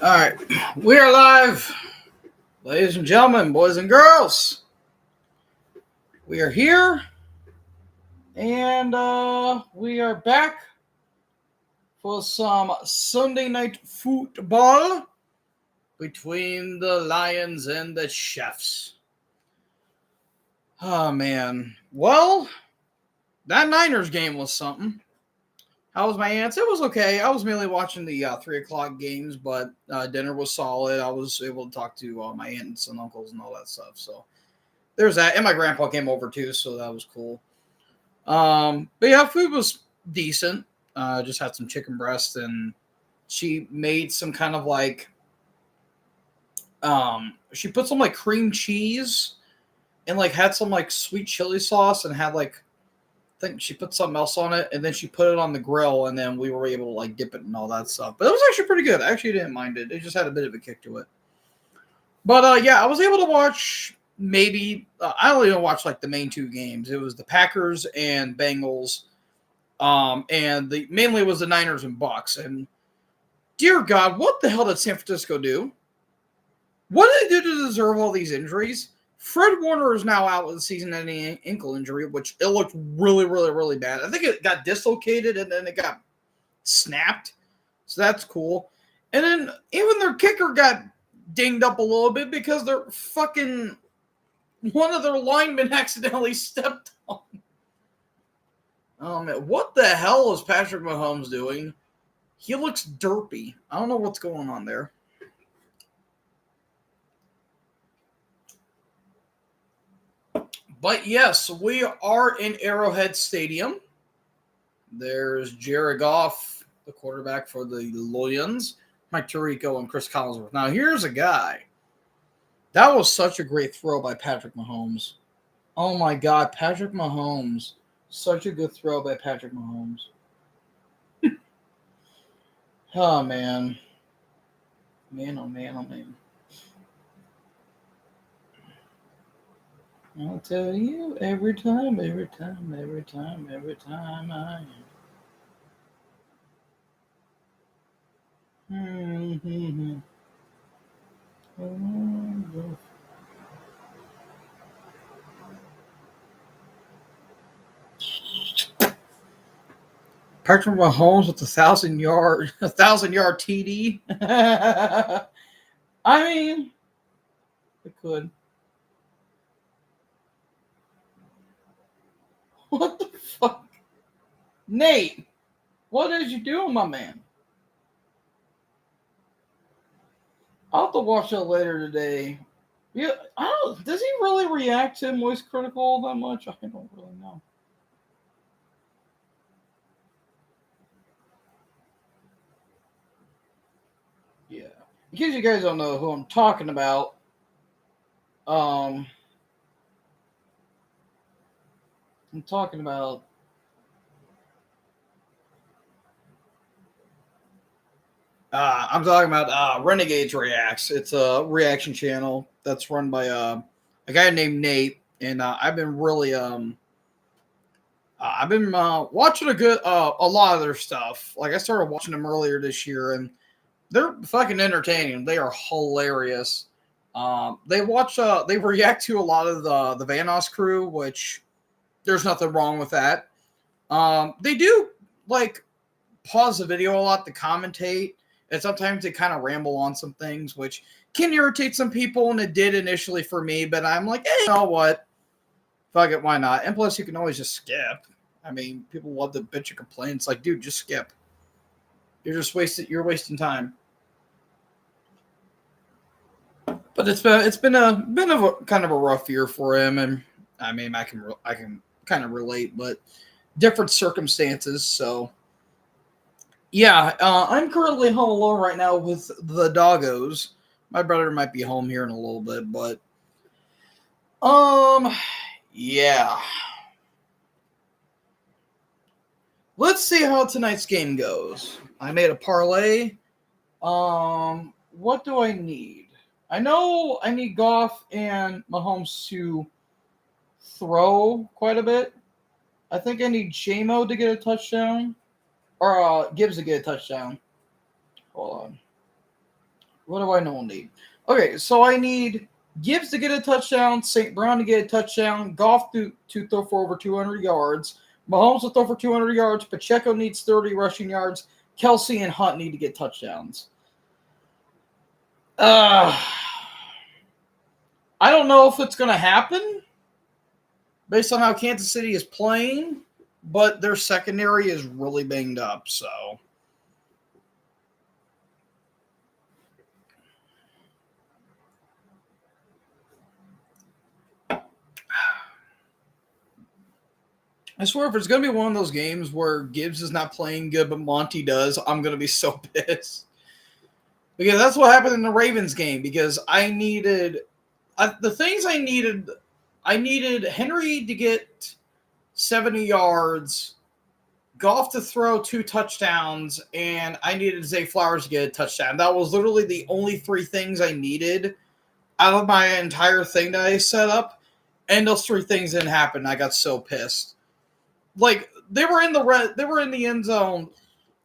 All right, we are live, ladies and gentlemen, boys and girls. We are here, and we are back for some Sunday night football between the Lions and the Chiefs. Oh man, well, that Niners game was something. How was my aunt's? It was okay. I was mainly watching the 3 o'clock games, but dinner was solid. I was able to talk to my aunts and uncles and all that stuff. So there's that. And my grandpa came over too, so that was cool. But yeah, food was decent. Just had some chicken breast, and she made some kind of like she put some like cream cheese and like had some like sweet chili sauce and had like I think she put something else on it, and then she put it on the grill, and then we were able to like dip it and all that stuff. But it was actually pretty good. I actually didn't mind it. It just had a bit of a kick to it. But yeah, I was able to watch maybe I only watched like the main two games. It was the Packers and Bengals, and the mainly it was the Niners and Bucks. And dear God, what the hell did San Francisco do? What did they do to deserve all these injuries? Fred Warner is now out with a season-ending ankle injury, which it looked really, really, really bad. I think it got dislocated and then it got snapped, so that's cool. And then even their kicker got dinged up a little bit because their fucking one of their linemen accidentally stepped on. Oh man, what the hell is Patrick Mahomes doing? He looks derpy. I don't know what's going on there. But yes, we are in Arrowhead Stadium. There's Jared Goff, the quarterback for the Lions, Mike Tirico, and Chris Collinsworth. Now, here's a guy. That was such a great throw by Patrick Mahomes. Oh my God, Patrick Mahomes. Such a good throw by Patrick Mahomes. Oh, man. Man, oh, man, oh, man. I'll tell you every time I am. Patrick Mahomes with a 1,000 yard TD. I mean, it could. What the fuck, Nate? What did you do, my man? I'll have to watch that later today. Yeah, I don't. Does he really react to Moist Critical that much? I don't really know. Yeah. In case you guys don't know who I'm talking about, I'm talking about Renegades Reacts. It's a reaction channel that's run by a guy named Nate, and I've been really I've been watching a lot of their stuff. Like I started watching them earlier this year, and they're fucking entertaining. They are hilarious. They react to a lot of the Vanos crew, which there's nothing wrong with that. They do like pause the video a lot to commentate, and sometimes they kind of ramble on some things, which can irritate some people, and it did initially for me. But I'm like, hey, you know what? Fuck it, why not? And plus, you can always just skip. I mean, people love to bitch and complain. It's like, dude, just skip. You're wasting time. But it's been a kind of a rough year for him, and I mean, I can kind of relate, but different circumstances. So yeah, I'm currently home alone right now with the doggos. My brother might be home here in a little bit, but um, yeah. Let's see how tonight's game goes. I made a parlay. What do I need? I know I need Goff and Mahomes to throw quite a bit. I think I need JMO to get a touchdown, or Gibbs to get a touchdown. Hold on. What do I know need? Okay, so I need Gibbs to get a touchdown, St. Brown to get a touchdown, Goff to throw for over 200 yards, Mahomes to throw for 200 yards, Pacheco needs 30 rushing yards, Kelsey and Hunt need to get touchdowns. I don't know if it's going to happen based on how Kansas City is playing, but their secondary is really banged up, so. I swear, if it's going to be one of those games where Gibbs is not playing good, but Monty does, I'm going to be so pissed. Because that's what happened in the Ravens game, because I needed Henry to get 70 yards, Goff to throw 2 touchdowns, and I needed Zay Flowers to get a touchdown. That was literally the only 3 things I needed out of my entire thing that I set up, and those 3 things didn't happen. I got so pissed. Like, they were in the end zone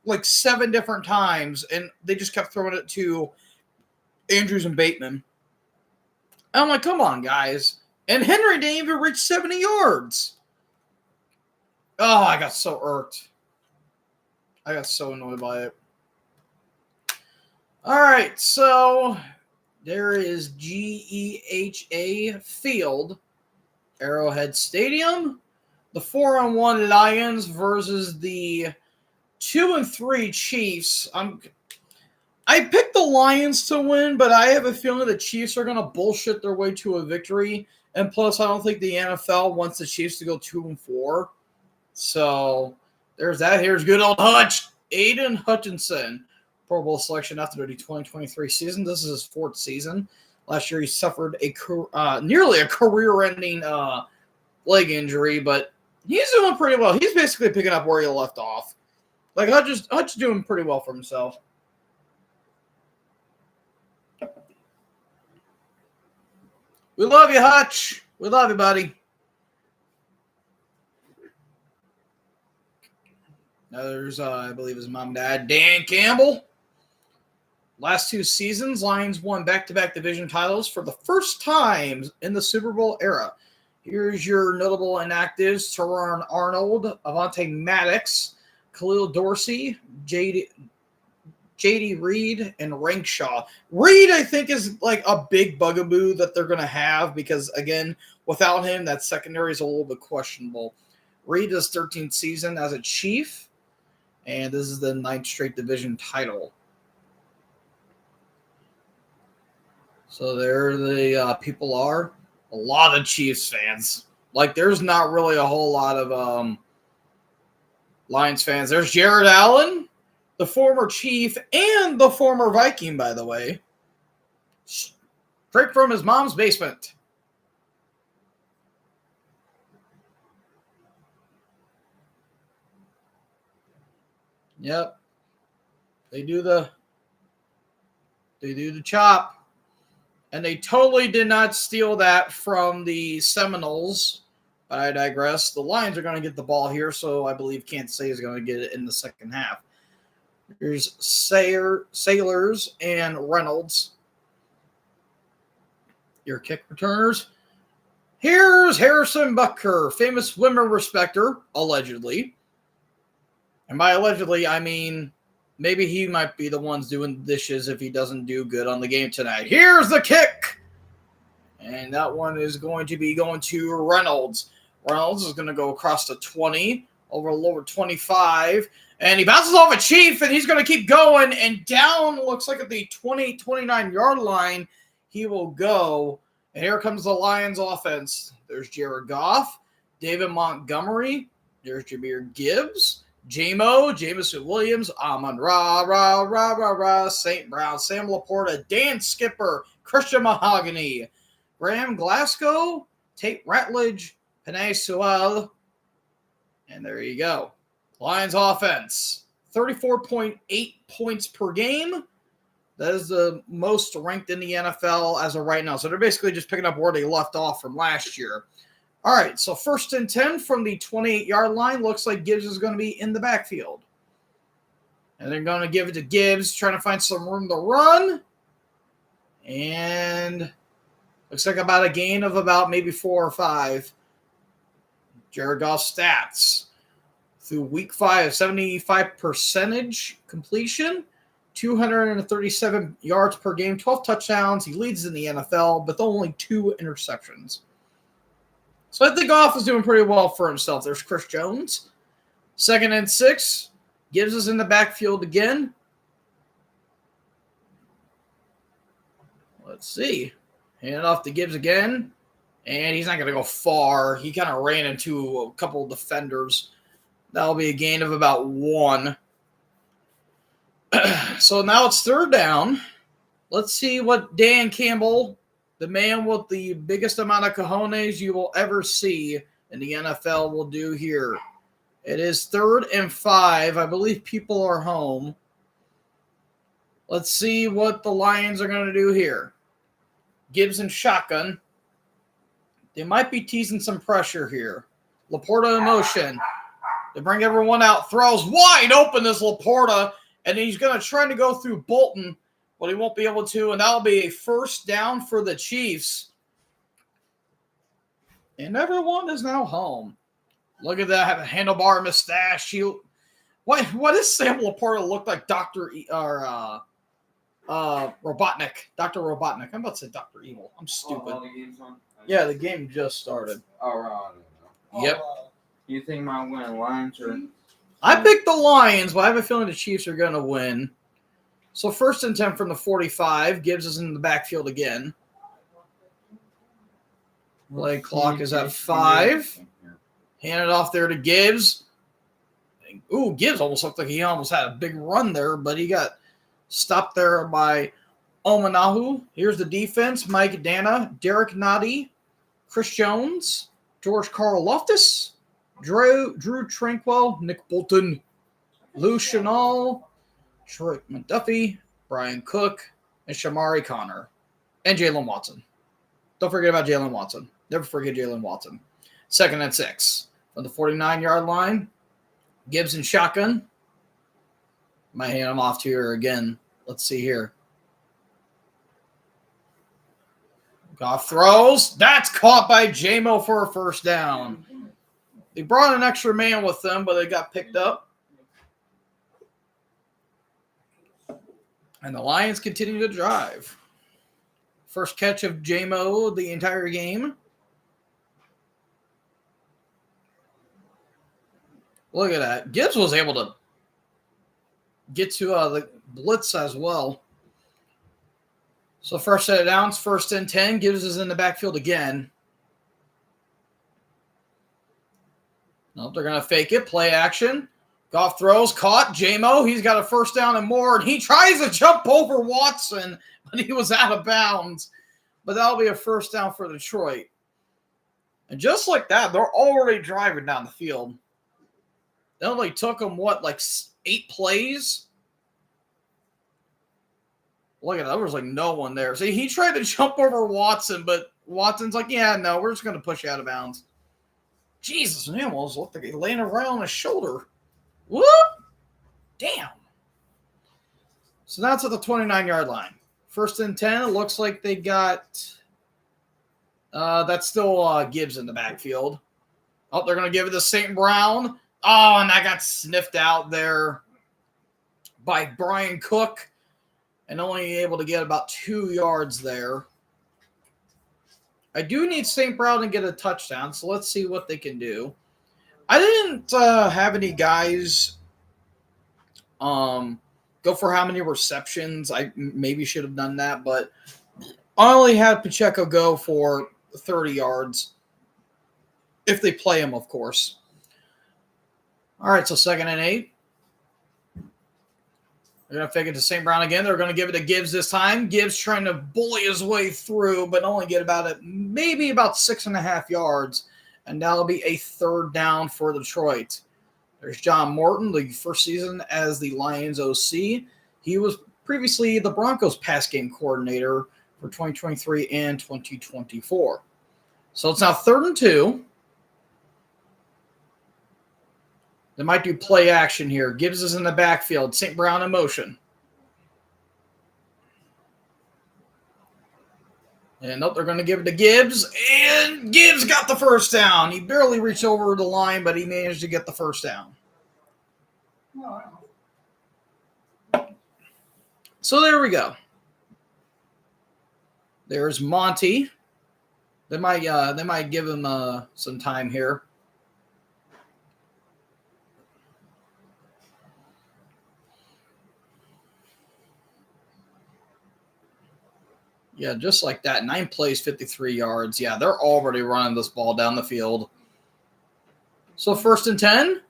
like 7 different times, and they just kept throwing it to Andrews and Bateman. And I'm like, come on, guys. And Henry didn't even reach 70 yards. Oh, I got so irked. I got so annoyed by it. All right, so there is GEHA Field, Arrowhead Stadium. The 4-1 Lions versus the 2-3 Chiefs. I picked the Lions to win, but I have a feeling the Chiefs are going to bullshit their way to a victory. And plus, I don't think the NFL wants the Chiefs to go 2-4. So there's that. Here's good old Hutch. Aiden Hutchinson, Pro Bowl selection after the 2023 season. This is his 4th season. Last year, he suffered nearly a career-ending leg injury, but he's doing pretty well. He's basically picking up where he left off. Like, Hutch doing pretty well for himself. We love you, Hutch. We love you, buddy. Now there's, I believe his mom and dad, Dan Campbell. Last 2 seasons, Lions won back-to-back division titles for the first time in the Super Bowl era. Here's your notable inactives: Teron Arnold, Avonte Maddox, Khalil Dorsey, J.D. Reed, and Rankshaw. Reed, I think, is like a big bugaboo that they're going to have because, again, without him, that secondary is a little bit questionable. Reed is 13th season as a Chief, and this is the 9th straight division title. So there the people are. A lot of Chiefs fans. Like, there's not really a whole lot of Lions fans. There's Jared Allen, the former Chief and the former Viking, by the way. Straight from his mom's basement. Yep. They do the chop. And they totally did not steal that from the Seminoles. But I digress. The Lions are going to get the ball here, so I believe Kansas City is going to get it in the second half. Here's Sailors and Reynolds. Your kick returners. Here's Harrison Butker, famous women respecter, allegedly. And by allegedly, I mean maybe he might be the ones doing dishes if he doesn't do good on the game tonight. Here's the kick. And that one is going to be going to Reynolds. Reynolds is going to go across the 20, over lower 25. And he bounces off a Chief, and he's going to keep going. And down, looks like at the 20, 29-yard line, he will go. And here comes the Lions offense. There's Jared Goff, David Montgomery. There's Jahmyr Gibbs. Jameson Williams, Amon-Ra, St. Brown, Sam Laporta, Dan Skipper, Christian Mahogany, Graham Glasgow, Tate Ratledge, Penei Sewell, and there you go. Lions offense, 34.8 points per game. That is the most ranked in the NFL as of right now. So they're basically just picking up where they left off from last year. All right, so 1st and 10 from the 28-yard line. Looks like Gibbs is going to be in the backfield. And they're going to give it to Gibbs, trying to find some room to run. And looks like about a gain of about maybe 4 or 5. Jared Goff's stats. Through week 5, 75% completion, 237 yards per game, 12 touchdowns. He leads in the NFL, but only 2 interceptions. So I think Goff is doing pretty well for himself. There's Chris Jones. 2nd and 6. Gibbs is in the backfield again. Let's see. Hand it off to Gibbs again. And he's not going to go far. He kind of ran into a couple of defenders. That'll be a gain of about 1. So now it's 3rd down. Let's see what Dan Campbell, the man with the biggest amount of cojones you will ever see in the NFL, will do here. It is 3rd and 5. I believe people are home. Let's see what the Lions are going to do here. Gibbs and shotgun. They might be teasing some pressure here. Laporta in motion. They bring everyone out. Throws wide open, this Laporta. And he's going to try to go through Bolton, but he won't be able to. And that'll be a 1st down for the Chiefs. And everyone is now home. Look at that handlebar mustache. Why does Sam Laporta look like Dr. Robotnik? Dr. Robotnik. I'm about to say Dr. Evil. I'm stupid. Oh, the game's on? Yeah, the game just started. Oh, right. I don't know. Yep. You think might win Lions or? I picked the Lions, but I have a feeling the Chiefs are going to win. So 1st and 10 from the 45. Gibbs is in the backfield again. Play clock is at 5. Hand it off there to Gibbs. Ooh, Gibbs almost looked like he almost had a big run there, but he got stopped there by Omanahu. Here's the defense. Mike Dana, Derek Noddy, Chris Jones, George Karlaftis, Drew Tranquil, Nick Bolton, Lou Chanel, Troy McDuffie, Brian Cook, and Shamari Connor, and Jalen Watson. Don't forget about Jalen Watson. Never forget Jalen Watson. 2nd and 6. From the 49-yard line, Gibbs and shotgun. Might hand him off to her again. Let's see here. Goff throws. That's caught by J-Mo for a 1st down. They brought an extra man with them, but they got picked up. And the Lions continue to drive. First catch of J-Mo the entire game. Look at that. Gibbs was able to get to the blitz as well. So 1st set of downs, 1st and 10. Gibbs is in the backfield again. Nope, they're going to fake it. Play action. Goff throws. Caught. J-Mo, he's got a 1st down and more. And he tries to jump over Watson, but he was out of bounds. But that'll be a 1st down for Detroit. And just like that, they're already driving down the field. It only took them, like 8 plays? Look at that. There was, no one there. See, he tried to jump over Watson, but Watson's like, yeah, no, we're just going to push you out of bounds. Jesus, man, almost looked like he laying right on his shoulder. Whoop! Damn. So that's at the 29-yard line. 1st and 10. It looks like they got that's still Gibbs in the backfield. Oh, they're going to give it to St. Brown. Oh, and that got sniffed out there by Brian Cook and only able to get about 2 yards there. I do need St. Brown to get a touchdown, so let's see what they can do. I didn't have any guys go for how many receptions. I maybe should have done that, but I only had Pacheco go for 30 yards. If they play him, of course. All right, so 2nd and 8. They're going to fake it to St. Brown again. They're going to give it to Gibbs this time. Gibbs trying to bully his way through, but only get maybe about 6.5 yards. And that'll be a 3rd down for Detroit. There's John Morton, the first season as the Lions OC. He was previously the Broncos pass game coordinator for 2023 and 2024. So it's now 3rd and 2. They might do play action here. Gibbs is in the backfield. St. Brown in motion. And nope, they're going to give it to Gibbs. And Gibbs got the first down. He barely reached over the line, but he managed to get the first down. So there we go. There's Monty. They might give him some time here. Yeah, just like that. 9 plays, 53 yards. Yeah, they're already running this ball down the field. So 1st and 10.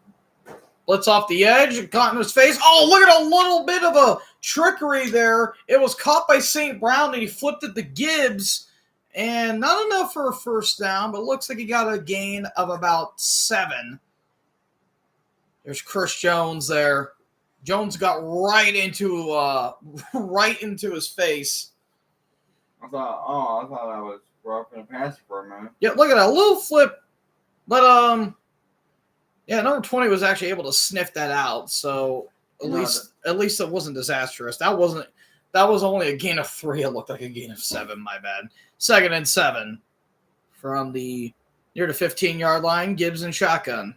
Blitz off the edge. Caught in his face. Oh, look at a little bit of a trickery there. It was caught by St. Brown, and he flipped it to Gibbs. And not enough for a first down, but looks like he got a gain of about 7. There's Chris Jones there. Jones got right into his face. I thought that was roughing a pass for a minute. Yeah, look at that little flip. But yeah, number 20 was actually able to sniff that out. So at least it wasn't disastrous. That was only a gain of 3. It looked like a gain of 7. My bad. 2nd and 7 from the near the 15-yard line. Gibbs in shotgun.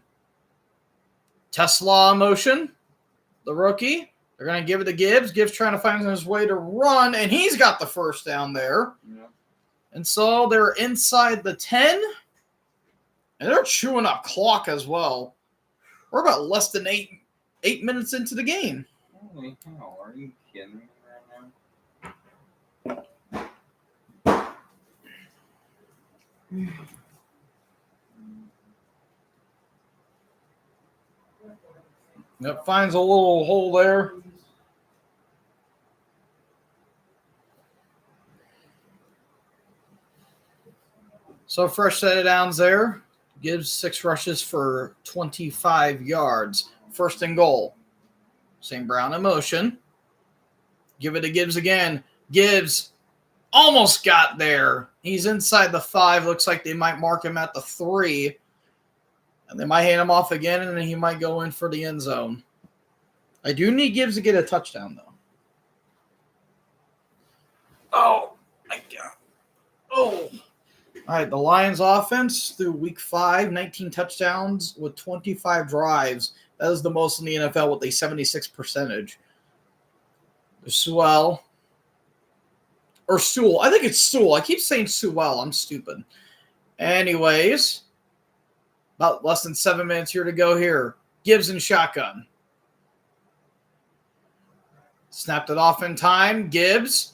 Tesla in motion. The rookie. They're going to give it to Gibbs. Gibbs trying to find his way to run, and he's got the first down there. Yeah. And so they're inside the 10, and they're chewing up clock as well. We're about less than 8 minutes into the game. Holy hell, are you kidding me right now? Yep, finds a little hole there. So fresh set of downs there. Gives 6 rushes for 25 yards. 1st and goal. St. Brown in motion. Give it to Gibbs again. Gibbs almost got there. He's inside the 5. Looks like they might mark him at the 3. And they might hand him off again, and then he might go in for the end zone. I do need Gibbs to get a touchdown, though. Oh, my God. Oh. All right, the Lions offense through week 5, 19 touchdowns with 25 drives. That is the most in the NFL with a 76 percentage. There's Sewell. Or Sewell. I think it's Sewell. I keep saying Sewell. I'm stupid. Anyways, about less than 7 minutes here to go here. Gibbs in shotgun. Snapped it off in time. Gibbs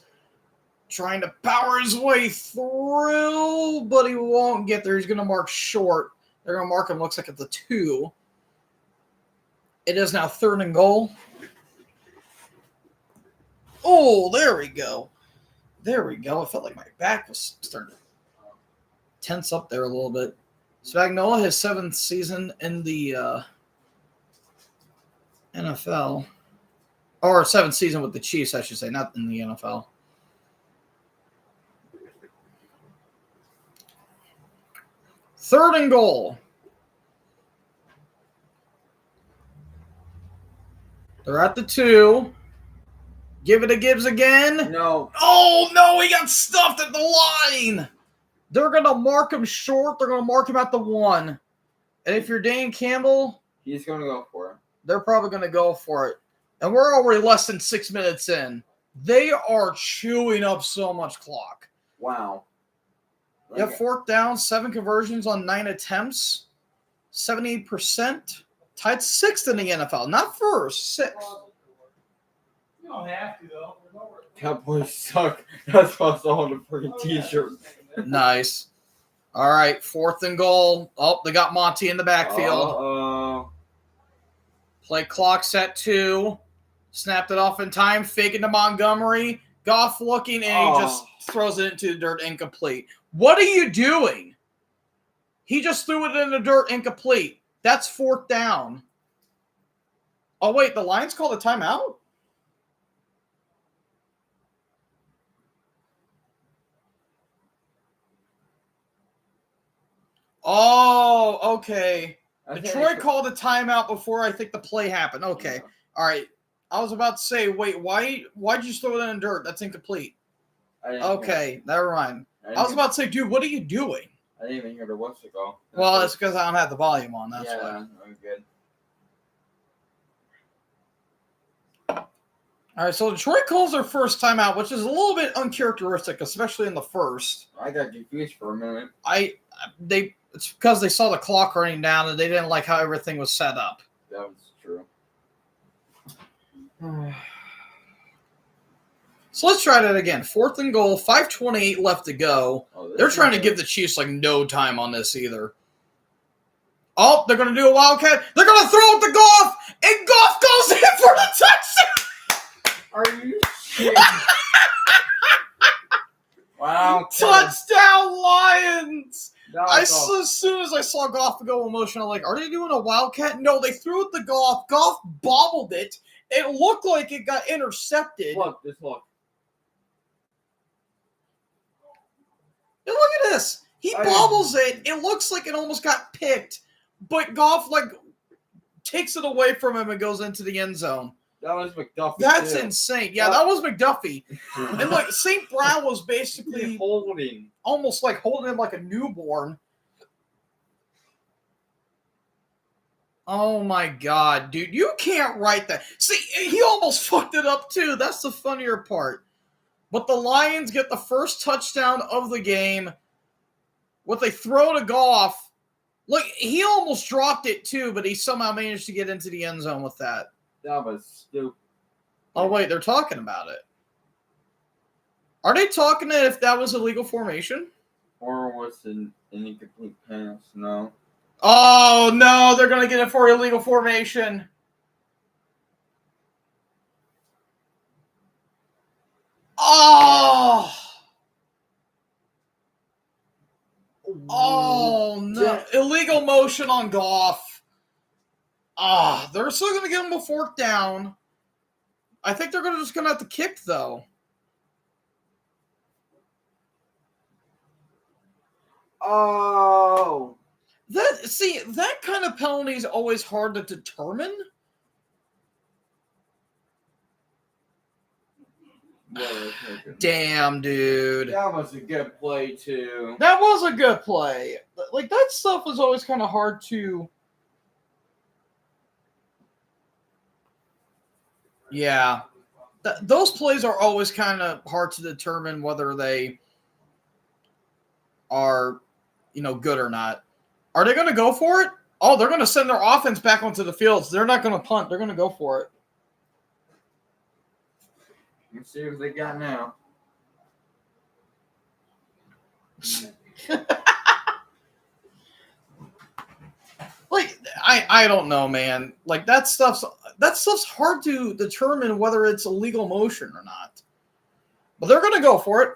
trying to power his way through, but he won't get there. He's going to mark short. They're going to mark him, looks like at the 2. It is now 3rd and goal. Oh, there we go. There we go. I felt like my back was starting to tense up there a little bit. Spagnuolo, his 7th season in the NFL. Or 7th season with the Chiefs, I should say, not in the NFL. Third and goal. They're at the 2. Give it to Gibbs again. No. Oh, no, he got stuffed at the line. They're going to mark him short. They're going to mark him at the 1. And if you're Dan Campbell, He's going to go for it. they're probably going to go for it. And we're already less than 6 minutes in. They are chewing up so much clock. Wow. Yeah, 4th down, 7 conversions on 9 attempts, 78%. Tied 6th in the NFL, not 1st, 6th. You don't have to, though. Cowboys suck. That's supposed to hold a freaking t-shirt. Nice. All right, 4th and goal. Oh, they got Monty in the backfield. Play clock set 2. Snapped it off in time. Faking to Montgomery. Goff looking, and he just throws it into the dirt, incomplete. What are you doing? He just threw it in the dirt, incomplete. That's 4th down. Oh, wait, the Lions called a timeout? Oh, okay. Detroit called a timeout before I think the play happened. Okay. Yeah. All right. I was about to say, wait, why'd you throw it in the dirt? That's incomplete. Okay, never mind. I was about to say, dude, what are you doing? I didn't even hear the what's to go. Well, it's because I don't have the volume on. That's yeah, why. I'm good. All right, so Detroit calls their first timeout, which is a little bit uncharacteristic, especially in the first. I got confused for a minute. It's because they saw the clock running down and they didn't like how everything was set up. That was true. So let's try that again. 4th and goal, 5:28 left to go. Oh, They're trying to give the Chiefs like no time on this either. Oh, they're going to do a wildcat. They're going to throw it to Goff, and Goff goes in for the touchdown. Are you shit? Wow. Touchdown, Lions! As As soon as I saw Goff go in motion, I'm like, are they doing a wildcat? No, they threw it to Goff. Goff bobbled it. It looked like it got intercepted. look, just look. And look at this. He bobbles it. It looks like it almost got picked, but Goff like takes it away from him and goes into the end zone. That was McDuffie. That's too. insane. Yeah, that was McDuffie. And like St. Brown was basically holding. almost like holding him like a newborn. Oh my god, dude. You can't write that. See, he almost fucked it up too. That's the funnier part. But the Lions get the first touchdown of the game. What they throw to Goff. Look, he almost dropped it too, but he somehow managed to get into the end zone with that. That was stupid. Oh, wait, they're talking about it. Are they talking if that was illegal formation? Or was it an incomplete pass? No. Oh, no, they're going to get it for illegal formation. Oh! Oh, no. Illegal motion on Goff. Ah, they're still going to give him a 4th down. I think they're just going to have to kick, though. Oh. That kind of penalty is always hard to determine. Damn, dude. That was a good play, too. That was a good play. Like, that stuff was always kind of hard to... Yeah. Those plays are always kind of hard to determine whether they are, good or not. Are they going to go for it? Oh, they're going to send their offense back onto the field. So they're not going to punt. They're going to go for it. Let's see what they got now. Like, I don't know, man. Like, that stuff's hard to determine whether it's a legal motion or not. But they're going to go for it.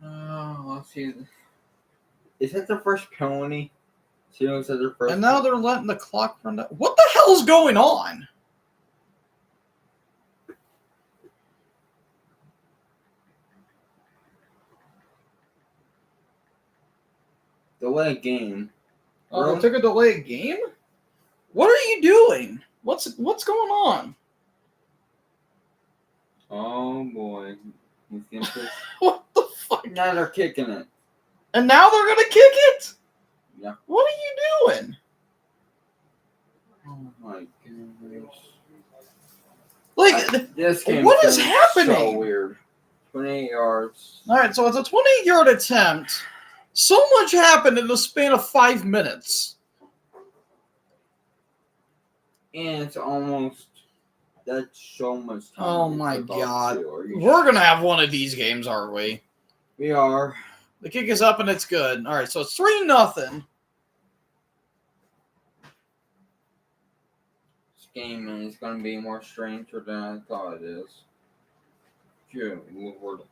Let's see. Is that their first penalty? And now they're letting the clock run down. What the hell's going on? Delay game. Oh, they took a delayed game? What are you doing? What's going on? Oh boy. What the fuck? Now they're kicking it. And now they're gonna kick it? Yeah. What are you doing? Oh my goodness. Like, this game what is happening? So weird. 28 yards. All right, so it's a 28-yard attempt. So much happened in the span of 5 minutes. And it's almost... That's so much time. Oh my god. We're We're gonna have one of these games, aren't we? We are. The kick is up and it's good. All right, so it's 3-0. This game is going to be more stranger than I thought it is. Good Lord.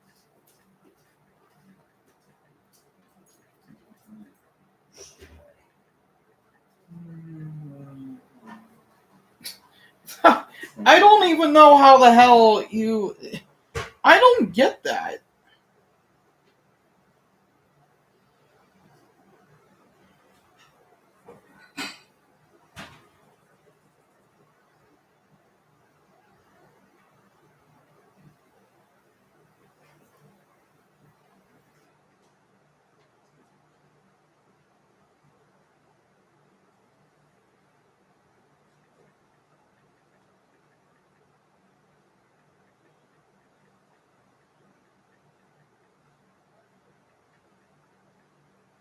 I don't even know how the hell you... I don't get that.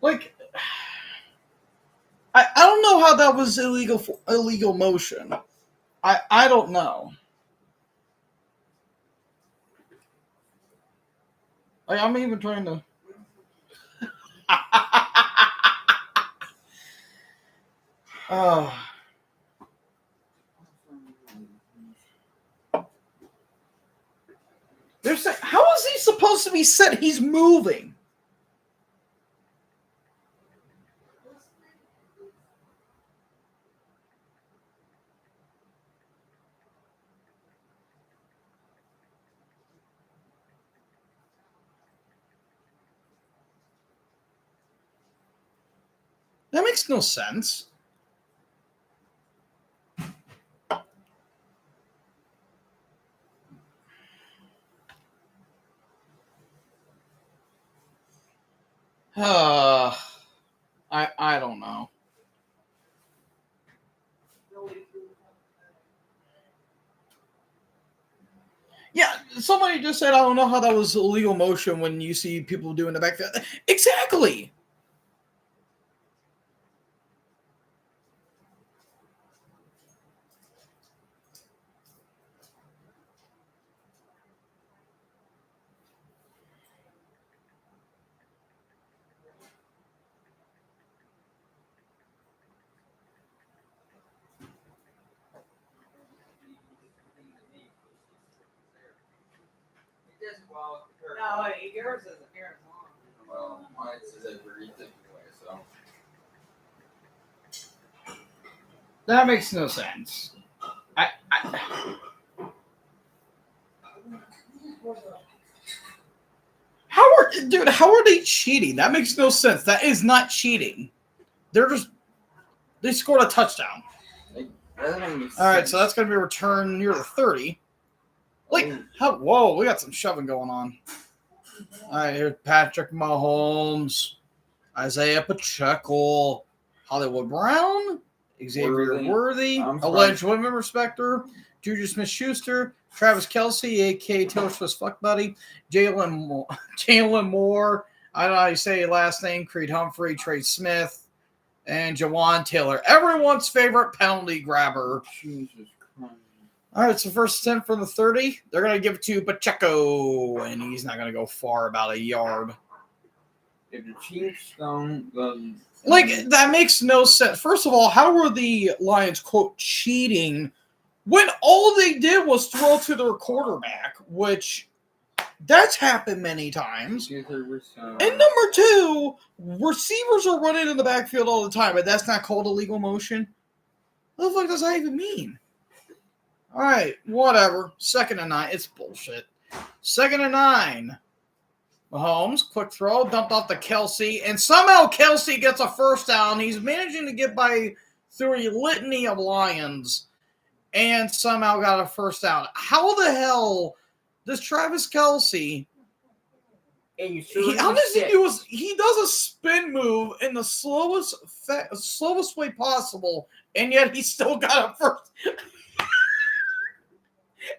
Like, I don't know how that was illegal motion. I don't know. Like, I'm even trying to. Oh. They're saying, how is he supposed to be set? He's moving. That makes no sense. I don't know. Yeah, somebody just said I don't know how that was illegal motion when you see people doing the back. Exactly. No, yours isn't. Yours long. Well, mine says every anyway, so. That makes no sense. How are they cheating? That makes no sense. That is not cheating. They scored a touchdown. All right, so that's going to be a return near the 30. Like, whoa, we got some shoving going on. All right, here's Patrick Mahomes, Isaiah Pacheco, Hollywood Brown, Xavier Worthy, alleged women respecter, Juju Smith-Schuster, Travis Kelce, a.k.a. Taylor Swift's fuck buddy, Jalen Moore, I don't know how you say your last name, Creed Humphrey, Trey Smith, and Jawan Taylor. Everyone's favorite penalty grabber. Jesus Christ. All right, so first attempt from the 30. They're going to give it to Pacheco, and he's not going to go far, about a yard. If the Chiefs don't, then... Like, that makes no sense. First of all, how were the Lions, quote, cheating when all they did was throw to their quarterback, which that's happened many times. And number two, receivers are running in the backfield all the time, but that's not called illegal motion? What the fuck does that even mean? All right, whatever. 2nd and 9. It's bullshit. 2nd and 9. Mahomes, quick throw, dumped off to Kelce, and somehow Kelce gets a first down. He's managing to get by through a litany of Lions, and somehow got a first down. How the hell does Travis Kelce? He does a spin move in the slowest way possible, and yet he still got a first.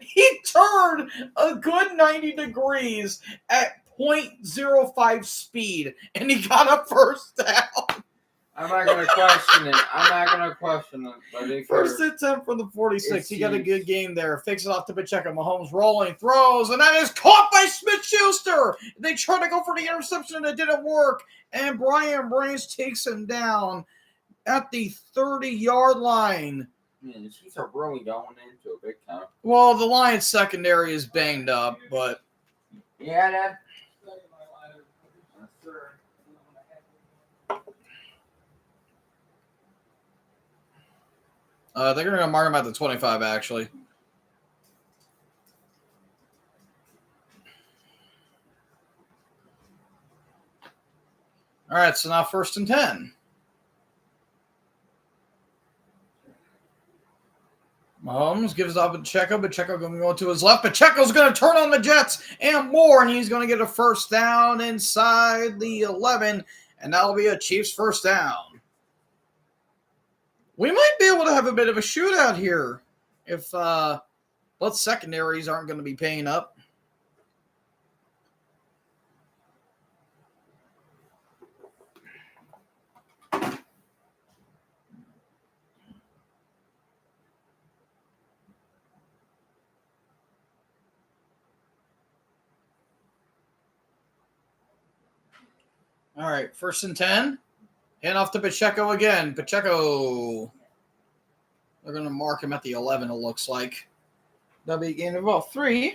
He turned a good 90 degrees at 0.05 speed, and he got a first down. I'm not going to question it. But First attempt from the 46. He got a good game there. Fakes it off to Pacheco. Mahomes rolling, throws, and that is caught by Smith-Schuster. They tried to go for the interception, and it didn't work. And Brian Brains takes him down at the 30-yard line. Man, the Chiefs are really going into a big time. Well, the Lions secondary is banged up, but yeah, that. they're going to mark him at the 25, actually. All right, so now 1st and 10. Mahomes gives it up to Pacheco. Pacheco going to go to his left. Pacheco's going to turn on the Jets and more, and he's going to get a first down inside the 11, and that'll be a Chiefs first down. We might be able to have a bit of a shootout here if both secondaries aren't going to be paying up. All right, 1st and 10. Hand off to Pacheco again. Pacheco. They're going to mark him at the 11, it looks like. That'll be a gain of about 3.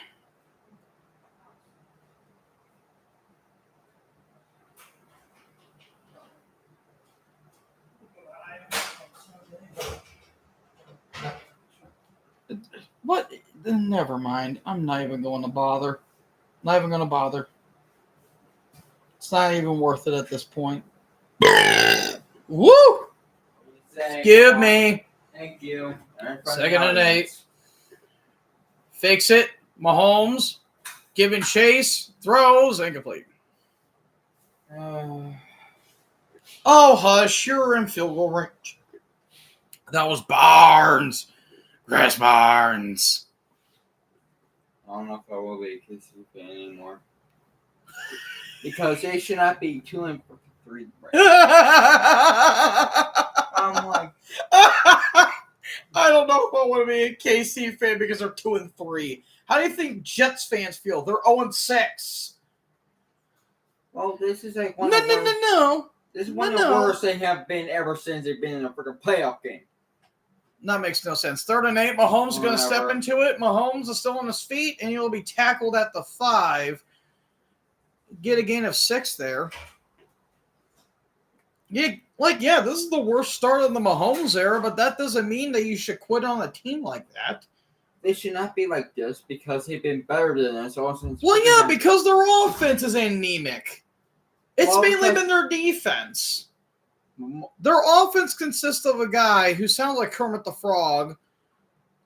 What? Never mind. I'm not even going to bother. Not even going to bother. It's not even worth it at this point. Woo! Give me. Thank you. 2nd and 8. Fakes it. Mahomes. Giving chase. Throws. Incomplete. Oh, hush. You're in field goal range. That was Barnes. Chris Barnes. I don't know if I will be a KC fan anymore. Because they should not be 2 and 3. I'm like, I don't know if I want to be a KC fan because they're 2 and 3. How do you think Jets fans feel? They're 0 and 6. well, this is like one No, of no, the no, no. This is one of No. the worst they have been ever since they've been in a freaking playoff game. That makes no sense. 3rd and 8. Mahomes is going to step Whatever. into it. Mahomes is still on his feet, and he'll be tackled at the 5. Get a gain of 6 there. Yeah, this is the worst start of the Mahomes era, but that doesn't mean that you should quit on a team like that. They should not be like this because they've been better than us all since. Well, yeah, because their offense is anemic. It's Well, mainly because- been their defense. Their offense consists of a guy who sounds like Kermit the Frog,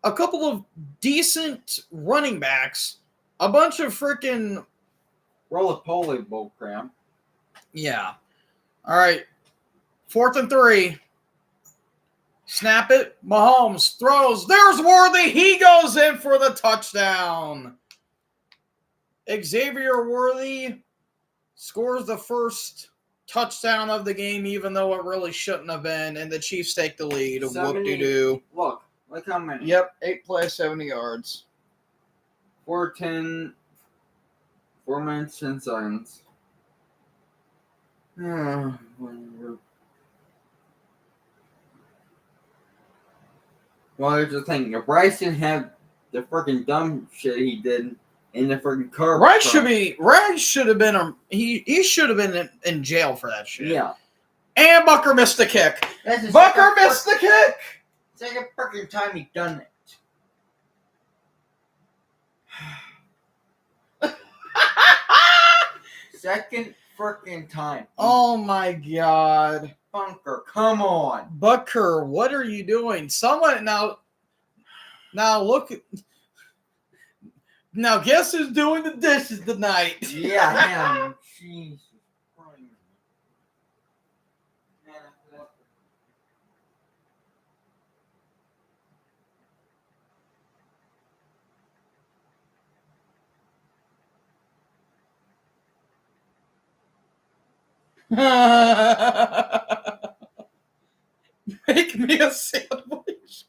a couple of decent running backs, a bunch of freaking... roly-poly bull crap. Yeah. All right. 4th and 3. Snap it. Mahomes throws. There's Worthy. He goes in for the touchdown. Xavier Worthy scores the first touchdown of the game, even though it really shouldn't have been, and the Chiefs take the lead. 70. Whoop-de-doo. Look how many. Yep, 8 plays, 70 yards. 4:10, 4 minutes, 10 seconds. Whatever. Well, here's the thing. If Bryson had the freaking dumb shit he did in the freaking car. Rice should have been he should have been in jail for that shit. Yeah. And Bucker missed the kick. That's the Bucker missed the kick. second freaking time he done it. Second freaking time. Oh my god. Bunker, come on. Bucker, what are you doing? Someone now look at now guess who's doing the dishes tonight? Yeah, him. Jesus Christ. Make me a sandwich.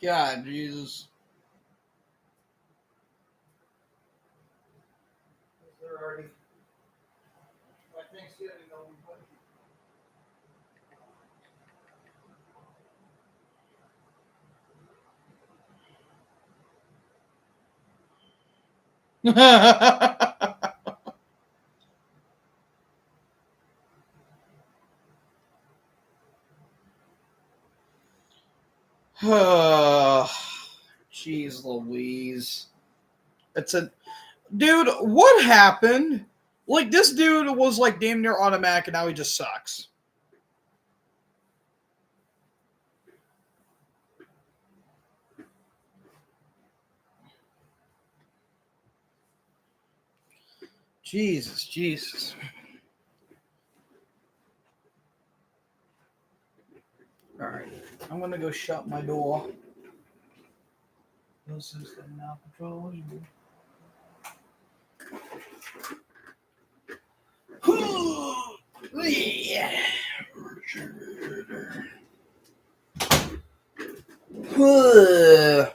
God, Jesus. They're already. By Thanksgiving, they'll be put- Jeez Louise. Dude, what happened? Like, this dude was like damn near automatic and now he just sucks. Jesus. All right, I'm gonna go shut my door. No system now control. Yeah. Well,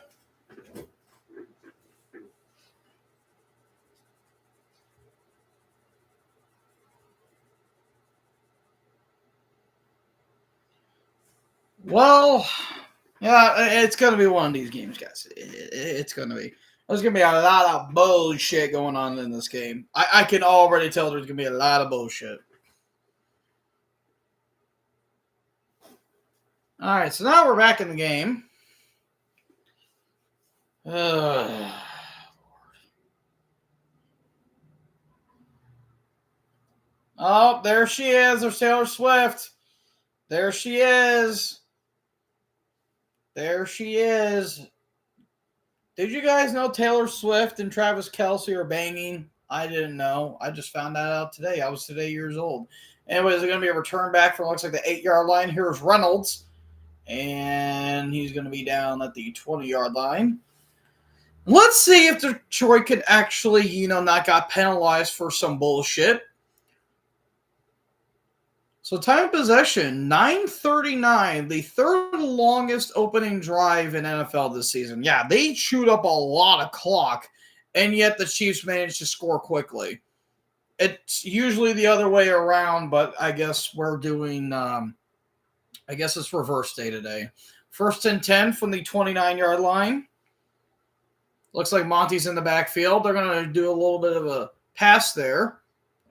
yeah, it's gonna be one of these games, guys. It's gonna be. There's gonna be a lot of bullshit going on in this game. I can already tell there's gonna be a lot of bullshit. All right, so now we're back in the game. Oh, there she is. There's Taylor Swift. There she is. There she is. Did you guys know Taylor Swift and Travis Kelce are banging? I didn't know. I just found that out today. I was today years old. Anyways, there's going to be a return back from looks like the 8-yard line. Here's Reynolds. And he's going to be down at the 20-yard line. Let's see if Detroit could actually, not got penalized for some bullshit. So time of possession, 9:39, the third longest opening drive in NFL this season. Yeah, they chewed up a lot of clock, and yet the Chiefs managed to score quickly. It's usually the other way around, but I guess we're doing, I guess it's reverse day today. 1st and 10 from the 29-yard line. Looks like Monty's in the backfield. They're going to do a little bit of a pass there.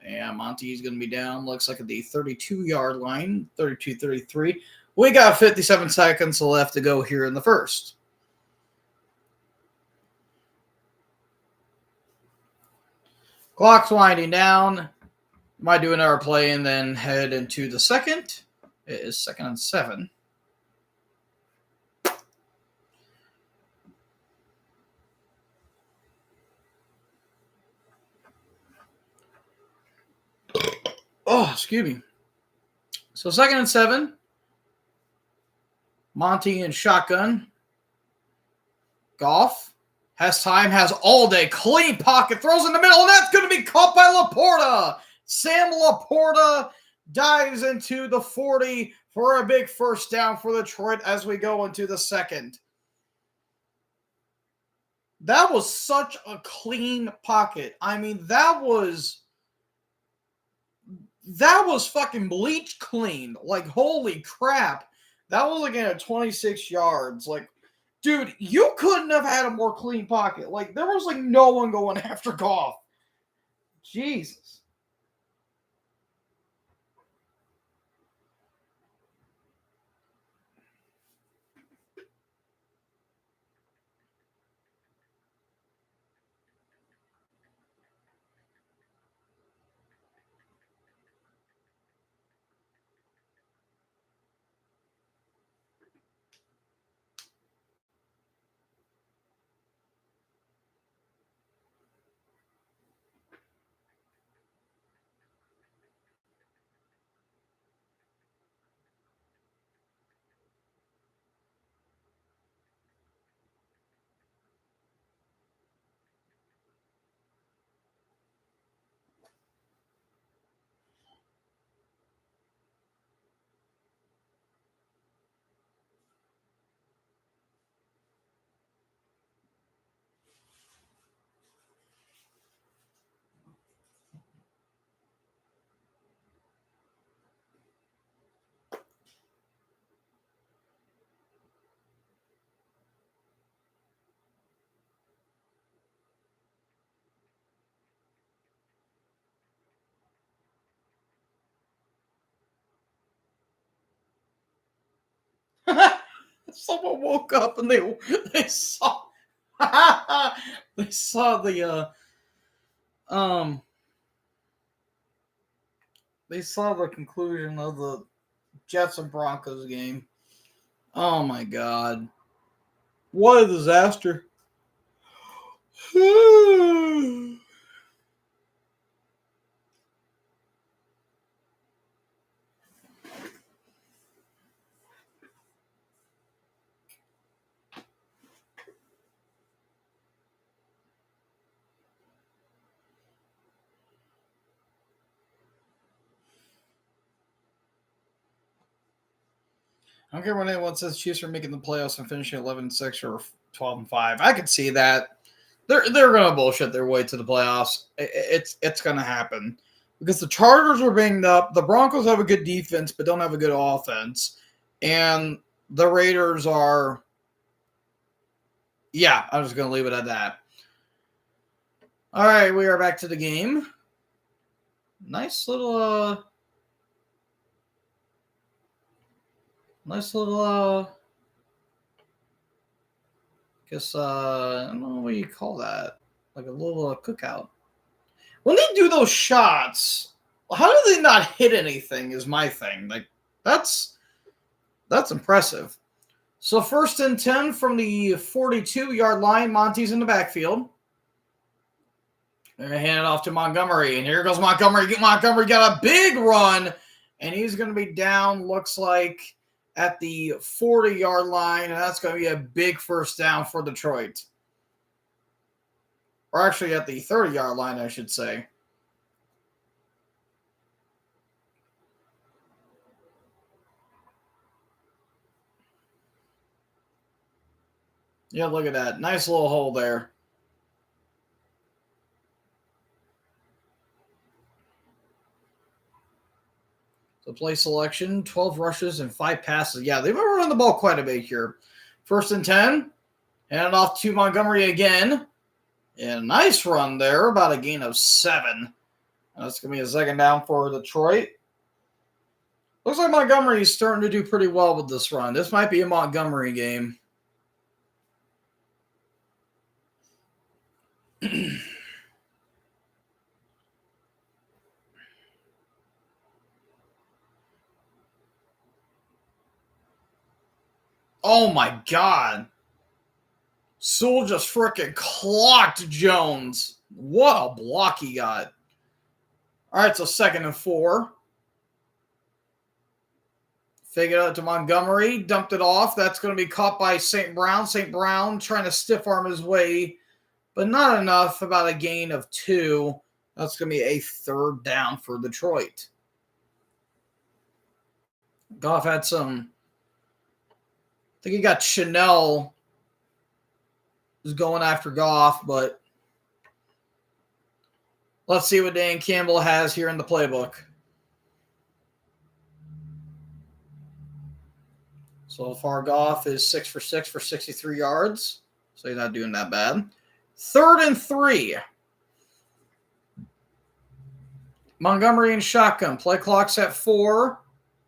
And Monty's going to be down, looks like at the 32-yard line, 32-33. We got 57 seconds left to go here in the first. Clock's winding down. Might do another play and then head into the second. It is 2nd and 7. Oh, excuse me. So 2nd and 7. Monty in shotgun. Goff has time, has all day. Clean pocket, throws in the middle, and that's going to be caught by Laporta. Sam Laporta dives into the 40 for a big first down for Detroit as we go into the second. That was such a clean pocket. I mean, that was fucking bleach clean. Like, holy crap. That was again at 26 yards. Like, dude, you couldn't have had a more clean pocket. Like, there was like no one going after Goff. Jesus. Someone woke up and they saw they saw they saw the conclusion of the Jets and Broncos game. Oh my god. What a disaster. I don't care what anyone says. Chiefs are making the playoffs and finishing 11-6 or 12-5. I could see that. They're gonna bullshit their way to the playoffs. It's gonna happen because the Chargers are banged up. The Broncos have a good defense but don't have a good offense, and the Raiders are. Yeah, I'm just gonna leave it at that. All right, we are back to the game. Nice little I don't know what you call that. Like a little cookout. When they do those shots, how do they not hit anything is my thing. Like that's impressive. So 1st and 10 from the 42-yard line. Monty's in the backfield. They're going to hand it off to Montgomery. And here goes Montgomery. Montgomery got a big run. And he's going to be down, looks like, at the 40-yard line. And that's going to be a big first down for Detroit. Or actually at the 30-yard line, I should say. Yeah, look at that. Nice little hole there. So play selection, 12 rushes and 5 passes. Yeah, they've been running the ball quite a bit here. 1st and 10. Hand it off to Montgomery again. And a nice run there, about a gain of 7. That's going to be a 2nd down for Detroit. Looks like Montgomery's starting to do pretty well with this run. This might be a Montgomery game. Oh my God. Sewell just freaking clocked Jones. What a block he got. All right, so 2nd and 4. Fake it out to Montgomery. Dumped it off. That's going to be caught by St. Brown. St. Brown trying to stiff arm his way, but not enough. About a gain of 2. That's going to be a 3rd down for Detroit. Goff had some. I think he got Chanel is going after Goff, but let's see what Dan Campbell has here in the playbook. So far, Goff is 6 for 6 for 63 yards. So he's not doing that bad. 3rd and 3. Montgomery and shotgun. Play clock's at 4.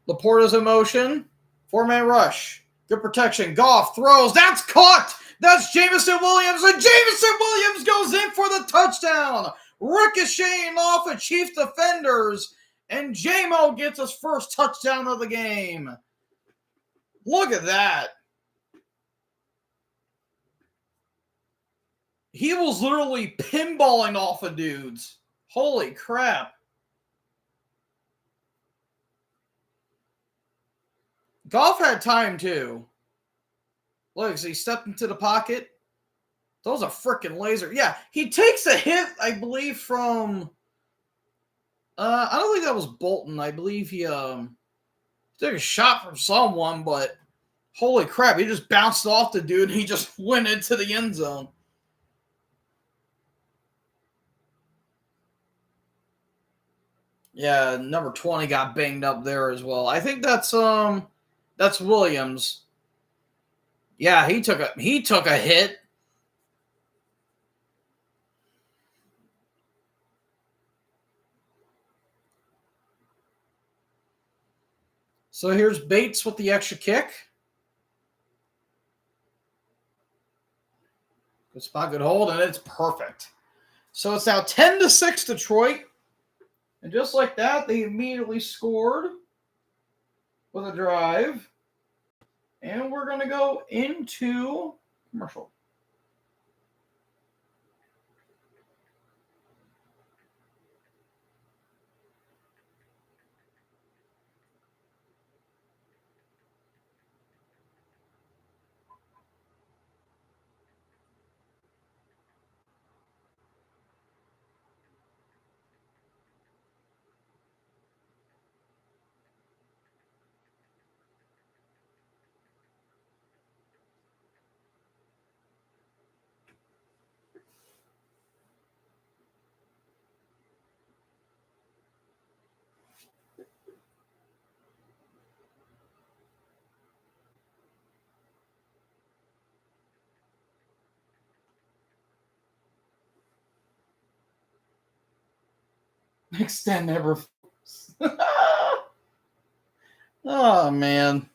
Laporta's in motion. 4-man rush. Good protection. Goff throws. That's caught. That's Jameson Williams. And Jameson Williams goes in for the touchdown. Ricocheting off of Chiefs defenders. And J-Mo gets his first touchdown of the game. Look at that. He was literally pinballing off of dudes. Holy crap. Goff had time too. Look, so he stepped into the pocket. That was a freaking laser. Yeah, he takes a hit, I believe, from... I don't think that was Bolton. I believe he took a shot from someone, but holy crap, he just bounced off the dude and he just went into the end zone. Yeah, number 20 got banged up there as well. I think that's Williams. Yeah, he took a hit. So here's Bates with the extra kick. Good spot, good hold, and it's perfect. So it's now 10-6 Detroit. And just like that, they immediately scored with a drive. And we're going to go into commercial. Extend never. Oh man.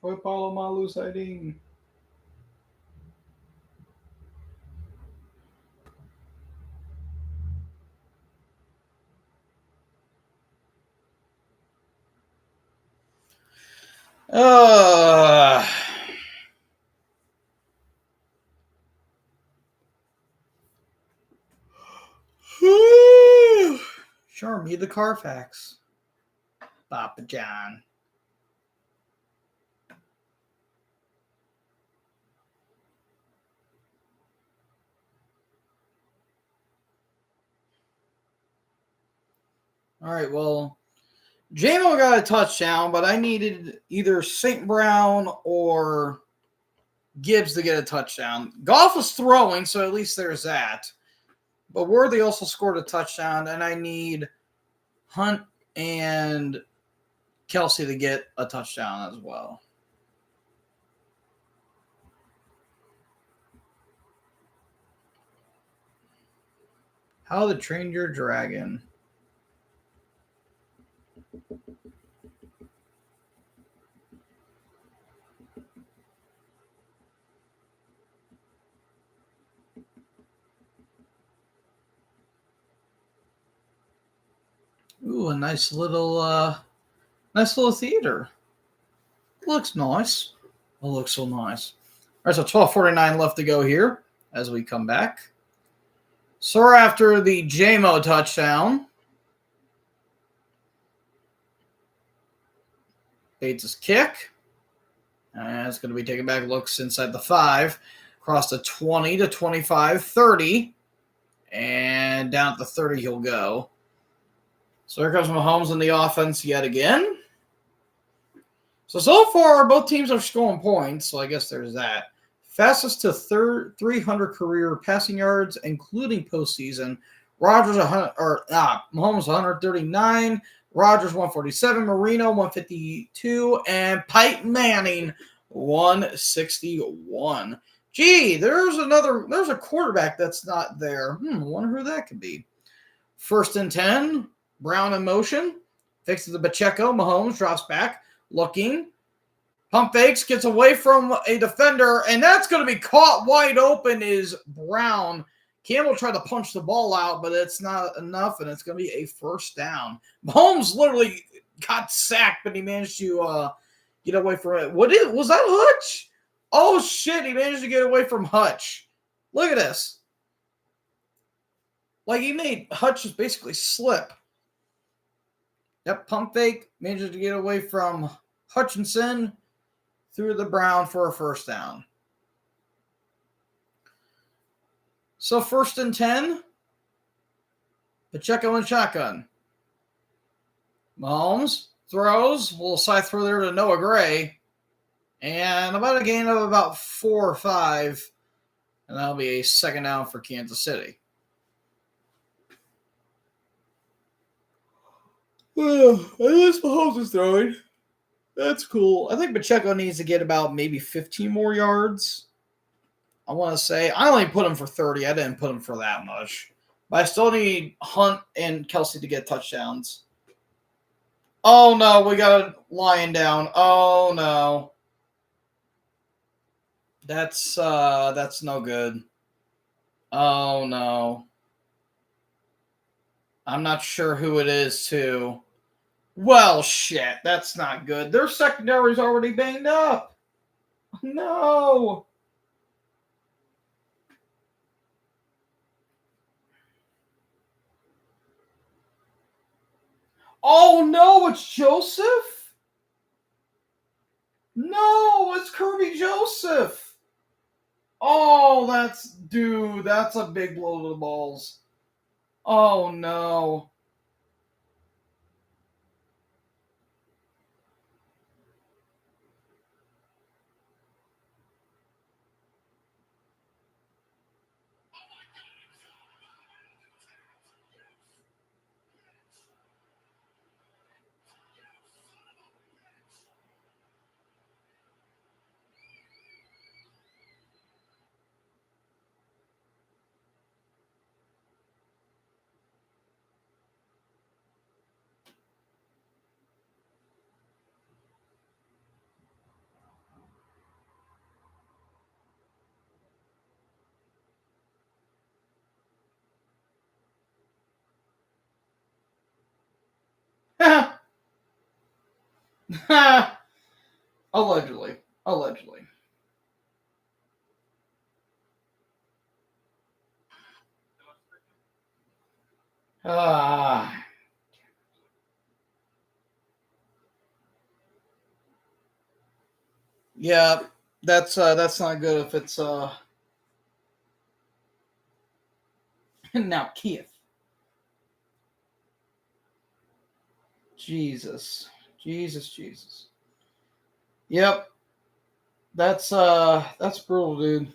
Troy Polamalu sighting. Uh, sure, me the Carfax. Papa John. All right, well, JMO got a touchdown, but I needed either St. Brown or Gibbs to get a touchdown. Goff was throwing, so at least there's that. But Worthy also scored a touchdown, and I need Hunt and Kelsey to get a touchdown as well. How to Train Your Dragon. Ooh, a nice little theater. Looks nice. It looks so nice. All right, so 12:49 left to go here as we come back. So we're after the JMO touchdown. Bates' kick. And it's going to be taken back. Looks inside the 5. Across the 20 to 25, 30. And down at the 30 he'll go. So here comes Mahomes in the offense yet again. So far, both teams are scoring points, so I guess there's that. Fastest to 300 career passing yards, including postseason. Mahomes 139, Rodgers 147, Marino 152, and Peyton Manning 161. Gee, there's a quarterback that's not there. Wonder who that could be. 1st and 10, Brown in motion, fixes the Pacheco, Mahomes drops back, looking, pump fakes, gets away from a defender, and that's going to be caught wide open is Brown. Campbell tried to punch the ball out, but it's not enough, and it's going to be a 1st down. Mahomes literally got sacked, but he managed to get away from it. Was that Hutch? Oh, shit, he managed to get away from Hutch. Look at this. Like, he made Hutch just basically slip. Yep, pump fake, managed to get away from Hutchinson, through the Brown for a 1st down. So 1st and 10, Pacheco and shotgun. Mahomes throws, little side throw there to Noah Gray, and about a gain of about 4 or 5, and that'll be a 2nd down for Kansas City. Well, at least Mahomes is throwing. That's cool. I think Pacheco needs to get about maybe 15 more yards. I want to say. I only put him for 30. I didn't put him for that much. But I still need Hunt and Kelsey to get touchdowns. Oh, no. We got a lion down. Oh, no. That's no good. Oh, no. I'm not sure who it is, too. Well, shit, that's not good. Their secondary's already banged up. No. Oh, no, it's Joseph? No, it's Kirby Joseph. Oh, that's a big blow to the balls. Oh, no. Allegedly. Allegedly. Ah. Yeah, that's not good if it's now Keith. Jesus. Jesus, Jesus. Yep. That's brutal, dude.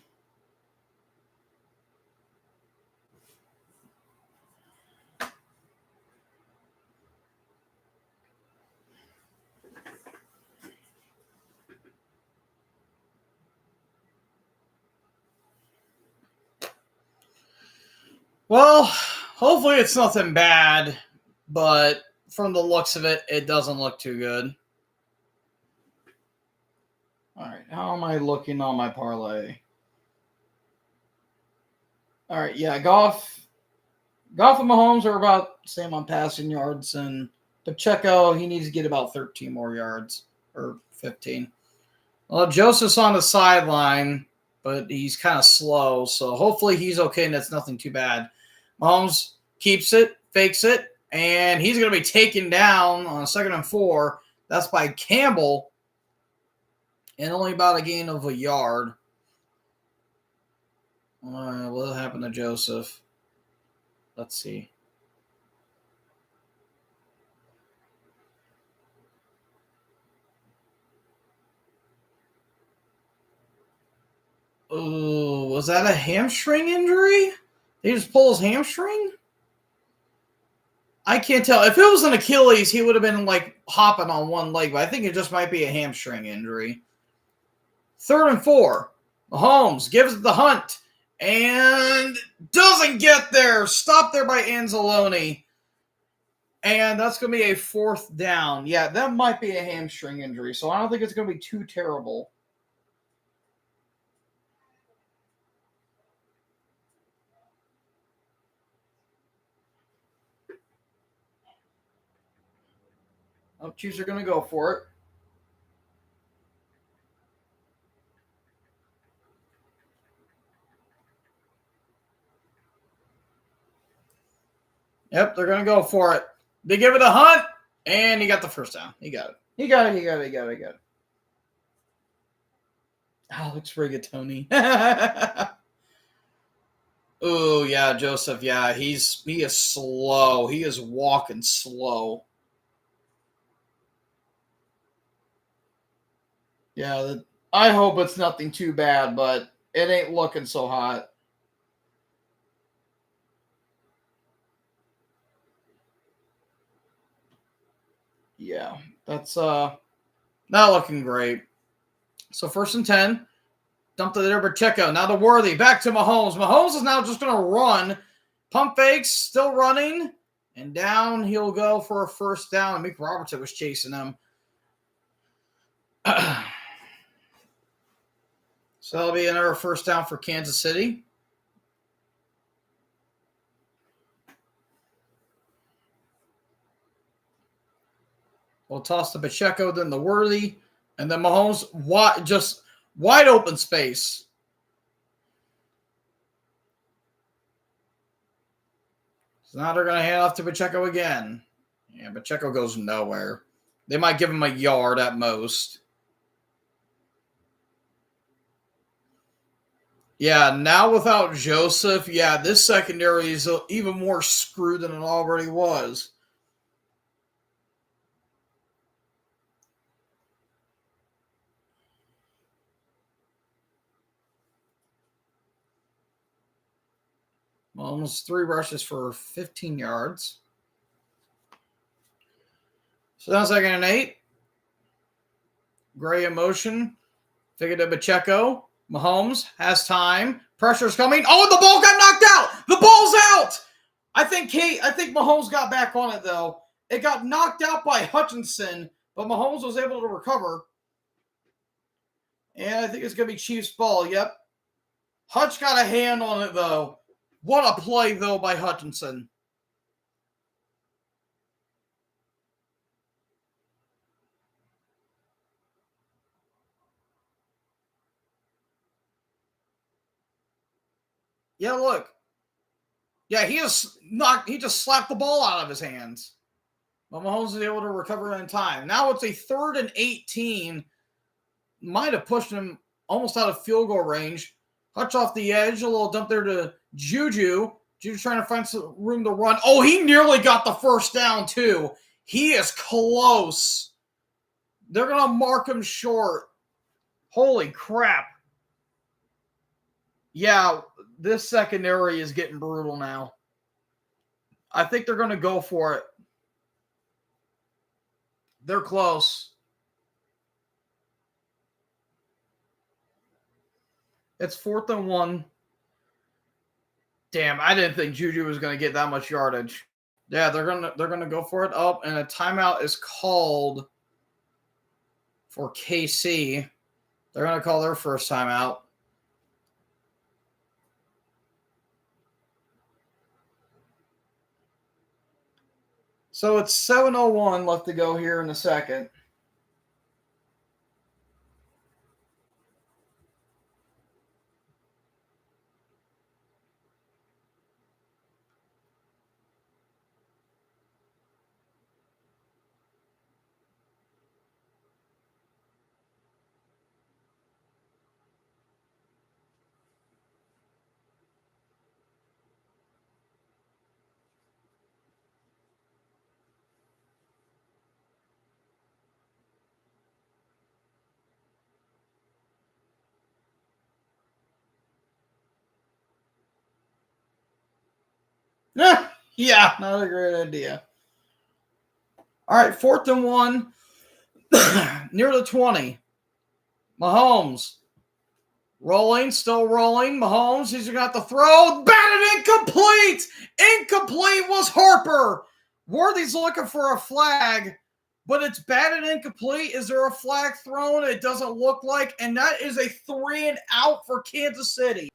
Well, hopefully it's nothing bad, but from the looks of it, it doesn't look too good. All right, how am I looking on my parlay? All right, yeah, Goff and Mahomes are about same on passing yards, and Pacheco, he needs to get about 13 more yards, or 15. Well, Joseph's on the sideline, but he's kind of slow, so hopefully he's okay and that's nothing too bad. Mahomes keeps it, fakes it, and he's going to be taken down on 2nd and 4. That's by Campbell, and only about a gain of a yard. What happened to Joseph? Let's see. Oh, was that a hamstring injury? Did he just pull his hamstring? I can't tell. If it was an Achilles, he would have been like hopping on one leg, but I think it just might be a hamstring injury. 3rd and 4. Mahomes gives it the Hunt and doesn't get there. Stopped there by Anzalone. And that's going to be a 4th down. Yeah, that might be a hamstring injury, so I don't think it's going to be too terrible. Oh, Chiefs are going to go for it. Yep, they're going to go for it. They give it a Hunt, and he got the 1st down. He got it. He got it. Alex Rigatoni. Oh, yeah, Joseph. Yeah, he is slow. He is walking slow. Yeah, I hope it's nothing too bad, but it ain't looking so hot. Yeah, that's not looking great. So 1st and 10. Dumped it there, Pacheco. Now to Worthy. Back to Mahomes. Mahomes is now just going to run. Pump fakes, still running. And down he'll go for a 1st down. And Mick Robertson was chasing him. So that'll be another 1st down for Kansas City. We'll toss to Pacheco, then the Worthy. And then Mahomes, just wide open space. So now they're going to hand off to Pacheco again. Yeah, Pacheco goes nowhere. They might give him a yard at most. Yeah, now without Joseph, yeah, this secondary is even more screwed than it already was. Almost 3 rushes for 15 yards. So now 2nd and 8. Gray in motion. Figured to Pacheco. Mahomes has time. Pressure's coming. Oh, the ball got knocked out. The ball's out. I think Mahomes got back on it, though. It got knocked out by Hutchinson, but Mahomes was able to recover. And I think it's going to be Chiefs' ball. Yep. Hutch got a hand on it, though. What a play, though, by Hutchinson. Yeah, look. Yeah, he just slapped the ball out of his hands. But Mahomes was able to recover in time. Now it's a 3rd and 18. Might have pushed him almost out of field goal range. Hutch off the edge. A little dump there to Juju. Juju's trying to find some room to run. Oh, he nearly got the first down, too. He is close. They're going to mark him short. Holy crap. Yeah, this secondary is getting brutal now. I think they're going to go for it. They're close. It's 4th and 1. Damn, I didn't think Juju was going to get that much yardage. Yeah, they're gonna go for it. Oh, and a timeout is called for KC. They're gonna call their first timeout. So it's 7:01 left to go here in a second. Yeah, not a great idea. All right, 4th and 1. Near the 20. Mahomes. Rolling, still rolling. Mahomes, he's got the throw. Batted incomplete! Incomplete was Harper. Worthy's looking for a flag, but it's batted incomplete. Is there a flag thrown? It doesn't look like, and that is a 3 and out for Kansas City.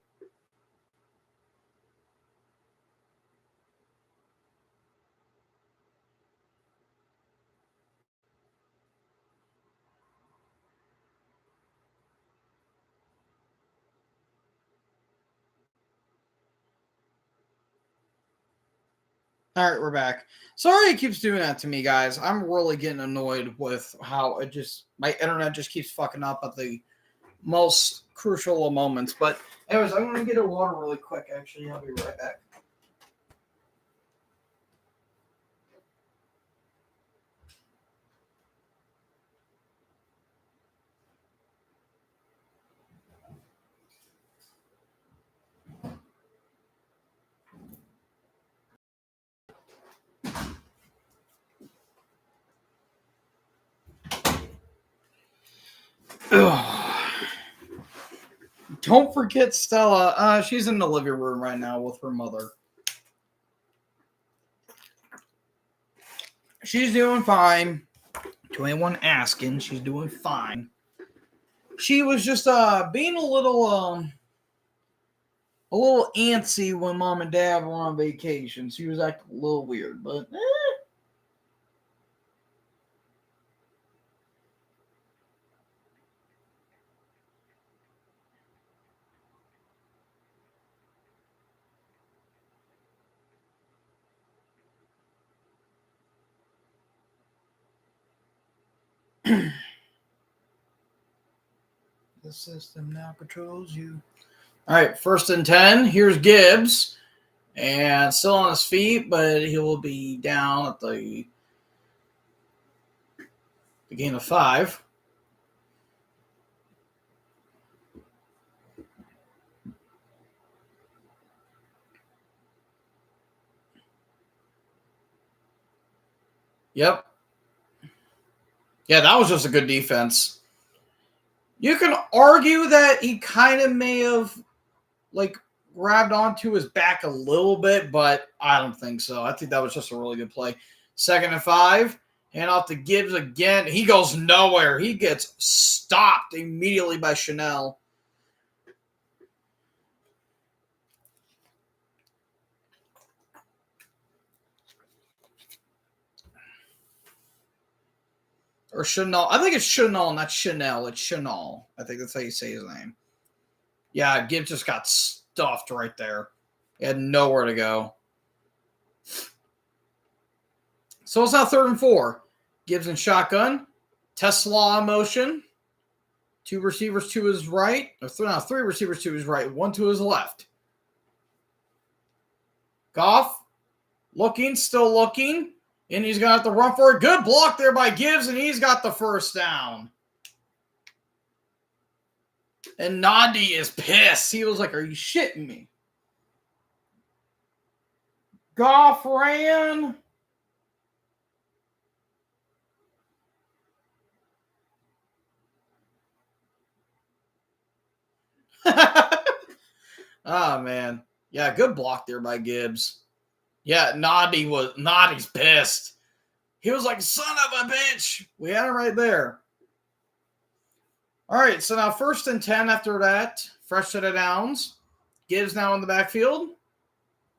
All right, we're back. Sorry it keeps doing that to me, guys. I'm really getting annoyed with how my internet just keeps fucking up at the most crucial of moments. But anyways, I'm going to get a water really quick, actually. I'll be right back. Ugh. Don't forget Stella. She's in the living room right now with her mother. She's doing fine. To anyone asking, she's doing fine. She was just being a little antsy when mom and dad were on vacation. She was acting a little weird, but the system now controls you. All right, 1st and 10. Here's Gibbs. And still on his feet, but he will be down at the gain of 5. Yep. Yeah, that was just a good defense. You can argue that he kind of may have, grabbed onto his back a little bit, but I don't think so. I think that was just a really good play. 2nd and 5. Hand off to Gibbs again. He goes nowhere. He gets stopped immediately by Chanel. Or Chanel. I think it's Chanel, not Chanel. It's Chanel. I think that's how you say his name. Yeah, Gibbs just got stuffed right there. He had nowhere to go. So it's now 3rd and 4. Gibbs in shotgun. Tesla in motion. 2 receivers to his right. Or 3 receivers to his right. 1 to his left. Goff looking, still looking. And he's going to have to run for it. Good block there by Gibbs, and he's got the first down. And Nandi is pissed. He was like, are you shitting me? Goff ran. Oh, man. Yeah, good block there by Gibbs. Yeah, Nadi's pissed. He was like, son of a bitch. We had him right there. All right, so now 1st and 10 after that. Fresh set of downs. Gibbs now in the backfield.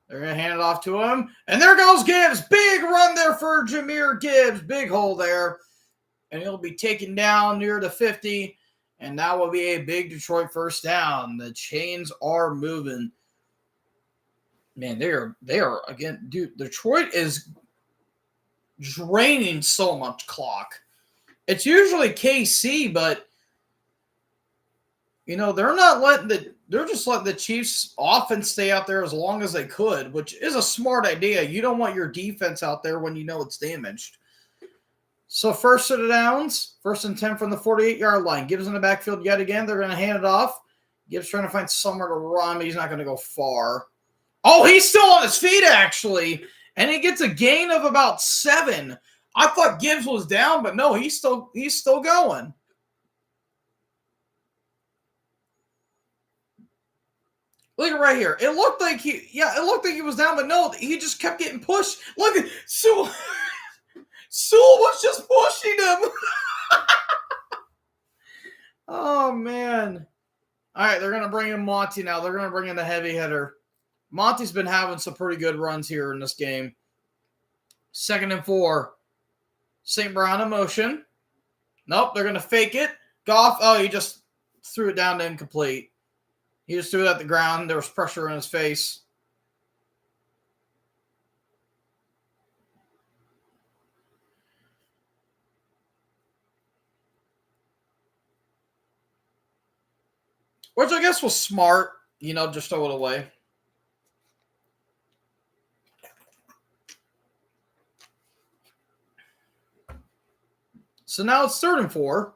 They're going to hand it off to him. And there goes Gibbs. Big run there for Jahmyr Gibbs. Big hole there. And he'll be taken down near the 50. And that will be a big Detroit first down. The chains are moving. Man, they are again, dude, Detroit is draining so much clock. It's usually KC, but you know, they're just letting the Chiefs offense stay out there as long as they could, which is a smart idea. You don't want your defense out there when you know it's damaged. So 1st set of downs, 1st and 10 from the 48-yard line. Gibbs in the backfield yet again. They're going to hand it off. Gibbs trying to find somewhere to run, but he's not going to go far. Oh, he's still on his feet, actually. And he gets a gain of about 7. I thought Gibbs was down, but no, he's still going. Look at right here. It looked like he was down, but no, he just kept getting pushed. Look at Sewell. Sewell was just pushing him. Oh, man. All right, they're going to bring in Monty now. They're going to bring in the heavy hitter. Monty's been having some pretty good runs here in this game. 2nd and 4. St. Brown in motion. Nope, they're going to fake it. Goff, he just threw it down to incomplete. He just threw it at the ground. There was pressure in his face. Which I guess was smart, just throw it away. So now it's 3rd and 4.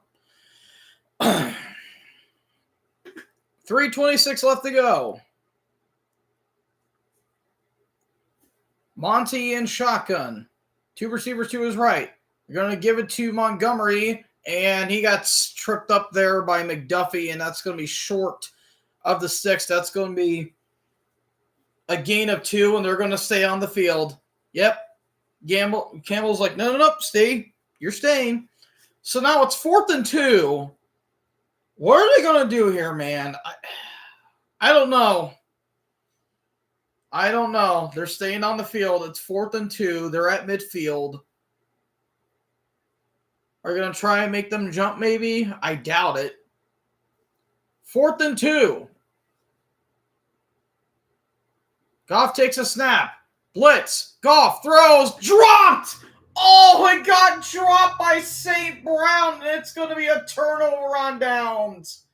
3:26 left to go. Monty in shotgun. 2 receivers to his right. They're going to give it to Montgomery, and he got tripped up there by McDuffie, and that's going to be short of the 6. That's going to be a gain of 2, and they're going to stay on the field. Yep. Campbell's like, no, stay. You're staying. So now it's 4th and 2. What are they going to do here, man? I don't know. They're staying on the field. It's 4th and 2. They're at midfield. Are you going to try and make them jump maybe? I doubt it. 4th and 2. Goff takes a snap. Blitz. Goff throws. Dropped! Oh, it got dropped by St. Brown, and it's going to be a turnover on downs.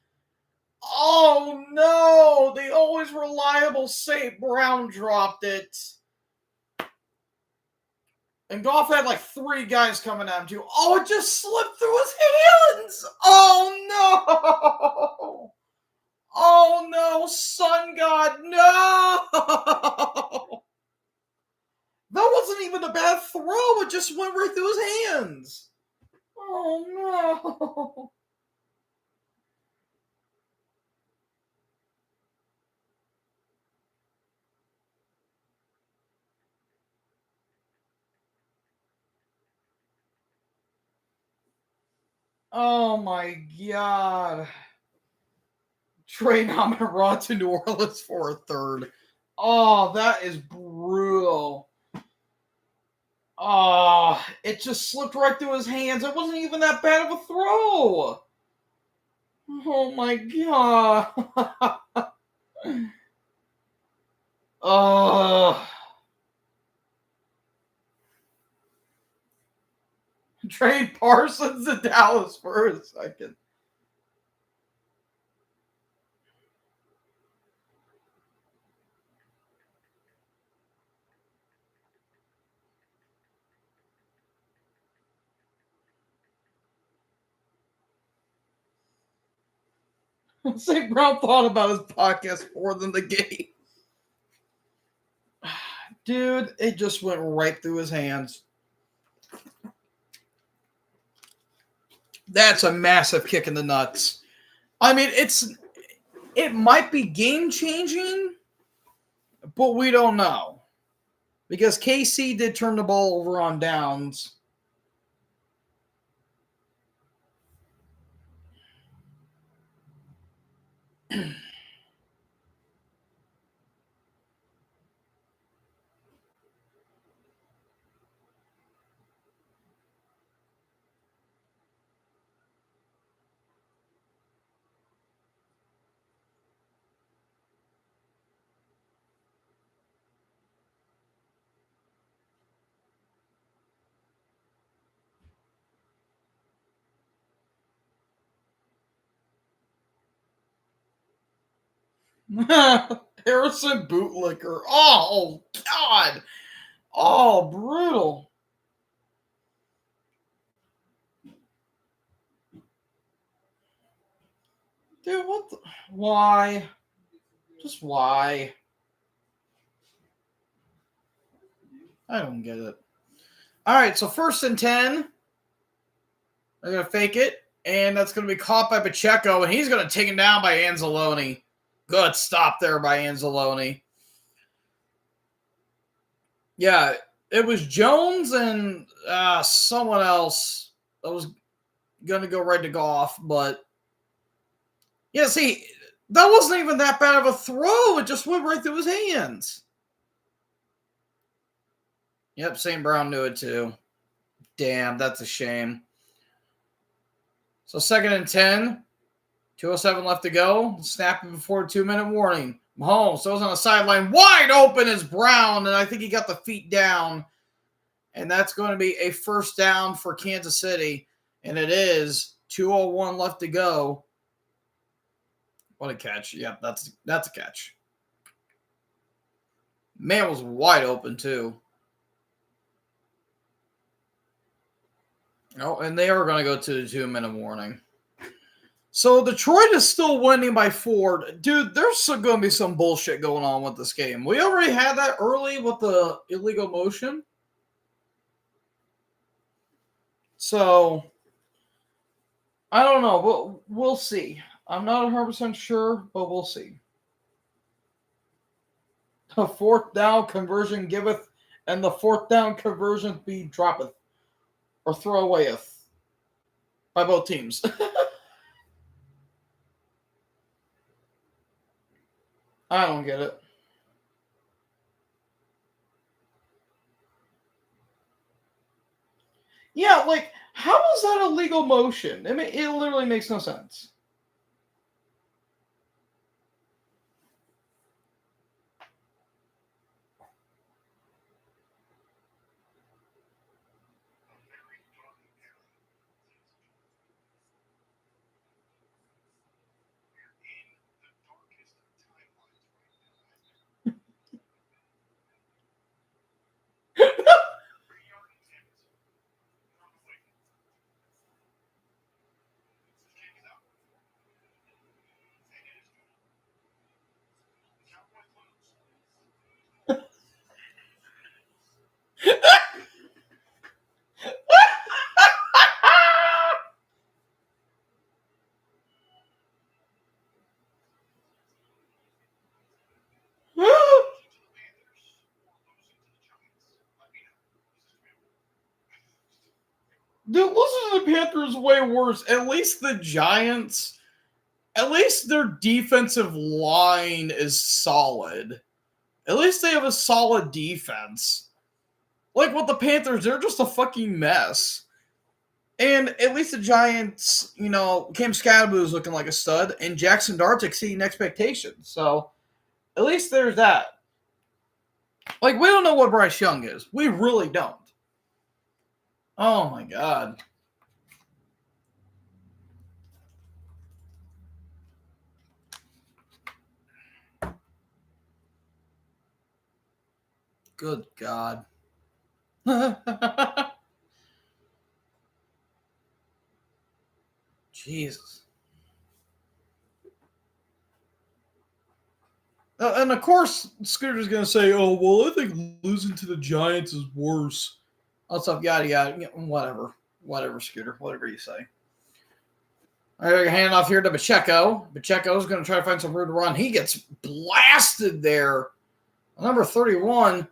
Oh, no. The always reliable St. Brown dropped it. And Goff had like 3 guys coming at him, too. Oh, it just slipped through his hands. Oh, no. Oh, no. Sun God, no. That wasn't even a bad throw. It just went right through his hands. Oh, no. Oh, my God. Trey Amon-Ra to New Orleans for a 3rd. Oh, that is brutal. Oh, it just slipped right through his hands. It wasn't even that bad of a throw. Oh, my God. Trade Parsons to Dallas for a second. St. Brown thought about his podcast more than the game. Dude, it just went right through his hands. That's a massive kick in the nuts. I mean, it might be game changing, but we don't know. Because KC did turn the ball over on downs. Harrison Bootlicker. Oh, God. Oh, brutal. Dude, what the? Why? Just why? I don't get it. All right, so 1st and 10. They're going to fake it, and that's going to be caught by Pacheco, and he's going to take him down by Anzalone. Good stop there by Anzalone. Yeah, it was Jones and someone else that was going to go right to Goff, but yeah, see, that wasn't even that bad of a throw. It just went right through his hands. Yep, St. Brown knew it too. Damn, that's a shame. So 2nd and 10. 2:07 left to go. Snapping before a 2-minute warning. Mahomes throws on the sideline. Wide open is Brown, and I think he got the feet down. And that's going to be a 1st down for Kansas City. And it is 2:01 left to go. What a catch. Yep, that's a catch. Man was wide open, too. Oh, and they are going to go to the 2-minute warning. So Detroit is still winning by 4. Dude, there's going to be some bullshit going on with this game. We already had that early with the illegal motion. So, I don't know. We'll see. I'm not 100% sure, but we'll see. The 4th down conversion giveth, and the 4th down conversion be droppeth, or throwawayeth, by both teams. I don't get it. Yeah, like, how is that a legal motion? I mean, it literally makes no sense. Dude, losing to the Panthers is way worse. At least the Giants, at least their defensive line is solid. At least they have a solid defense. Like with the Panthers, they're just a fucking mess. And at least the Giants, you know, Cam Skadaboo is looking like a stud, and Jackson Dart's exceeding expectations. So at least there's that. Like, we don't know what Bryce Young is. We really don't. Oh, my God. Good God. Jesus. And of course, Scooter's going to say, oh, well, I think losing to the Giants is worse. All stuff, yada, yada. Whatever. Whatever, Scooter. Whatever you say. All right, hand off here to Pacheco. Pacheco's going to try to find some room to run. He gets blasted there. Number 31.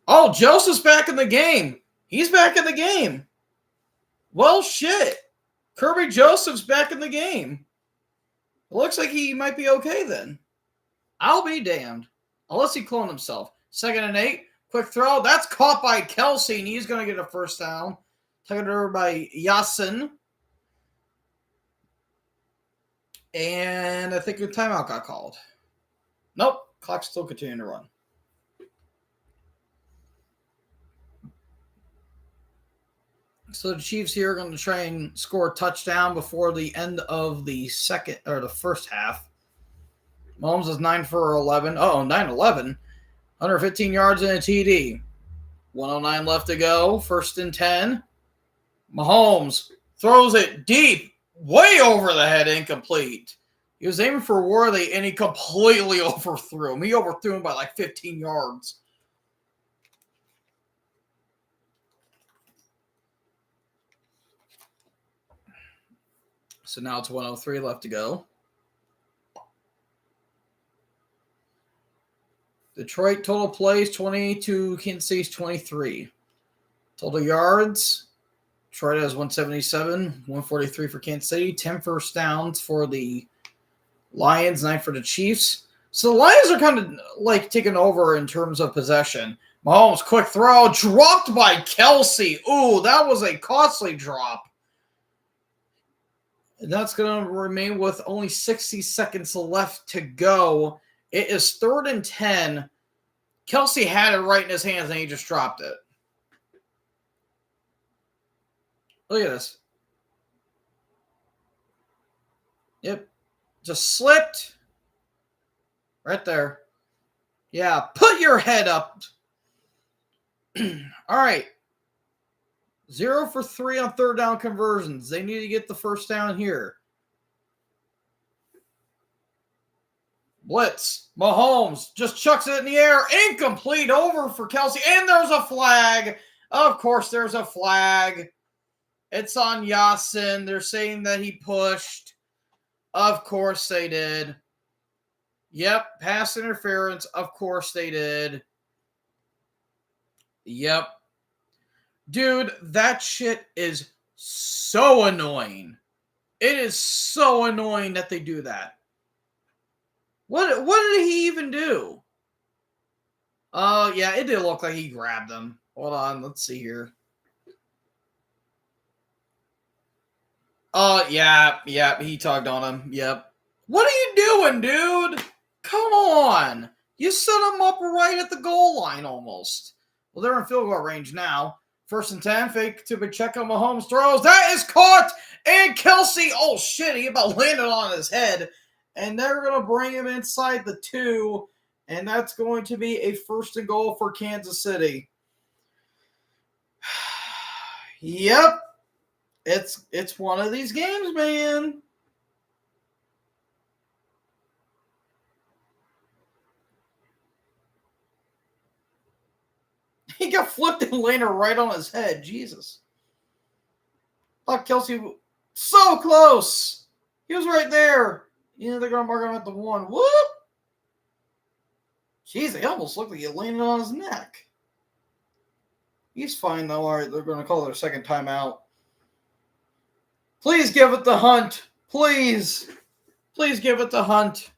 Oh, Joseph's back in the game. He's back in the game. Well, shit. Kirby Joseph's back in the game. It looks like he might be okay then. I'll be damned. Unless he cloned himself. 2nd and 8. Quick throw. That's caught by Kelsey, and he's going to get a first down. Taken over by Yasin. And I think a timeout got called. Nope. Clock's still continuing to run. So the Chiefs here are going to try and score a touchdown before the end of the first half. Mahomes is 9 for 11. Oh, 9-11. 115 yards and a TD. 109 left to go. 1st and 10. Mahomes throws it deep, way over the head, incomplete. He was aiming for Worthy, and he completely overthrew him. He overthrew him by like 15 yards. So now it's 103 left to go. Detroit total plays 20 to Kansas City's 23. Total yards. Detroit has 177, 143 for Kansas City, 10 first downs for the Lions, 9 for the Chiefs. So the Lions are kind of like taking over in terms of possession. Mahomes, quick throw, dropped by Kelsey. Ooh, that was a costly drop. And that's going to remain with only 60 seconds left to go. It is 3rd and 10. Kelsey had it right in his hands, and he just dropped it. Look at this. Yep. Just slipped. Right there. Yeah, put your head up. All right. 0 for 3 on 3rd down conversions. They need to get the first down here. Blitz. Mahomes just chucks it in the air. Incomplete. Over for Kelsey. And there's a flag. Of course there's a flag. It's on Yasin. They're saying that he pushed. Of course they did. Yep. Pass interference. Of course they did. Yep. Dude, that shit is so annoying. It is so annoying that they do that. What did he even do? Oh, yeah, it did look like he grabbed him. Hold on, let's see here. Oh, yeah, he tugged on him. Yep. What are you doing, dude? Come on. You set him up right at the goal line almost. Well, they're in field goal range now. 1st and 10, fake to Pacheco. Mahomes throws. That is caught. And Kelsey, oh shit, he about landed on his head. And they're going to bring him inside the 2. And that's going to be a 1st and goal for Kansas City. Yep. It's one of these games, man. He got flipped and landed right on his head. Jesus. Thought Kelsey so close. He was right there. You know, they're going to mark him at the 1. Whoop. Jeez, it almost looked like he landed on his neck. He's fine, though. All right, they're going to call their second timeout. Please give it to Hunt. Please. Please give it to Hunt.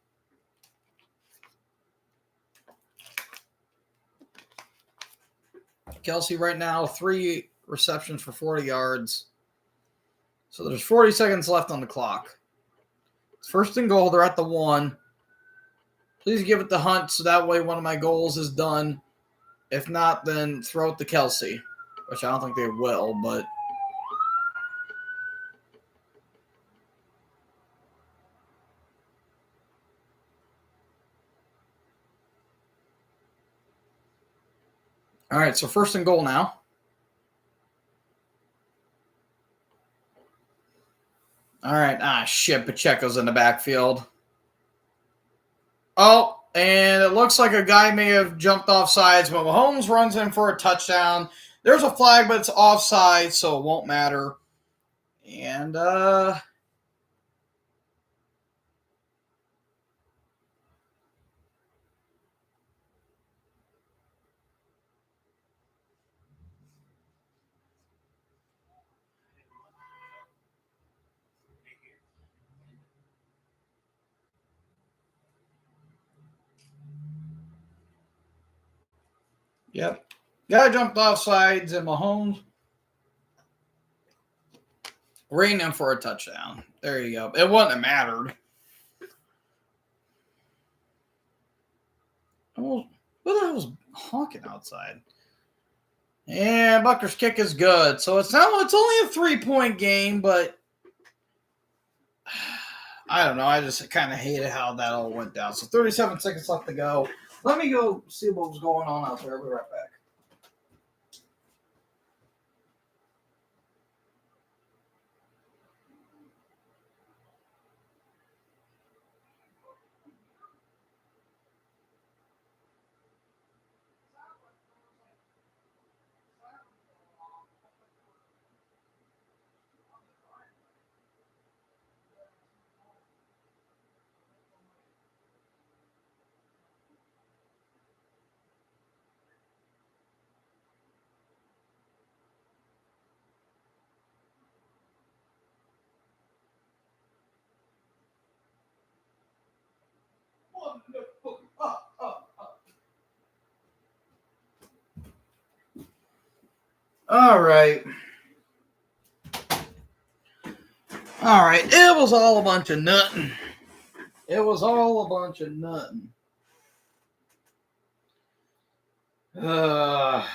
Kelsey right now, 3 receptions for 40 yards. So there's 40 seconds left on the clock. It's 1st and goal. They're at the 1. Please give it to Hunt so that way one of my goals is done. If not, then throw it to Kelsey, which I don't think they will, but. All right, so first and goal now. All right, shit, Pacheco's in the backfield. Oh, and it looks like a guy may have jumped off sides, but Mahomes runs in for a touchdown. There's a flag, but it's offside, so it won't matter. And, yep. Guy jumped off sides, and Mahomes ran in for a touchdown. There you go. It wouldn't have mattered. Oh, who the hell was honking outside? And Bucker's kick is good. So it's only a 3-point game, but I don't know. I just kind of hated how that all went down. So 37 seconds left to go. Let me go see what was going on out there. I'll be right back. All right. All right. It was all a bunch of nutting. It was all a bunch of nutting. Uh,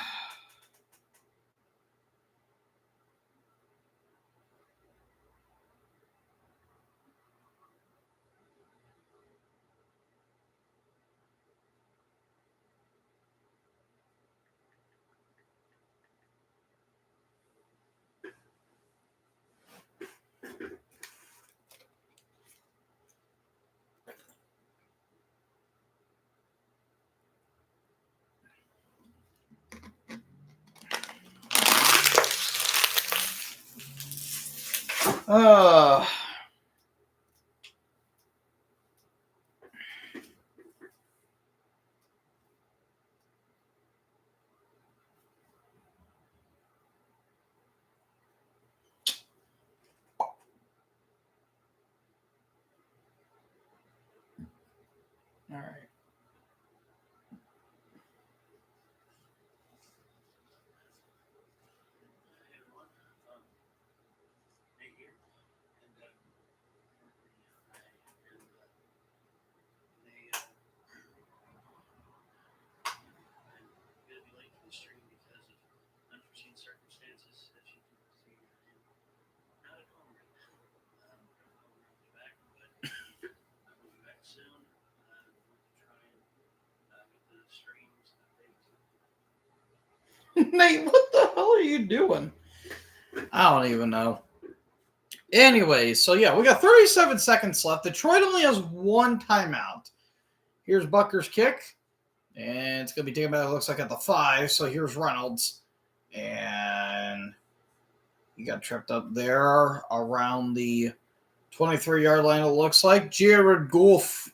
all right. Nate, what the hell are you doing? I don't even know. Anyway, so yeah, we got 37 seconds left. Detroit only has one timeout. Here's Bucker's kick. And it's going to be taken back, it looks like, at the 5. So here's Reynolds. And he got tripped up there around the 23-yard line, it looks like. Jared Goff.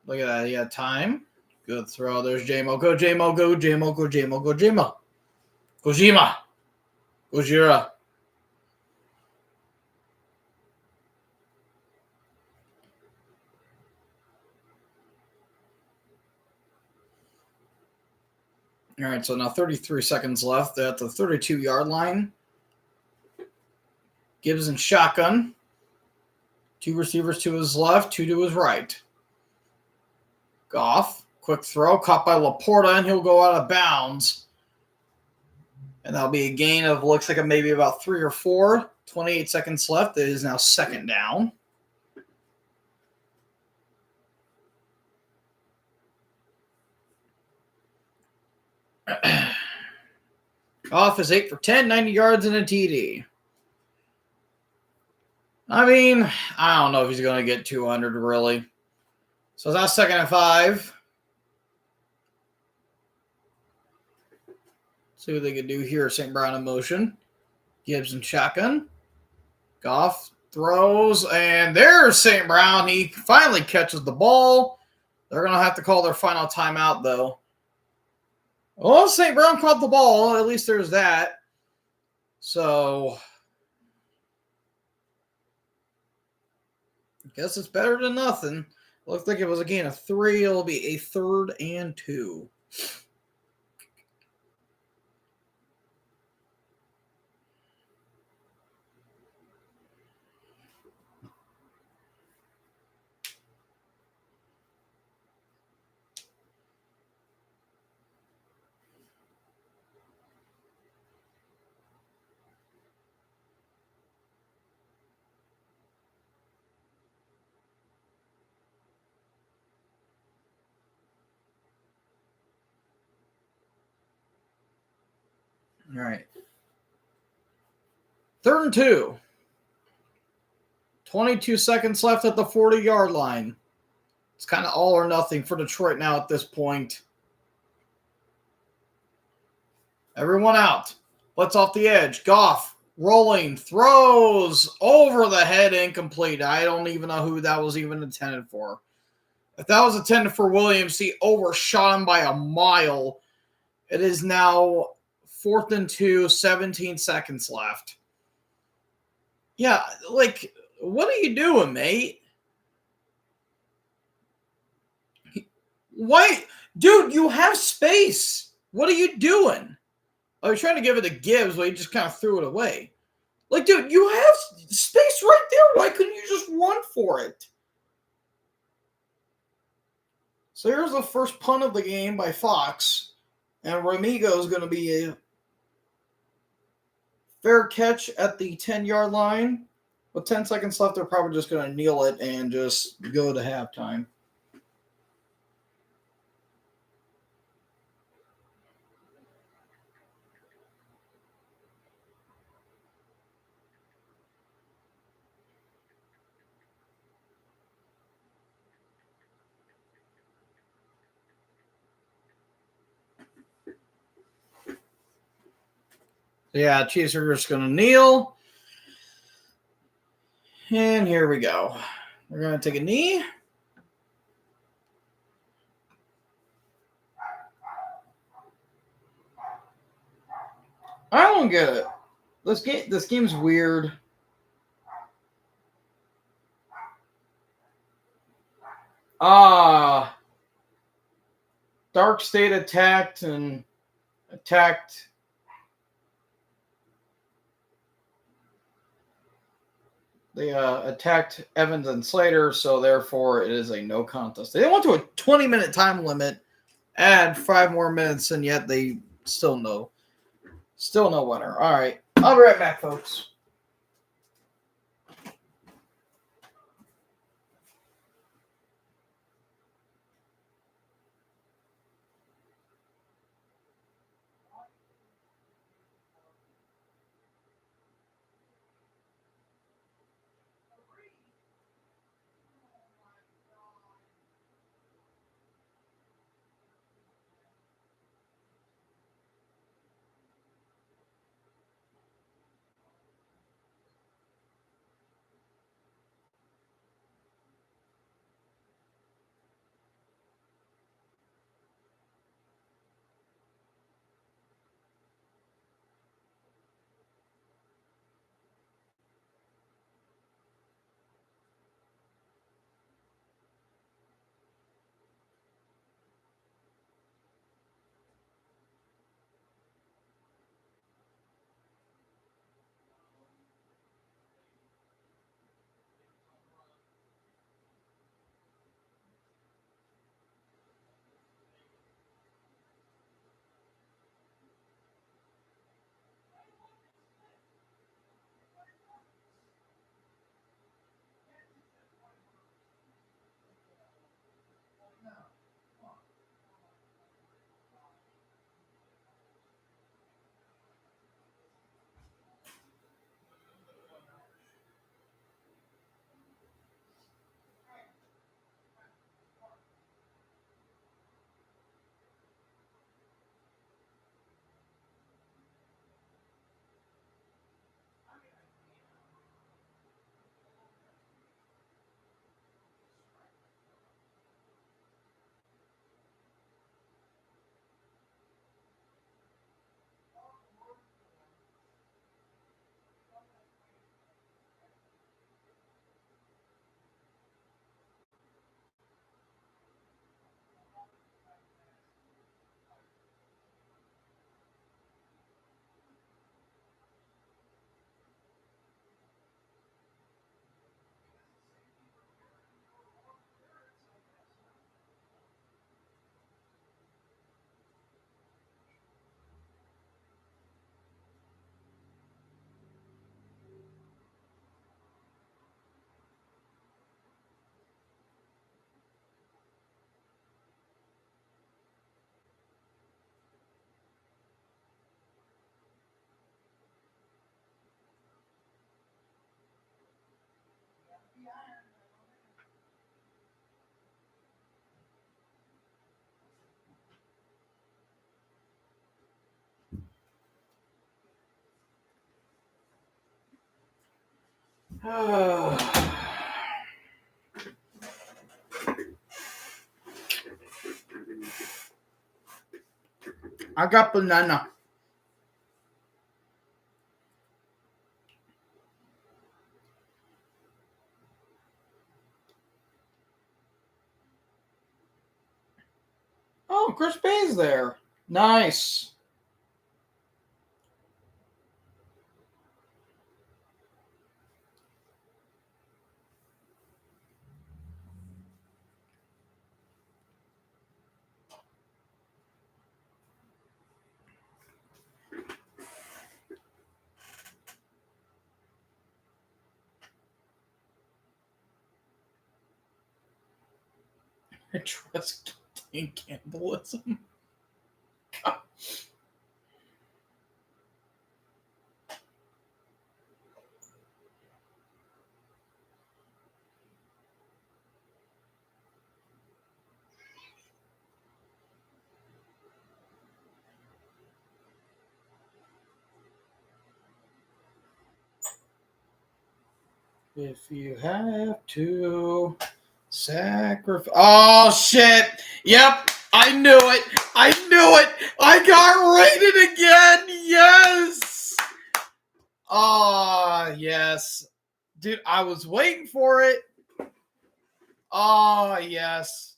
Look at that. He had time. Good throw. There's J-Mo. Go, J-Mo. Go, J-Mo. Go, J-Mo. Go, J-Mo. Kojima. Gojira. All right, so now 33 seconds left at the 32-yard line. Gibbs and shotgun. 2 receivers to his left, 2 to his right. Goff, Quick throw caught by Laporta, and he'll go out of bounds. And that'll be a gain of, looks like, maybe about 3 or 4. 28 seconds left. It is now second down. Goff is 8 for 10, 90 yards and a TD. I mean, I don't know if he's going to get 200, really. So that's second and 5. See what they can do here. St. Brown in motion. Gibbs in shotgun. Goff throws, and there's St. Brown. He finally catches the ball. They're going to have to call their final timeout, though. Well, St. Brown caught the ball. At least there's that. So, I guess it's better than nothing. Looks like it was a gain of 3. It'll be a 3rd and 2. All right. 3rd and 2. 22 seconds left at the 40-yard line. It's kind of all or nothing for Detroit now at this point. Everyone out. Blitz off the edge. Goff rolling, throws over the head, incomplete. I don't even know who that was even intended for. If that was intended for Williams, he overshot him by a mile. It is now 4th and 2, 17 seconds left. Yeah, like, what are you doing, mate? Why? Dude, you have space. What are you doing? I was trying to give it to Gibbs, but he just kind of threw it away. Like, dude, you have space right there. Why couldn't you just run for it? So here's the first punt of the game by Fox. And Ramigo is going to be a fair catch at the 10-yard line. With 10 seconds left, they're probably just going to kneel it and just go to halftime. Yeah, Chiefs are just going to kneel. And here we go. We're going to take a knee. I don't get it. This game's weird. Dark State attacked. They attacked Evans and Slater, so therefore it is a no contest. They went to a 20-minute time limit, add 5 more minutes, and yet they still no winner. All right, I'll be right back, folks. I got banana. Oh, Chris Bay's there. Nice. I trust cannibalism. If you have to sacrifice. Oh, shit. Yep. I knew it. I knew it. I got rated again. Yes. Oh, yes. Dude, I was waiting for it. Oh, yes.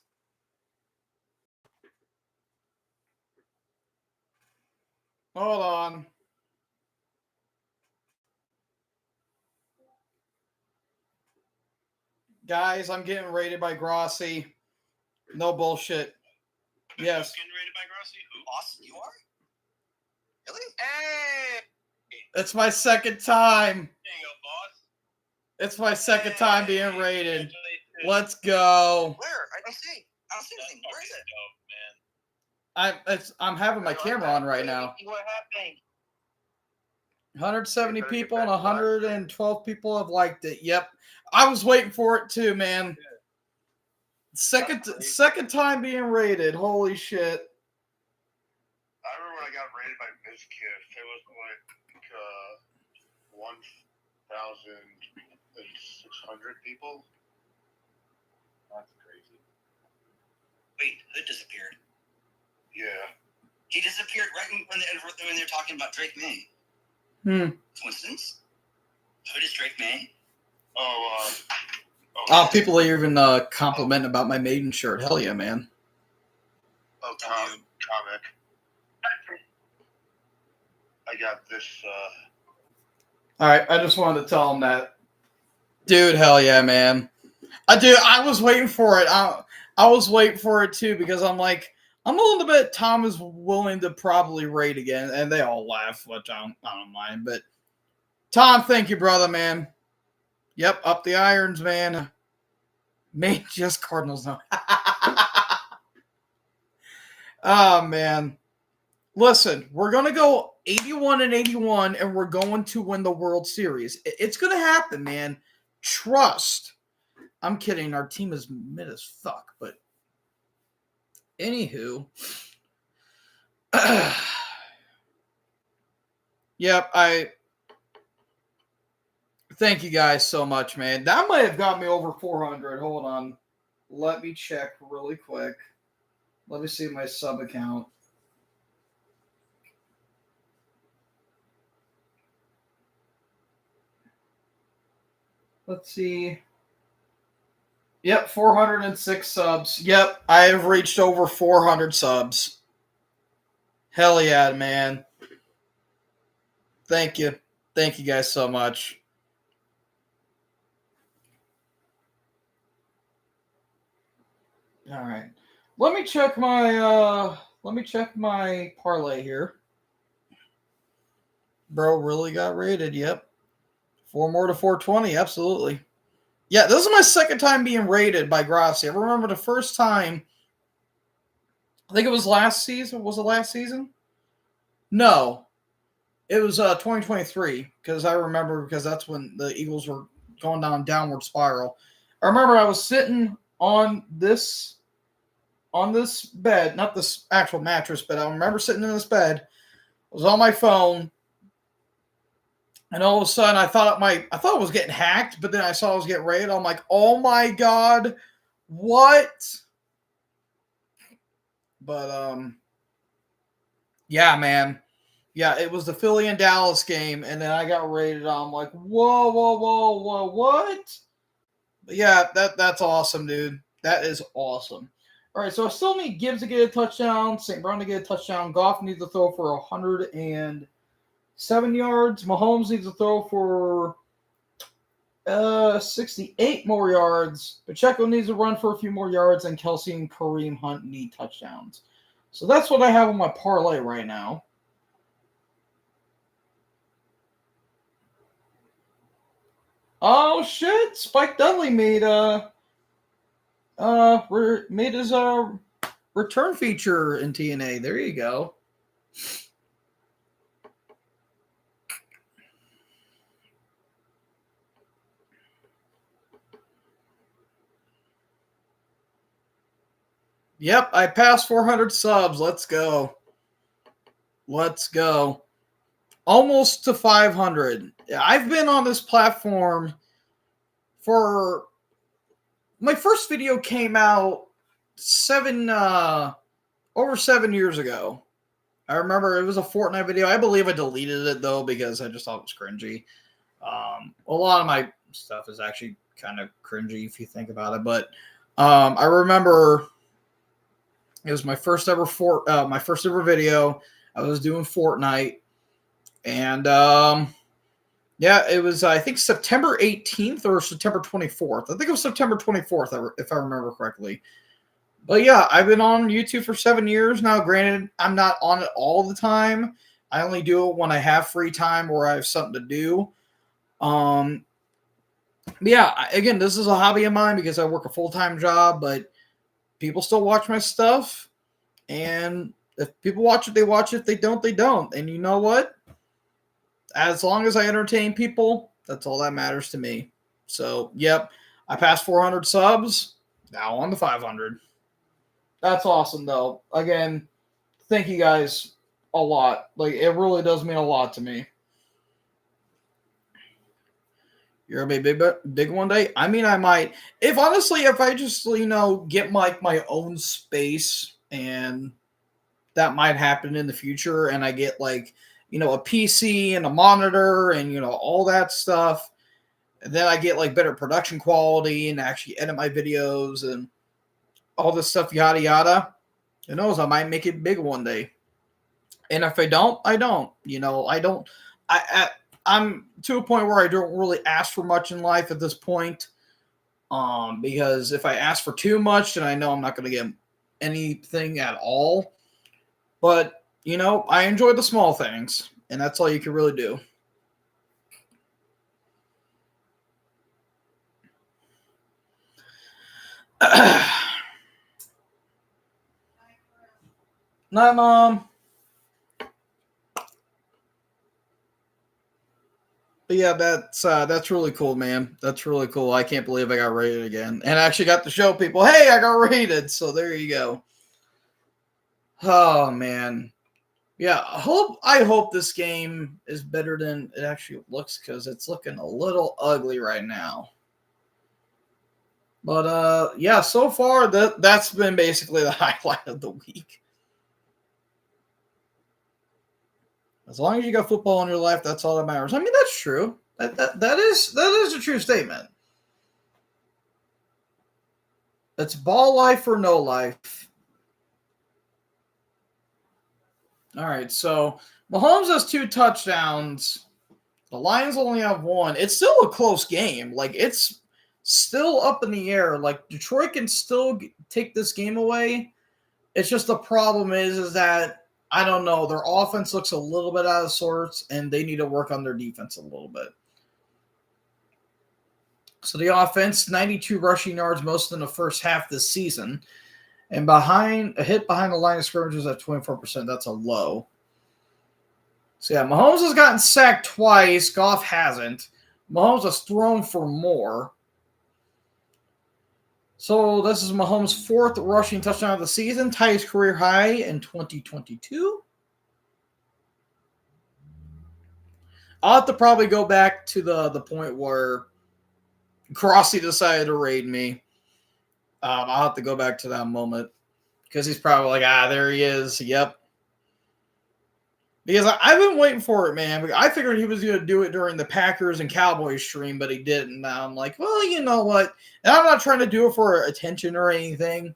Hold on. Guys, I'm getting rated by Grossi. No bullshit. Yes. Getting rated by Grossi? Who? Austin, you are? Really? Hey! It's my second time. There you go, boss. It's my second time being rated. Congratulations. Let's go. Where? I don't see. I don't see That's anything. Where is fucking it? dope, man. I'm having my camera on right now. What happened? 170 people and 112 people have liked it. Yep. I was waiting for it too, man. Second time being rated. Holy shit. I remember when I got rated by Mizkif, it was like 1,600 people. That's crazy. Wait, Hood disappeared. Yeah. He disappeared right when they're talking about Drake May. Coincidence? Hood is Drake May? Oh, people are even complimenting about my Maiden shirt. Hell yeah, man. Oh, comic. I got this, All right, I just wanted to tell him that. Dude, hell yeah, man. I was waiting for it. I was waiting for it too because I'm like, I'm willing to bet Tom is willing to probably rate again, and they all laugh, which I don't mind. But Tom, thank you, brother, man. Yep, up the irons, man. Man, just Cardinals now. Oh, man. Listen, we're going to go 81-81, and we're going to win the World Series. It's going to happen, man. Trust. I'm kidding. Our team is mid as fuck, but anywho. Yep, thank you guys so much, man. That might have got me over 400. Hold on. Let me check really quick. Let me see my sub account. Let's see. Yep, 406 subs. Yep, I have reached over 400 subs. Hell yeah, man. Thank you. Thank you guys so much. All right. Let me check my parlay here. Bro really got rated. Yep. 4 more to 420. Absolutely. Yeah, this is my second time being rated by Grossi. I remember the first time, I think it was last season. Was it last season? No. It was 2023 because I remember because that's when the Eagles were going down a downward spiral. I remember I was sitting on this bed, not this actual mattress, but I remember sitting in this bed. I was on my phone, And all of a sudden, I thought it was getting hacked, but then I saw it was getting raided. I'm like, oh my god, what? But yeah, man, yeah, it was the Philly and Dallas game, and then I got raided. I'm like, whoa, whoa, whoa, whoa, what? But yeah, that's awesome, dude. That is awesome. All right, so I still need Gibbs to get a touchdown, St. Brown to get a touchdown. Goff needs to throw for 107 yards. Mahomes needs to throw for 68 more yards. Pacheco needs to run for a few more yards, and Kelsey and Kareem Hunt need touchdowns. So that's what I have on my parlay right now. Oh shit! Spike Dudley made his return feature in TNA. There you go. Yep, I passed 400 subs. Let's go. Let's go. Almost to 500. I've been on this platform for... My first video came out over 7 years ago. I remember it was a Fortnite video. I believe I deleted it, though, because I just thought it was cringy. A lot of my stuff is actually kind of cringy if you think about it. But I remember... It was my first ever video. I was doing Fortnite, and yeah, it was I think September 18th or September 24th. I think it was September 24th, if I remember correctly. But yeah, I've been on YouTube for 7 years now. Granted, I'm not on it all the time. I only do it when I have free time or I have something to do. Yeah, again, this is a hobby of mine because I work a full-time job, but people still watch my stuff, and if people watch it, they watch it. If they don't, they don't. And you know what? As long as I entertain people, that's all that matters to me. So, yep, I passed 400 subs. Now on to 500. That's awesome, though. Again, thank you guys a lot. Like, it really does mean a lot to me. You're gonna be big one day. I mean, I might. If I just get my own space, and that might happen in the future, and I get a PC and a monitor and all that stuff, and then I get better production quality and actually edit my videos and all this stuff, yada yada. Who knows? I might make it big one day. And if I don't, I don't. I'm to a point where I don't really ask for much in life at this point, because if I ask for too much, then I know I'm not going to get anything at all. But, I enjoy the small things, and that's all you can really do. Night, Mom. But yeah, that's really cool, man. That's really cool. I can't believe I got rated again. And I actually got to show people, hey, I got rated. So there you go. Oh, man. Yeah, I hope this game is better than it actually looks, because it's looking a little ugly right now. But, yeah, so far, that's been basically the highlight of the week. As long as you got football in your life, that's all that matters. I mean, that's true. That is a true statement. It's ball life or no life. All right, so Mahomes has 2 touchdowns. The Lions only have 1. It's still a close game. It's still up in the air. Detroit can still take this game away. It's just the problem is that, I don't know, their offense looks a little bit out of sorts, and they need to work on their defense a little bit. So the offense, 92 rushing yards, most in the first half this season. And a hit behind the line of scrimmage is at 24%. That's a low. So yeah, Mahomes has gotten sacked twice. Goff hasn't. Mahomes has thrown for more. So this is Mahomes' 4th rushing touchdown of the season, ties career high in 2022. I'll have to probably go back to the point where Crossy decided to raid me. I'll have to go back to that moment because he's probably like, there he is. Yep. Because I've been waiting for it, man. I figured he was going to do it during the Packers and Cowboys stream, but he didn't. Now I'm like, well, you know what? And I'm not trying to do it for attention or anything.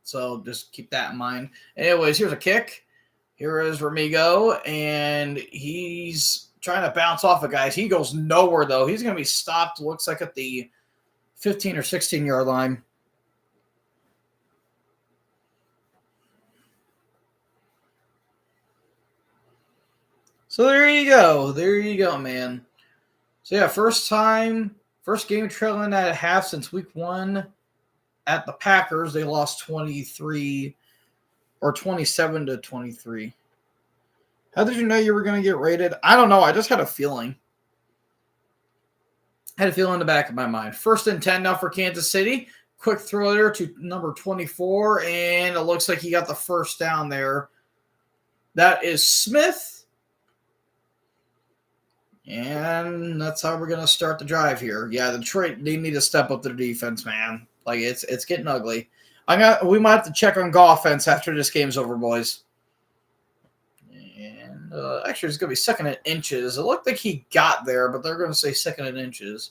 So just keep that in mind. Anyways, here's a kick. Here is Remigo, and he's trying to bounce off of guys. He goes nowhere, though. He's going to be stopped, looks like, at the 15 or 16-yard line. So there you go. There you go, man. So, yeah, first game trailing at a half since week 1 at the Packers. They lost 23 or 27-23. How did you know you were going to get rated? I don't know. I just had a feeling. Had a feeling in the back of my mind. 1st and 10 now for Kansas City. Quick throw there to number 24, and it looks like he got the first down there. That is Smith. And that's how we're going to start the drive here. Yeah, Detroit, they need to step up their defense, man. Like, it's getting ugly. We might have to check on offense after this game's over, boys. And actually, it's going to be 2nd and inches. It looked like he got there, but they're going to say 2nd and inches.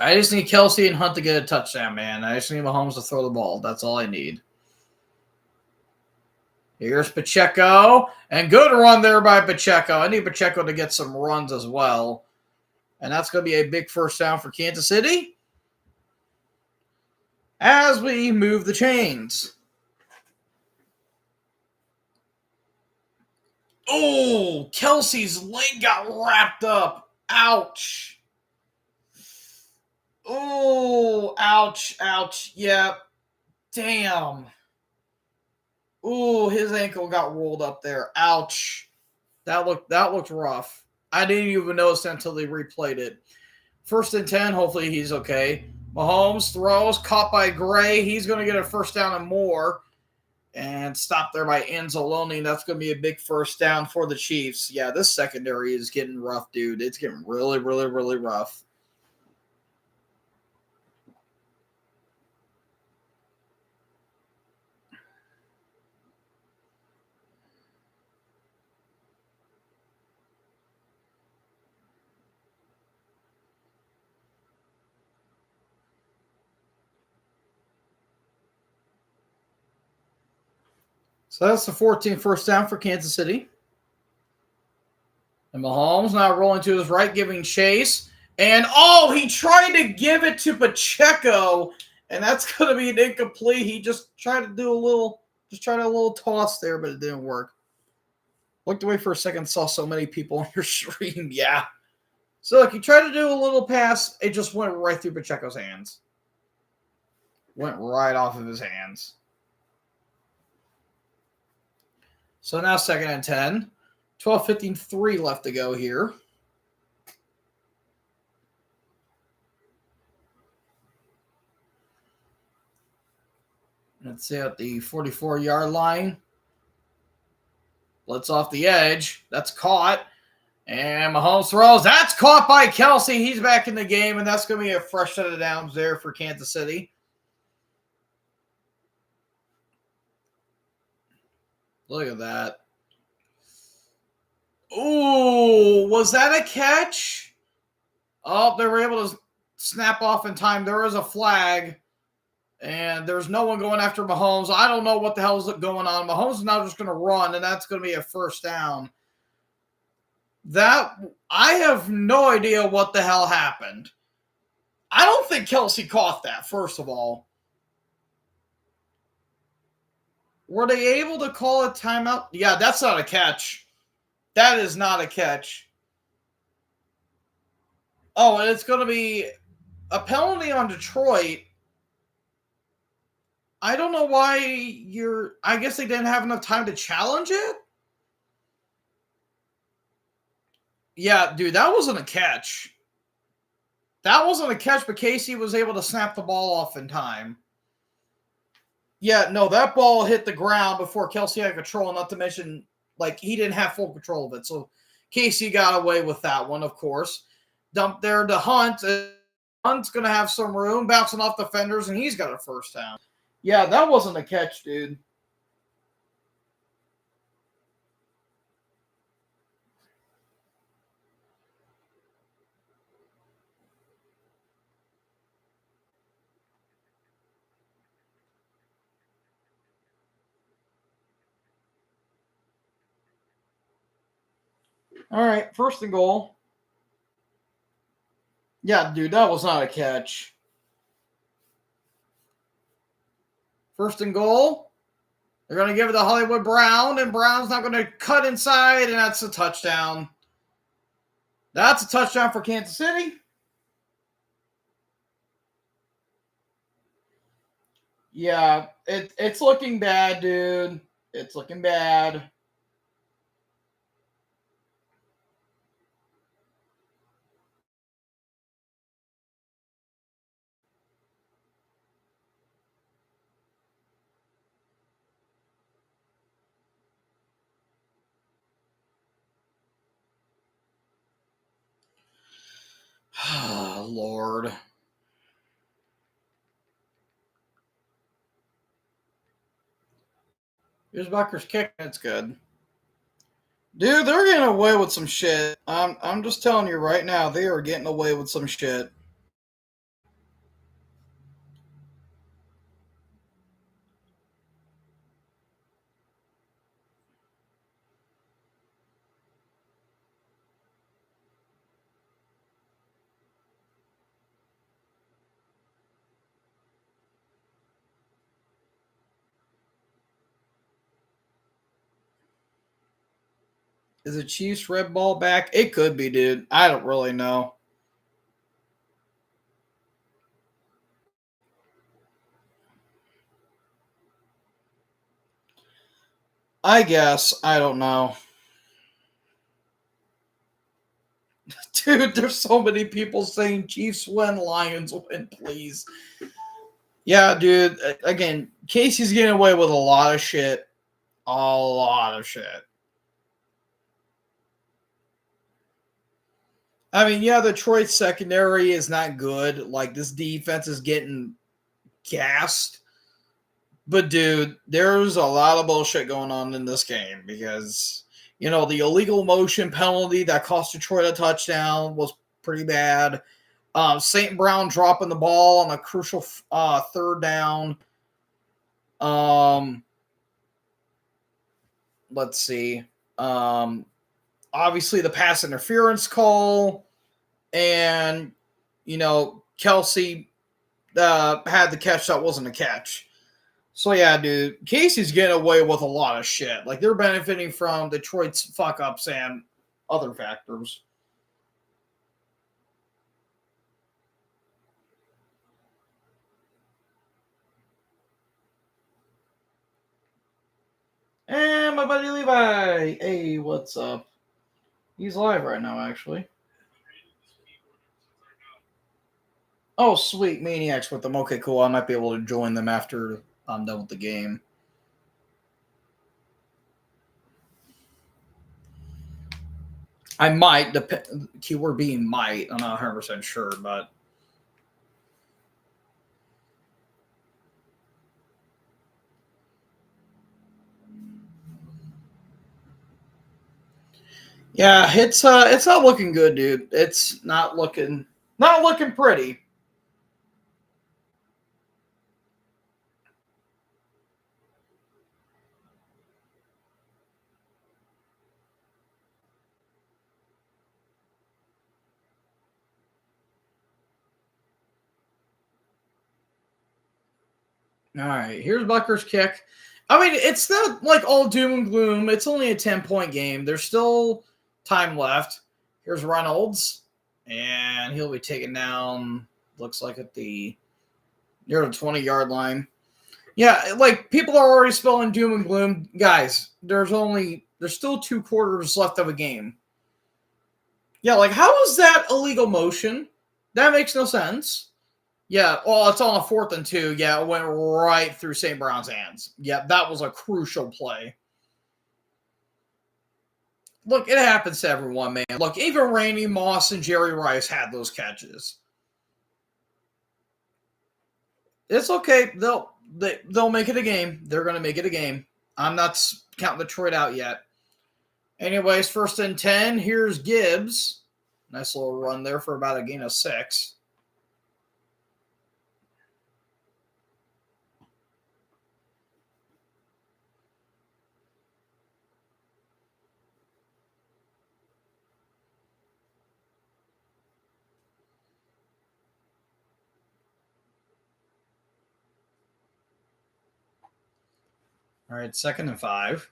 I just need Kelsey and Hunt to get a touchdown, man. I just need Mahomes to throw the ball. That's all I need. Here's Pacheco. And good run there by Pacheco. I need Pacheco to get some runs as well. And that's going to be a big first down for Kansas City as we move the chains. Oh, Kelsey's leg got wrapped up. Ouch. Oh, ouch, ouch. Yep. Damn. Ooh, his ankle got rolled up there. Ouch. That looked rough. I didn't even notice that until they replayed it. 1st and 10. Hopefully he's okay. Mahomes throws, caught by Gray. He's going to get a first down and more. And stopped there by Anzalone. That's going to be a big first down for the Chiefs. Yeah, this secondary is getting rough, dude. It's getting really, really, really rough. So that's the 14th first down for Kansas City. And Mahomes now rolling to his right, giving chase. And, he tried to give it to Pacheco. And that's going to be an incomplete. He just tried to do a little toss there, but it didn't work. Looked away for a second, saw so many people on your stream. Yeah. So, look, he tried to do a little pass. It just went right through Pacheco's hands. Went right off of his hands. So now 2nd and 10. 12:53 left to go here. Let's see at the 44-yard line. Blitz off the edge. That's caught. And Mahomes throws. That's caught by Kelsey. He's back in the game, and that's going to be a fresh set of downs there for Kansas City. Look at that. Ooh, was that a catch? Oh, they were able to snap off in time. There is a flag, and there's no one going after Mahomes. I don't know what the hell is going on. Mahomes is now just going to run, and that's going to be a first down. I have no idea what the hell happened. I don't think Kelsey caught that, first of all. Were they able to call a timeout? Yeah, that's not a catch. That is not a catch. Oh, and it's going to be a penalty on Detroit. I don't know why I guess they didn't have enough time to challenge it. Yeah, dude, that wasn't a catch. That wasn't a catch, but Casey was able to snap the ball off in time. Yeah, no, that ball hit the ground before Kelsey had control, not to mention, like he didn't have full control of it. So Casey got away with that one, of course. Dumped there to Hunt. Hunt's going to have some room, bouncing off defenders, and he's got a first down. Yeah, that wasn't a catch, dude. All right, first and goal. Yeah, dude, that was not a catch. First and goal. They're going to give it to Hollywood Brown, and Brown's not going to cut inside, and that's a touchdown. That's a touchdown for Kansas City. Yeah, it's looking bad, dude. It's looking bad. Lord. Here's Bucker's kick. It's good. Dude, they're getting away with some shit. I'm just telling you right now, they are getting away with some shit. Is the Chiefs red ball back? It could be, dude. I don't really know. I guess. I don't know. Dude, there's so many people saying Chiefs win, Lions win, please. Yeah, dude. Again, Casey's getting away with a lot of shit. A lot of shit. I mean, yeah, Detroit's secondary is not good. Like, this defense is getting gassed. But, dude, there's a lot of bullshit going on in this game because, you know, the illegal motion penalty that cost Detroit a touchdown was pretty bad. St. Brown dropping the ball on a crucial third down. Let's see. Obviously, the pass interference call, and, you know, Kelsey had the catch that wasn't a catch. So, yeah, dude, Casey's getting away with a lot of shit. Like, they're benefiting from Detroit's fuck-ups and other factors. And my buddy Levi. Hey, what's up? He's live right now, actually. Oh, sweet. Maniacs with them. Okay, cool. I might be able to join them after I'm done with the game. I might. Keyword being might. I'm not 100% sure, but... Yeah, it's not looking good, dude. It's not looking pretty. All right, here's Bucker's kick. I mean, it's not like all doom and gloom. It's only a 10-point game. There's still time left. Here's Reynolds, and he'll be taken down, looks like at the near the 20-yard line. Yeah, like, people are already spelling doom and gloom. Guys, there's still 2 quarters left of a game. Yeah, like, how is that illegal motion? That makes no sense. Yeah, well, it's on a 4th and 2. Yeah, it went right through St. Brown's hands. Yeah, that was a crucial play. Look, it happens to everyone, man. Look, even Randy Moss and Jerry Rice had those catches. It's okay. They'll make it a game. They're going to make it a game. I'm not counting Detroit out yet. Anyways, 1st and 10. Here's Gibbs. Nice little run there for about a gain of 6. All right, 2nd and 5.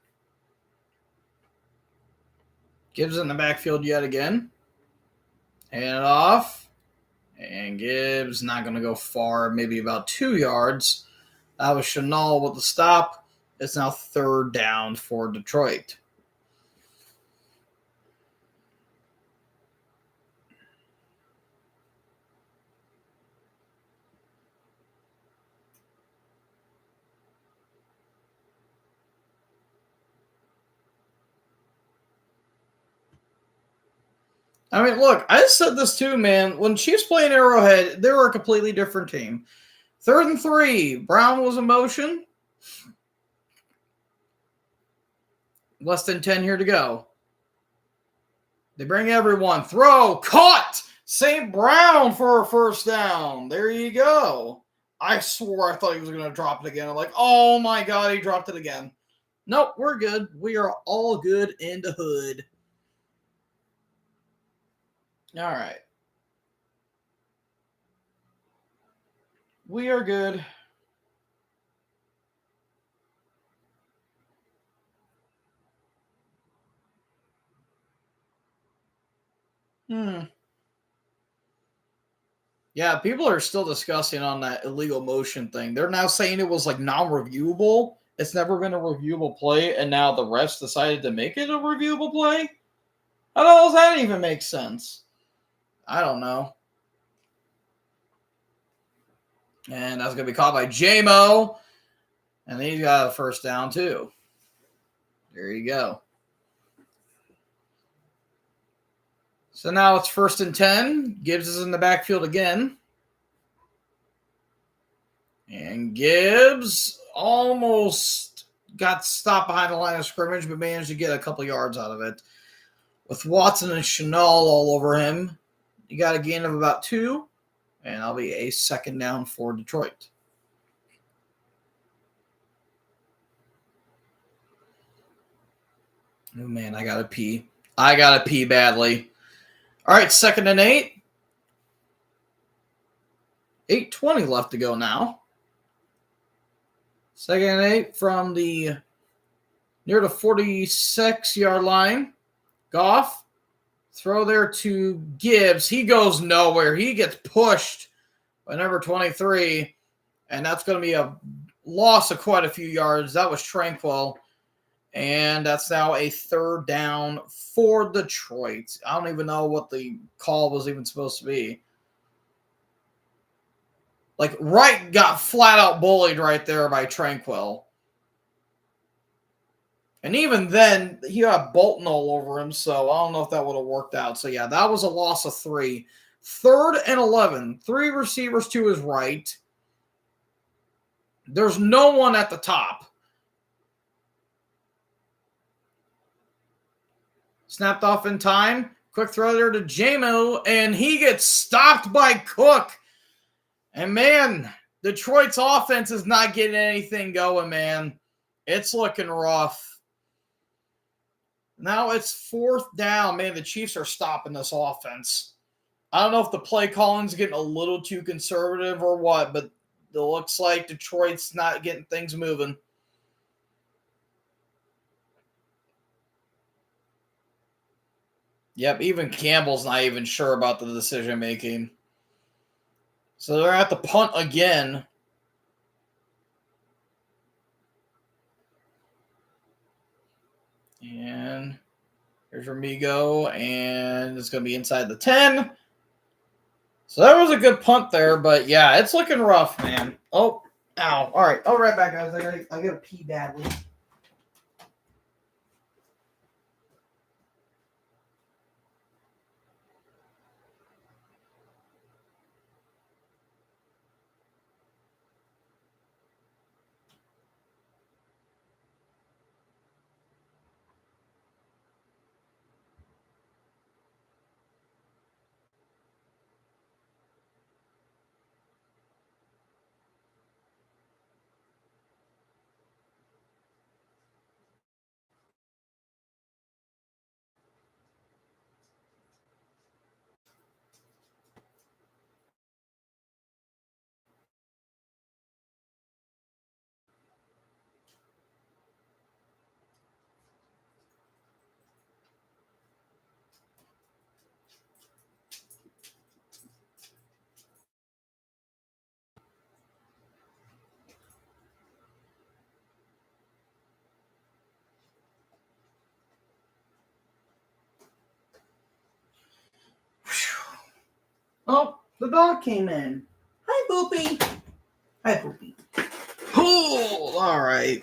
Gibbs in the backfield yet again. Hand it off. And Gibbs not going to go far, maybe about 2 yards. That was Chenal with the stop. It's now 3rd down for Detroit. I mean, look, I said this too, man. When Chiefs playing Arrowhead, they were a completely different team. 3rd and 3. Brown was in motion. Less than 10 here to go. They bring everyone. Throw. Caught. St. Brown for a 1st down. There you go. I swore I thought he was going to drop it again. I'm like, oh my God, he dropped it again. Nope, we're good. We are all good in the hood. All right. We are good. Yeah, people are still discussing on that illegal motion thing. They're now saying it was like non-reviewable. It's never been a reviewable play, and now the refs decided to make it a reviewable play? How the hell does that even make sense? I don't know. And that's going to be caught by J-Mo. And then he's got a 1st down, too. There you go. So now it's 1st and 10. Gibbs is in the backfield again. And Gibbs almost got stopped behind the line of scrimmage, but managed to get a couple yards out of it. With Watson and Chenal all over him, you got a gain of about 2, and that'll be a 2nd down for Detroit. Oh, man, I got to pee. I got to pee badly. All right, 2nd and 8. 8:20 left to go now. 2nd and 8 from the near the 46-yard line. Goff. Throw there to Gibbs. He goes nowhere. He gets pushed by number 23, and that's going to be a loss of quite a few yards. That was Tranquil, and that's now a 3rd down for Detroit. I don't even know what the call was even supposed to be. Like, Wright got flat out bullied right there by Tranquil. And even then, he had Bolton all over him, so I don't know if that would have worked out. So, yeah, that was a loss of 3. 3rd and 11. 3 receivers to his right. There's no one at the top. Snapped off in time. Quick throw there to J-Mo, and he gets stopped by Cook. And, man, Detroit's offense is not getting anything going, man. It's looking rough. Now it's 4th down. Man, the Chiefs are stopping this offense. I don't know if the play calling's getting a little too conservative or what, but it looks like Detroit's not getting things moving. Yep, even Campbell's not even sure about the decision-making. So they're at the punt again. And here's Ramigo, and it's going to be inside the 10. So that was a good punt there, but yeah, it's looking rough, man. Oh, ow. All right, I'll be right back, guys. I got to pee badly. Oh, the dog came in. Hi, Boopy. Hi, Boopy. Oh, all right.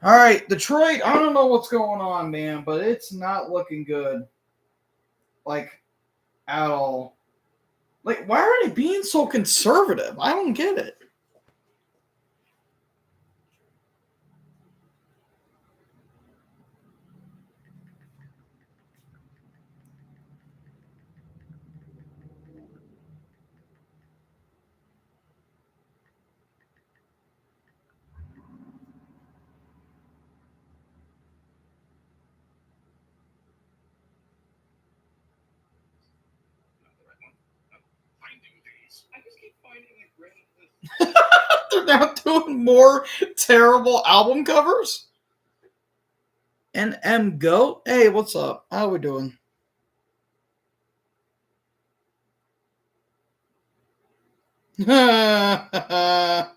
All right, Detroit, I don't know what's going on, man, but it's not looking good. Like, at all. Like, why are they being so conservative? I don't get it. I just keep finding like random. They're now doing more terrible album covers? NM Goat? Hey, what's up? How we doing? I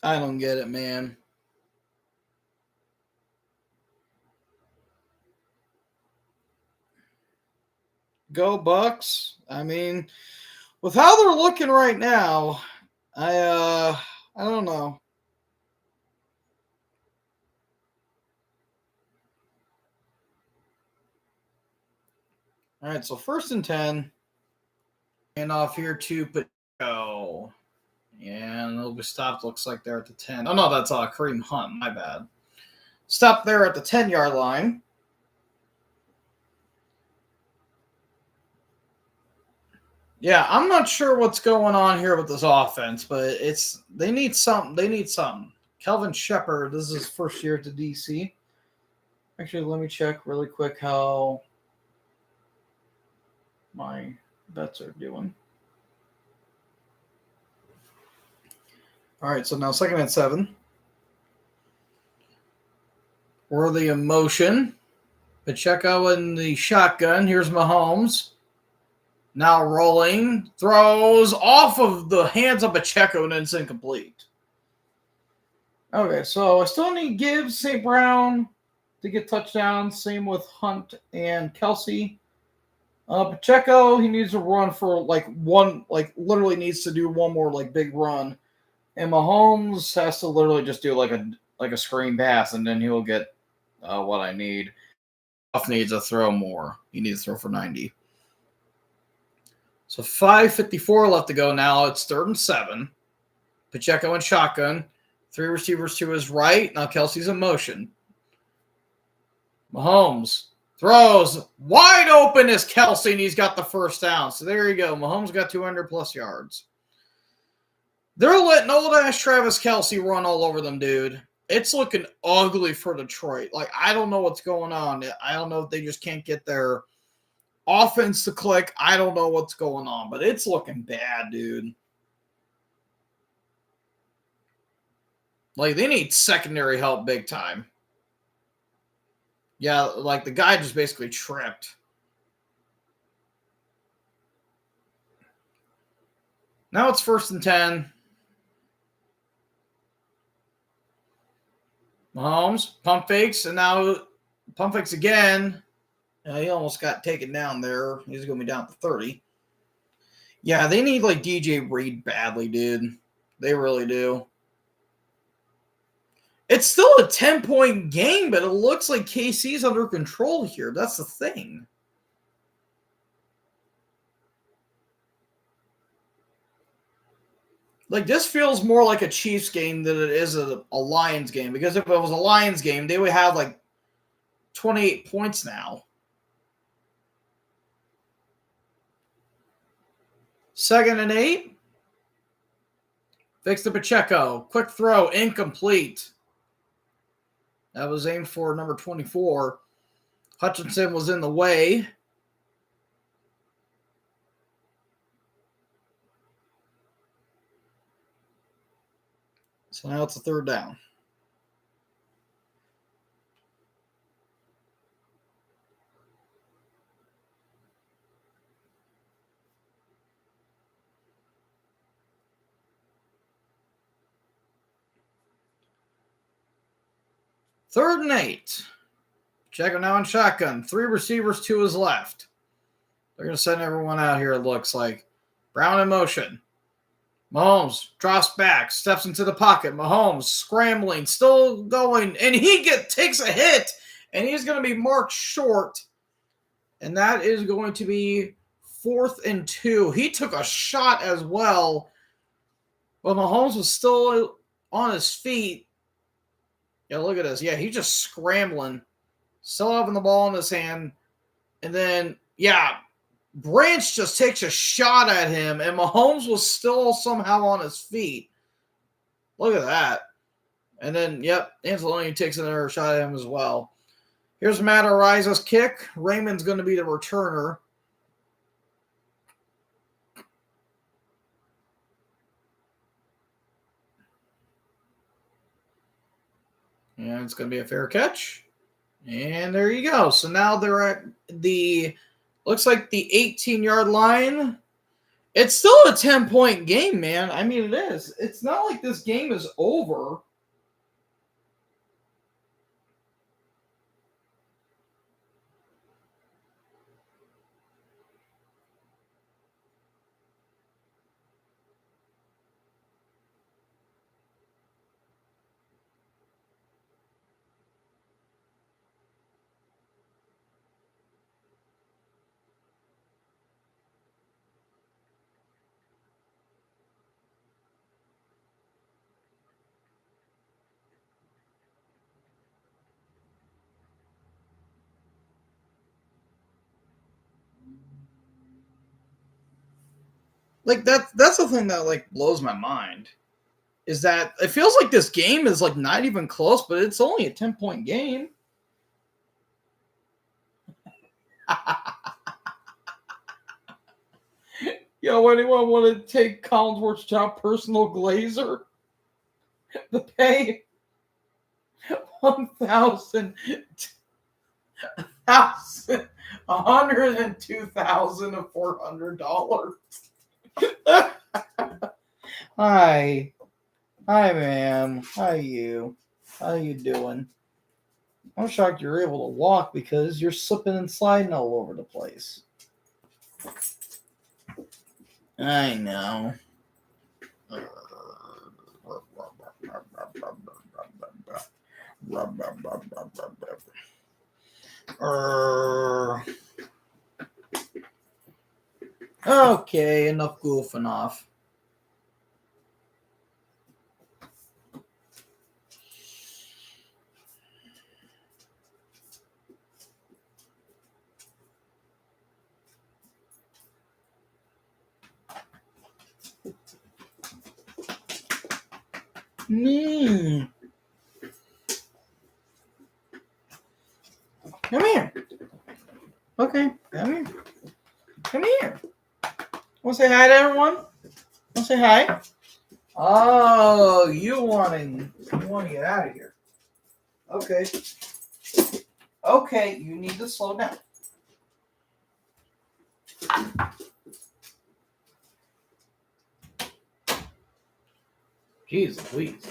don't get it, man. Go Bucks. I mean, with how they're looking right now, I don't know. All right, so 1st and 10. And off here to Pacheco. And it'll be stopped, looks like they're at the 10. Oh, no, that's Kareem Hunt. My bad. Stop there at the 10-yard line. Yeah, I'm not sure what's going on here with this offense, but they need something. They need something. Kelvin Shepard, this is his first year at the DC. Actually, let me check really quick how my bets are doing. All right, so now 2nd and 7. Worthy of motion. Pacheco in the shotgun. Here's Mahomes. Now rolling. Throws off of the hands of Pacheco and it's incomplete. Okay, so I still need Gibbs, St. Brown to get touchdowns. Same with Hunt and Kelsey. Pacheco, he needs to run for literally needs to do one more big run. And Mahomes has to literally just do like a screen pass, and then he'll get what I need. Huff needs to throw more. He needs to throw for 90. So 5:54 left to go now. It's 3rd and 7. Pacheco in shotgun. 3 receivers to his right. Now Kelsey's in motion. Mahomes throws wide open as Kelsey, and he's got the first down. So there you go. Mahomes got 200-plus yards. They're letting old-ass Travis Kelsey run all over them, dude. It's looking ugly for Detroit. I don't know what's going on. I don't know if they just can't get their offense to click. I don't know what's going on, but it's looking bad, dude. They need secondary help big time. Yeah, the guy just basically tripped. Now it's 1st and 10. Mahomes, pump fakes, and now pump fakes again. He almost got taken down there. He's going to be down to 30. Yeah, they need DJ Reed badly, dude. They really do. It's still a 10-point game, but it looks like KC's under control here. That's the thing. This feels more like a Chiefs game than it is a Lions game. Because if it was a Lions game, they would have 28 points now. 2nd and 8. Fix to Pacheco. Quick throw. Incomplete. That was aimed for number 24. Hutchinson was in the way. So now it's a 3rd down. Third and 8. Check him now in shotgun. 3 receivers, 2 is left. They're going to send everyone out here, it looks like. Brown in motion. Mahomes drops back, steps into the pocket. Mahomes scrambling, still going, and he takes a hit, and he's going to be marked short. And that is going to be 4th and 2. He took a shot as well, but Mahomes was still on his feet. Yeah, look at this. Yeah, he's just scrambling, still having the ball in his hand. And then, yeah, Branch just takes a shot at him, and Mahomes was still somehow on his feet. Look at that. And then, yep, Anzalone takes another shot at him as well. Here's Matt Ariza's kick. Raymond's going to be the returner. And it's going to be a fair catch. And there you go. So now they're at the, looks like the 18-yard line. It's still a 10-point game, man. I mean, it is. It's not like this game is over. Like that's the thing that like blows my mind is that it feels like this game is like not even close, but it's only a 10-point game. Yo, anyone want to take Collinsworth's job, personal glazer? The pay $102,400. Hi, ma'am. How you doing? I'm shocked you're able to walk because you're slipping and sliding all over the place. I know. Okay, enough goofing off. Come here. Okay, come here. Come here. Want to say hi to everyone? Want to say hi? Oh, you want to get out of here. Okay. Okay, you need to slow down. Jeez Louise.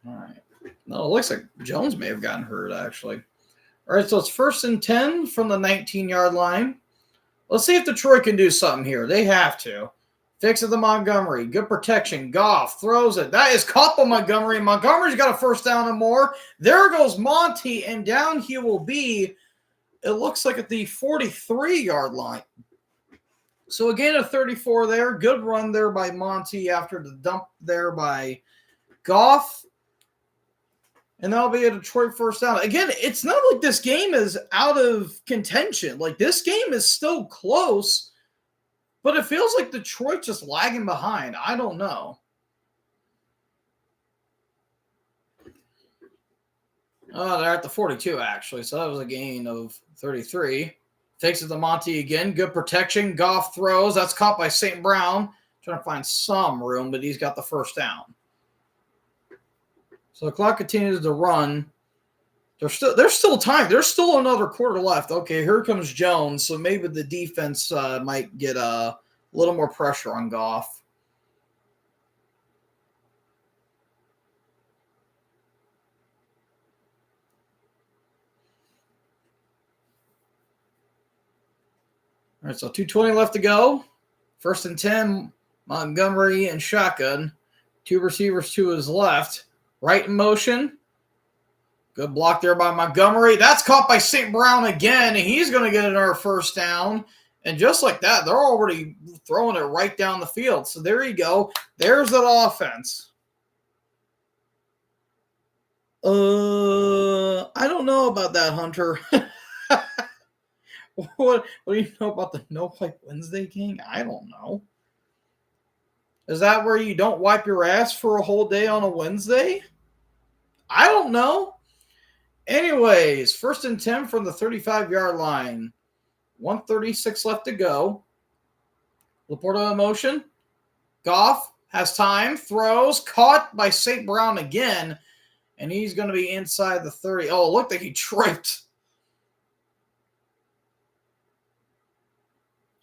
All right. No, it looks like Jones may have gotten hurt, actually. All right, so it's 1st and 10 from the 19-yard line. Let's see if Detroit can do something here. They have to. Fix it to Montgomery. Good protection. Goff throws it. That is caught by Montgomery. Montgomery's got a 1st down and more. There goes Monty, and down he will be, it looks like at the 43-yard line. So again, a 34 there. Good run there by Monty after the dump there by Goff. And that'll be a Detroit 1st down. Again, it's not like this game is out of contention. Like, this game is still close, but it feels like Detroit's just lagging behind. I don't know. Oh, they're at the 42, actually. So that was a gain of 33. Takes it to Monty again. Good protection. Goff throws. That's caught by St. Brown. Trying to find some room, but he's got the 1st down. So the clock continues to run. There's still time. There's still another quarter left. Okay, here comes Jones. So maybe the defense might get a little more pressure on Goff. All right, so 2:20 left to go. 1st and 10, Montgomery and shotgun. 2 receivers to his left. Right in motion. Good block there by Montgomery. That's caught by St. Brown again. He's going to get another first down. And just like that, they're already throwing it right down the field. So there you go. There's that offense. I don't know about that, Hunter. What do you know about the No Wipe Wednesday King? I don't know. Is that where you don't wipe your ass for a whole day on a Wednesday? I don't know. Anyways, 1st and 10 from the 35-yard line. 1:36 left to go. Laporta in motion. Goff has time. Throws. Caught by St. Brown again. And he's going to be inside the 30. Oh, it looked like he tripped.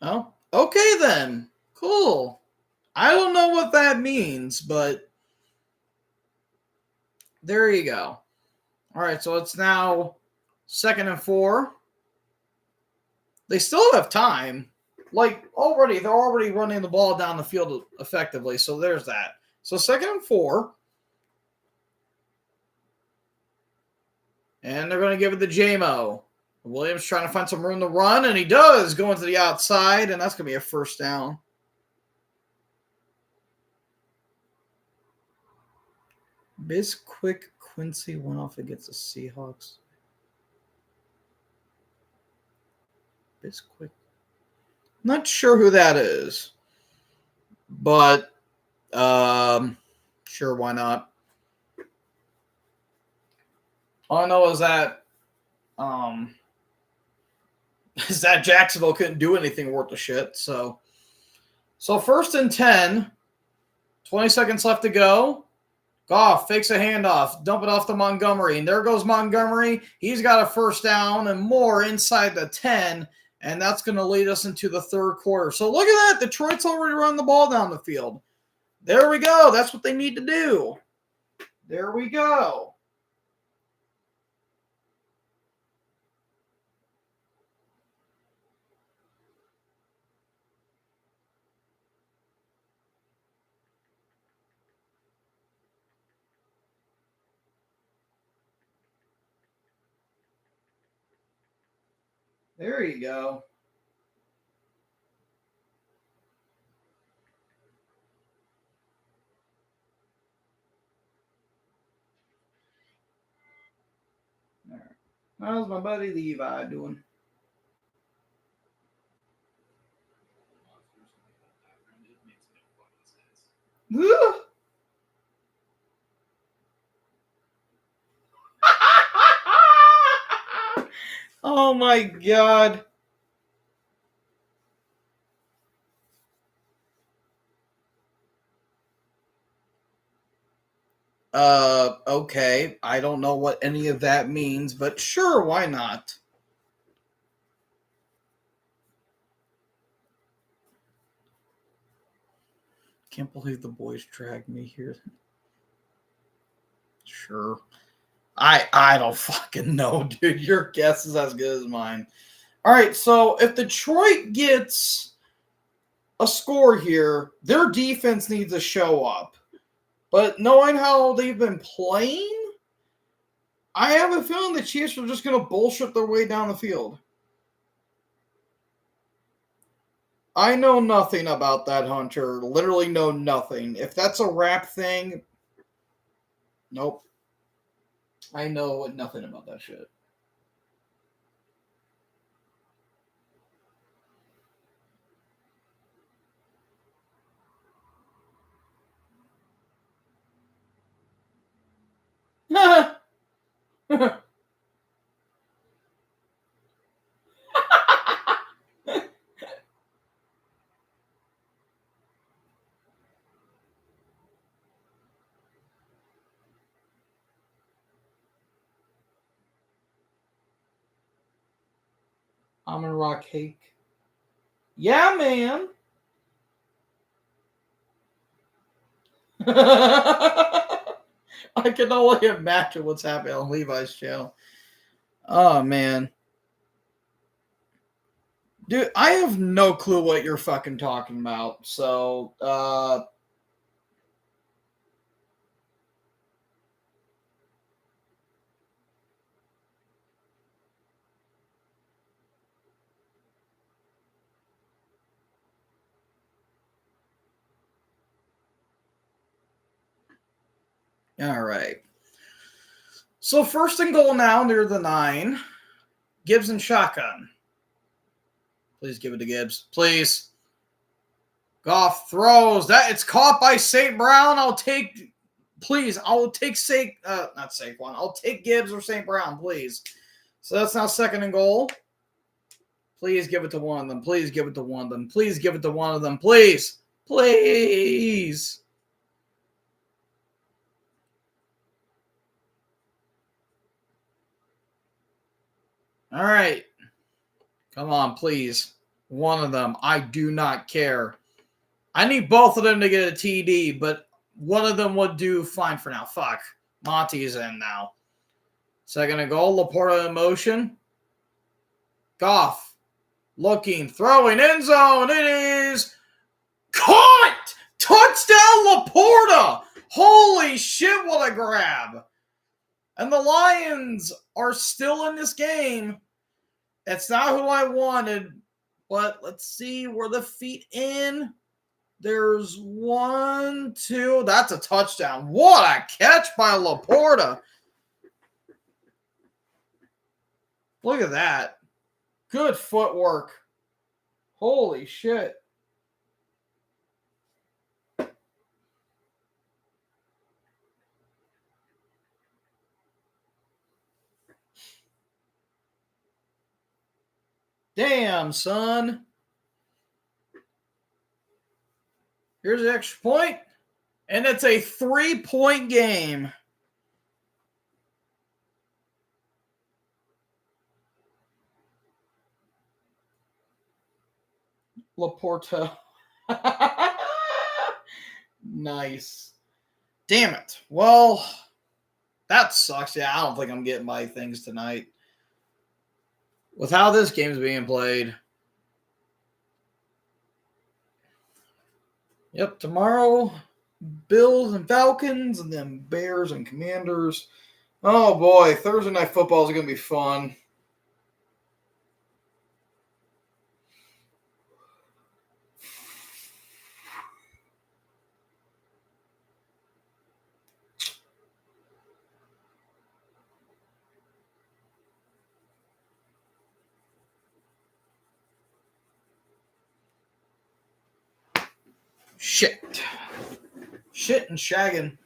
Oh, okay then. Cool. I don't know what that means, but there you go. All right, so it's now 2nd and 4. They still have time. Like, they're already running the ball down the field effectively, so there's that. So 2nd and 4. And they're going to give it to J-Mo. Williams trying to find some room to run, and he does, going to the outside, and that's going to be a first down. Bisquick Quincy went off against the Seahawks. Bisquick. Not sure who that is, but sure, why not? All I know is that Jacksonville couldn't do anything worth a shit. So 1st and 10, 20 seconds left to go. Goff fakes a handoff, dump it off to Montgomery, and there goes Montgomery. He's got a first down and more inside the 10, and that's going to lead us into the 3rd quarter. So look at that. Detroit's already run the ball down the field. There we go. That's what they need to do. There we go. There you go. All right. How's my buddy Levi doing? Oh my God. Okay. I don't know what any of that means, but sure, why not? Can't believe the boys dragged me here. Sure. I don't fucking know, dude. Your guess is as good as mine. All right, so if Detroit gets a score here, their defense needs to show up. But knowing how they've been playing, I have a feeling the Chiefs are just going to bullshit their way down the field. I know nothing about that, Hunter. Literally know nothing. If that's a rap thing, nope. I know nothing about that shit. Almond rock cake. Yeah, man. I can only imagine what's happening on Levi's channel. Oh, man. Dude, I have no clue what you're fucking talking about. So, all right. So first and goal now near the 9. Gibbs and shotgun. Please give it to Gibbs. Please. Goff throws. That it's caught by St. Brown. I'll take not Saquon. I'll take Gibbs or St. Brown, please. So that's now second and goal. Please give it to one of them. Please give it to one of them. Please give it to one of them. Please. Please. All right. Come on, please. One of them. I do not care. I need both of them to get a TD, but one of them would do fine for now. Fuck. Monty's in now. Second and goal. Laporta in motion. Goff. Looking. Throwing. End zone. It is caught! Touchdown Laporta! Holy shit, what a grab. And the Lions are still in this game. That's not who I wanted, but let's see where the feet in. There's 1, 2. That's a touchdown. What a catch by Laporta. Look at that. Good footwork. Holy shit. Damn, son. Here's the extra point, and it's a 3-point game. Laporta. Nice. Damn it. Well, that sucks. Yeah, I don't think I'm getting my things tonight. With how this game's being played. Yep, tomorrow, Bills and Falcons, and then Bears and Commanders. Oh boy, Thursday night football is going to be fun. Shit. Shit and shagging.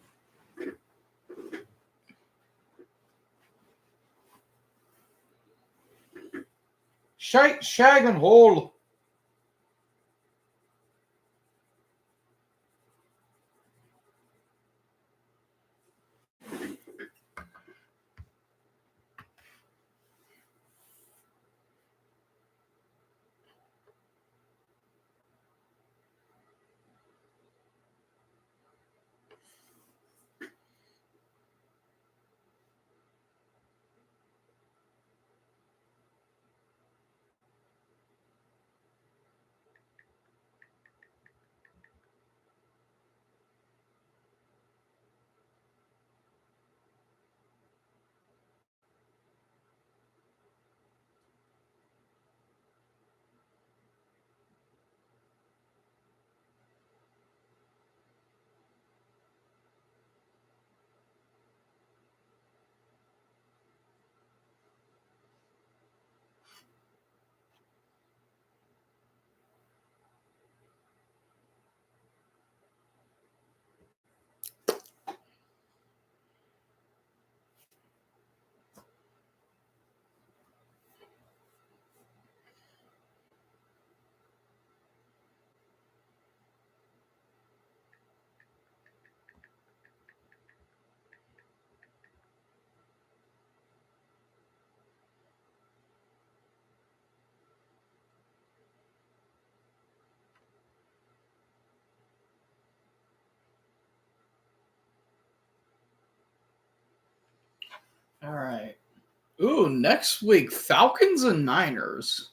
Shite, shagging, hole. All right. Ooh, next week, Falcons and Niners.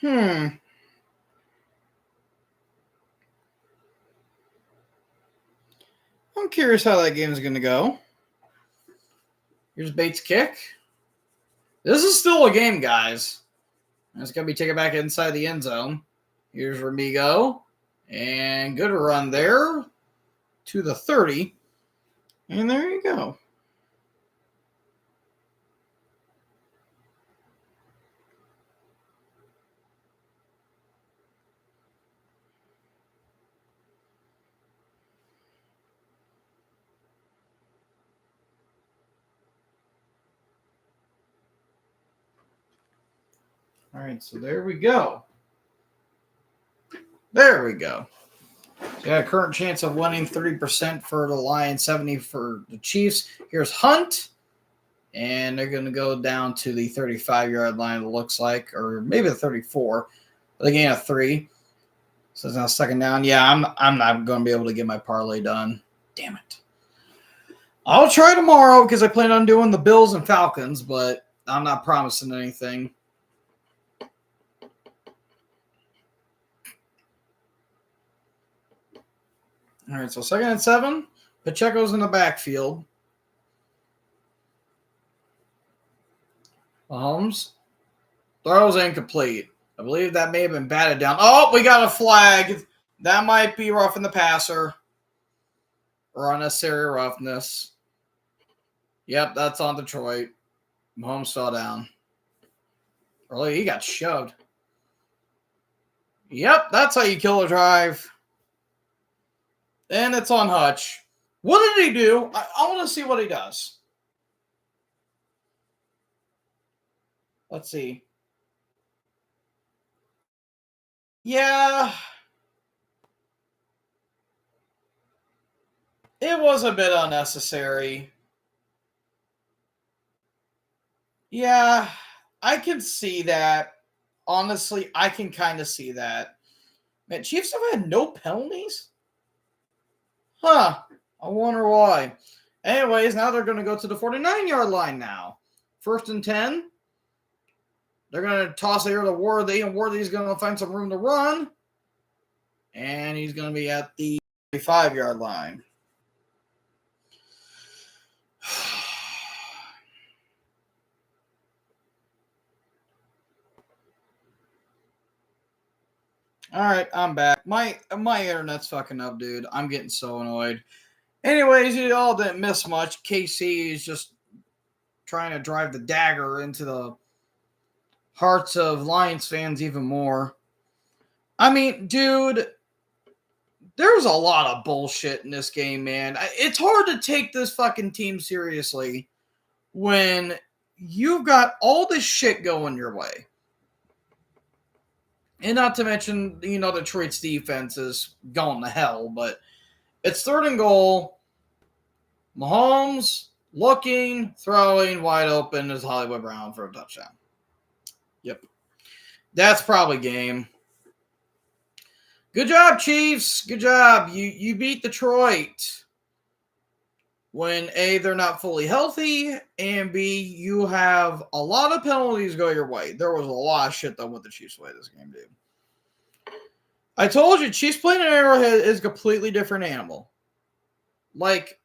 I'm curious how that game is going to go. Here's Bates' kick. This is still a game, guys. It's going to be taken back inside the end zone. Here's Remigo. And good run there to the 30. And there you go. All right, so there we go. There we go. So got a current chance of winning 30% for the Lions, 70 for the Chiefs. Here's Hunt. And they're going to go down to the 35-yard line, it looks like, or maybe the 34. But they gain a 3. So it's now second down. Yeah, I'm not going to be able to get my parlay done. Damn it. I'll try tomorrow because I plan on doing the Bills and Falcons, but I'm not promising anything. All right, so 2nd and 7. Pacheco's in the backfield. Mahomes throws incomplete. I believe that may have been batted down. Oh, we got a flag. That might be roughing the passer or unnecessary roughness. Yep, that's on Detroit. Mahomes fell down. Really, he got shoved. Yep, that's how you kill a drive. And it's on Hutch. What did he do? I want to see what he does. Let's see. Yeah. It was a bit unnecessary. Yeah, I can see that. Honestly, I can kind of see that. Man, Chiefs have had no penalties? Huh. I wonder why. Anyways, now they're going to go to the 49-yard line now. 1st and 10. They're going to toss it here to Worthy, and Worthy's going to find some room to run. And he's going to be at the 5-yard line. All right, I'm back. My internet's fucking up, dude. I'm getting so annoyed. Anyways, you all didn't miss much. KC is just trying to drive the dagger into the hearts of Lions fans even more. I mean, dude, there's a lot of bullshit in this game, man. It's hard to take this fucking team seriously when you've got all this shit going your way. And not to mention, Detroit's defense is going to hell, but it's 3rd and goal. Mahomes looking, throwing, wide open is Hollywood Brown for a touchdown. Yep. That's probably game. Good job, Chiefs. Good job. You beat Detroit. When A, they're not fully healthy, and B, you have a lot of penalties go your way. There was a lot of shit that went the Chiefs' way this game, dude. I told you, Chiefs playing an Arrowhead is a completely different animal. Like,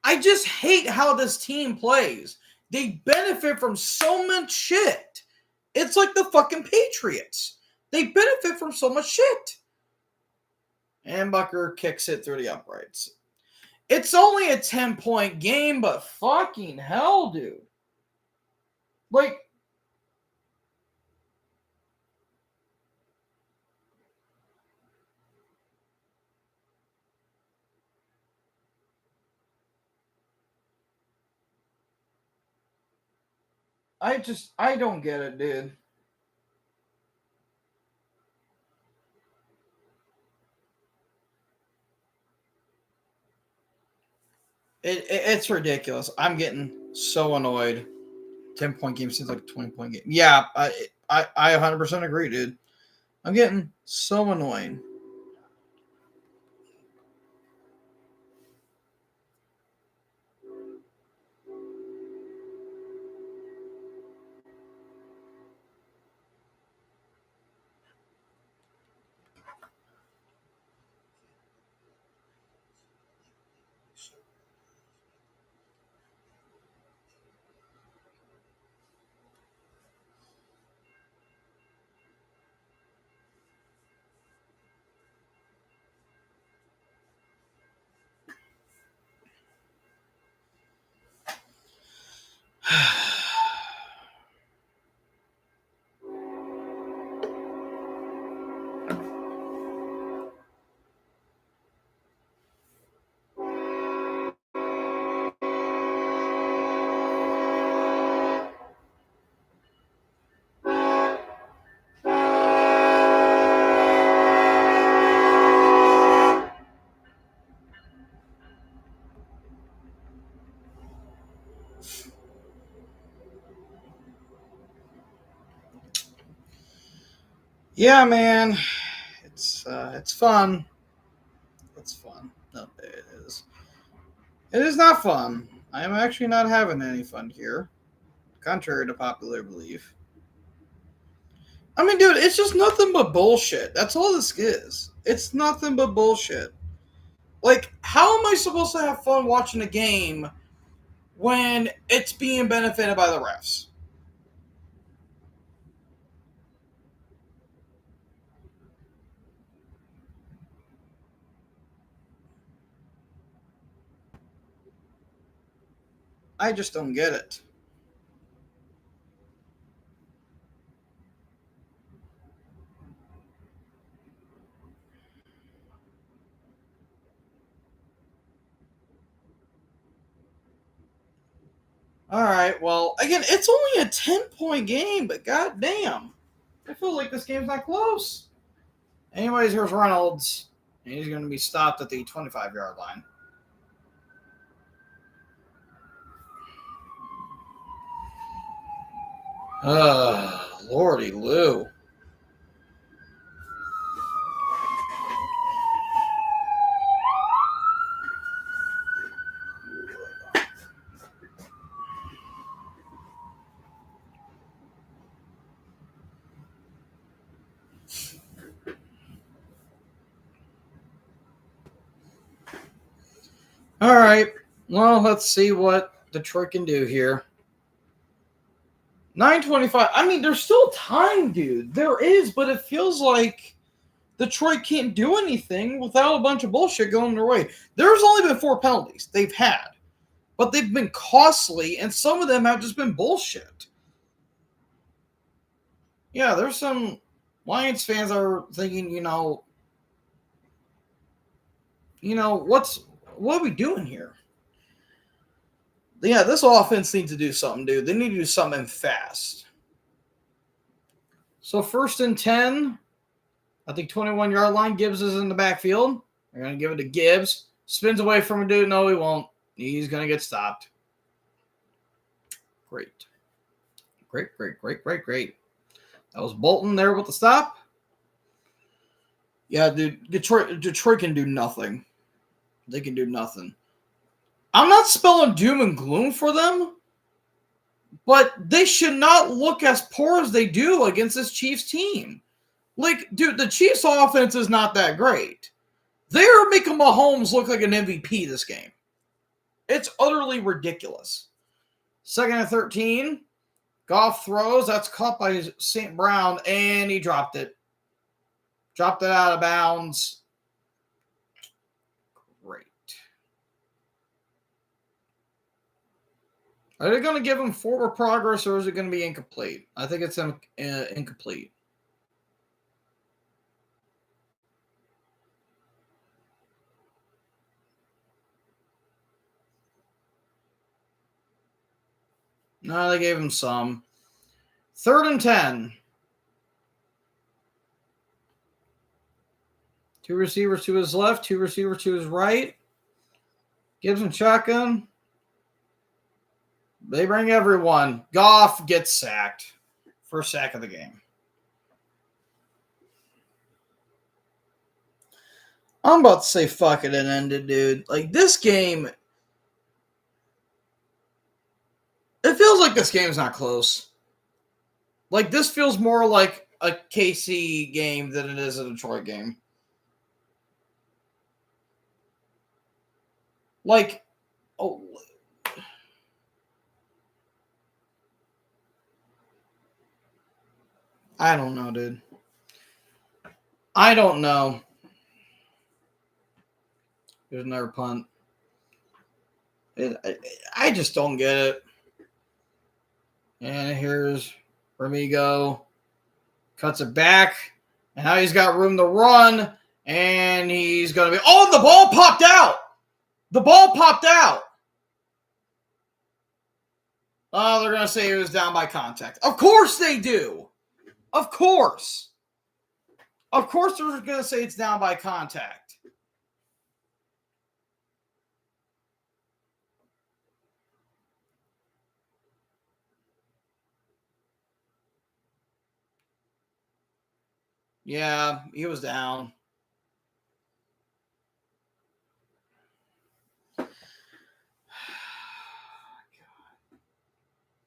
I just hate how this team plays. They benefit from so much shit. It's like the fucking Patriots. They benefit from so much shit. And Bucker kicks it through the uprights. It's only a 10-point game, but fucking hell, dude. Like, I don't get it, dude. It's ridiculous. I'm getting so annoyed. 10-point game seems like a 20-point game. Yeah, I 100% agree, dude. I'm getting so annoying. Yeah, man, it's fun. It's fun. No, it is. It is not fun. I am actually not having any fun here, contrary to popular belief. I mean, dude, it's just nothing but bullshit. That's all this is. It's nothing but bullshit. Like, how am I supposed to have fun watching a game when it's being benefited by the refs? I just don't get it. All right, well, again, it's only a 10-point game, but goddamn, I feel like this game's not close. Anyways, here's Reynolds, and he's going to be stopped at the 25-yard line. Lordy Lou. All right, well, let's see what Detroit can do here. 9:25. I mean, there's still time, dude. There is, but it feels like Detroit can't do anything without a bunch of bullshit going their way. There's only been 4 penalties they've had, but they've been costly, and some of them have just been bullshit. Yeah, there's some Lions fans are thinking, what are we doing here? Yeah, this offense needs to do something, dude. They need to do something fast. So 1st and 10, I think 21-yard line. Gibbs is in the backfield. They're going to give it to Gibbs. Spins away from a dude. No, he won't. He's going to get stopped. Great. Great. That was Bolton there with the stop. Yeah, dude, Detroit can do nothing. They can do nothing. I'm not spelling doom and gloom for them, but they should not look as poor as they do against this Chiefs team. Like, dude, the Chiefs offense is not that great. They're making Mahomes look like an MVP this game. It's utterly ridiculous. 2nd and 13. Goff throws. That's caught by St. Brown, and he dropped it. Dropped it out of bounds. Great. Are they going to give him forward progress, or is it going to be incomplete? I think it's incomplete. No, they gave him some. 3rd and 10. 2 receivers to his left, 2 receivers to his right. Gives him shotgun. They bring everyone. Goff gets sacked. First sack of the game. I'm about to say fuck it and end it, dude. Like, this game, it feels like this game's not close. Like, this feels more like a KC game than it is a Detroit game. Like, oh, I don't know, dude. I don't know. There's another punt. I just don't get it. And here's Remigo. Cuts it back. And now he's got room to run. And he's going to be... Oh, the ball popped out! The ball popped out! Oh, they're going to say he was down by contact. Of course they do! Of course! Of course they're going to say it's down by contact. Yeah, he was down.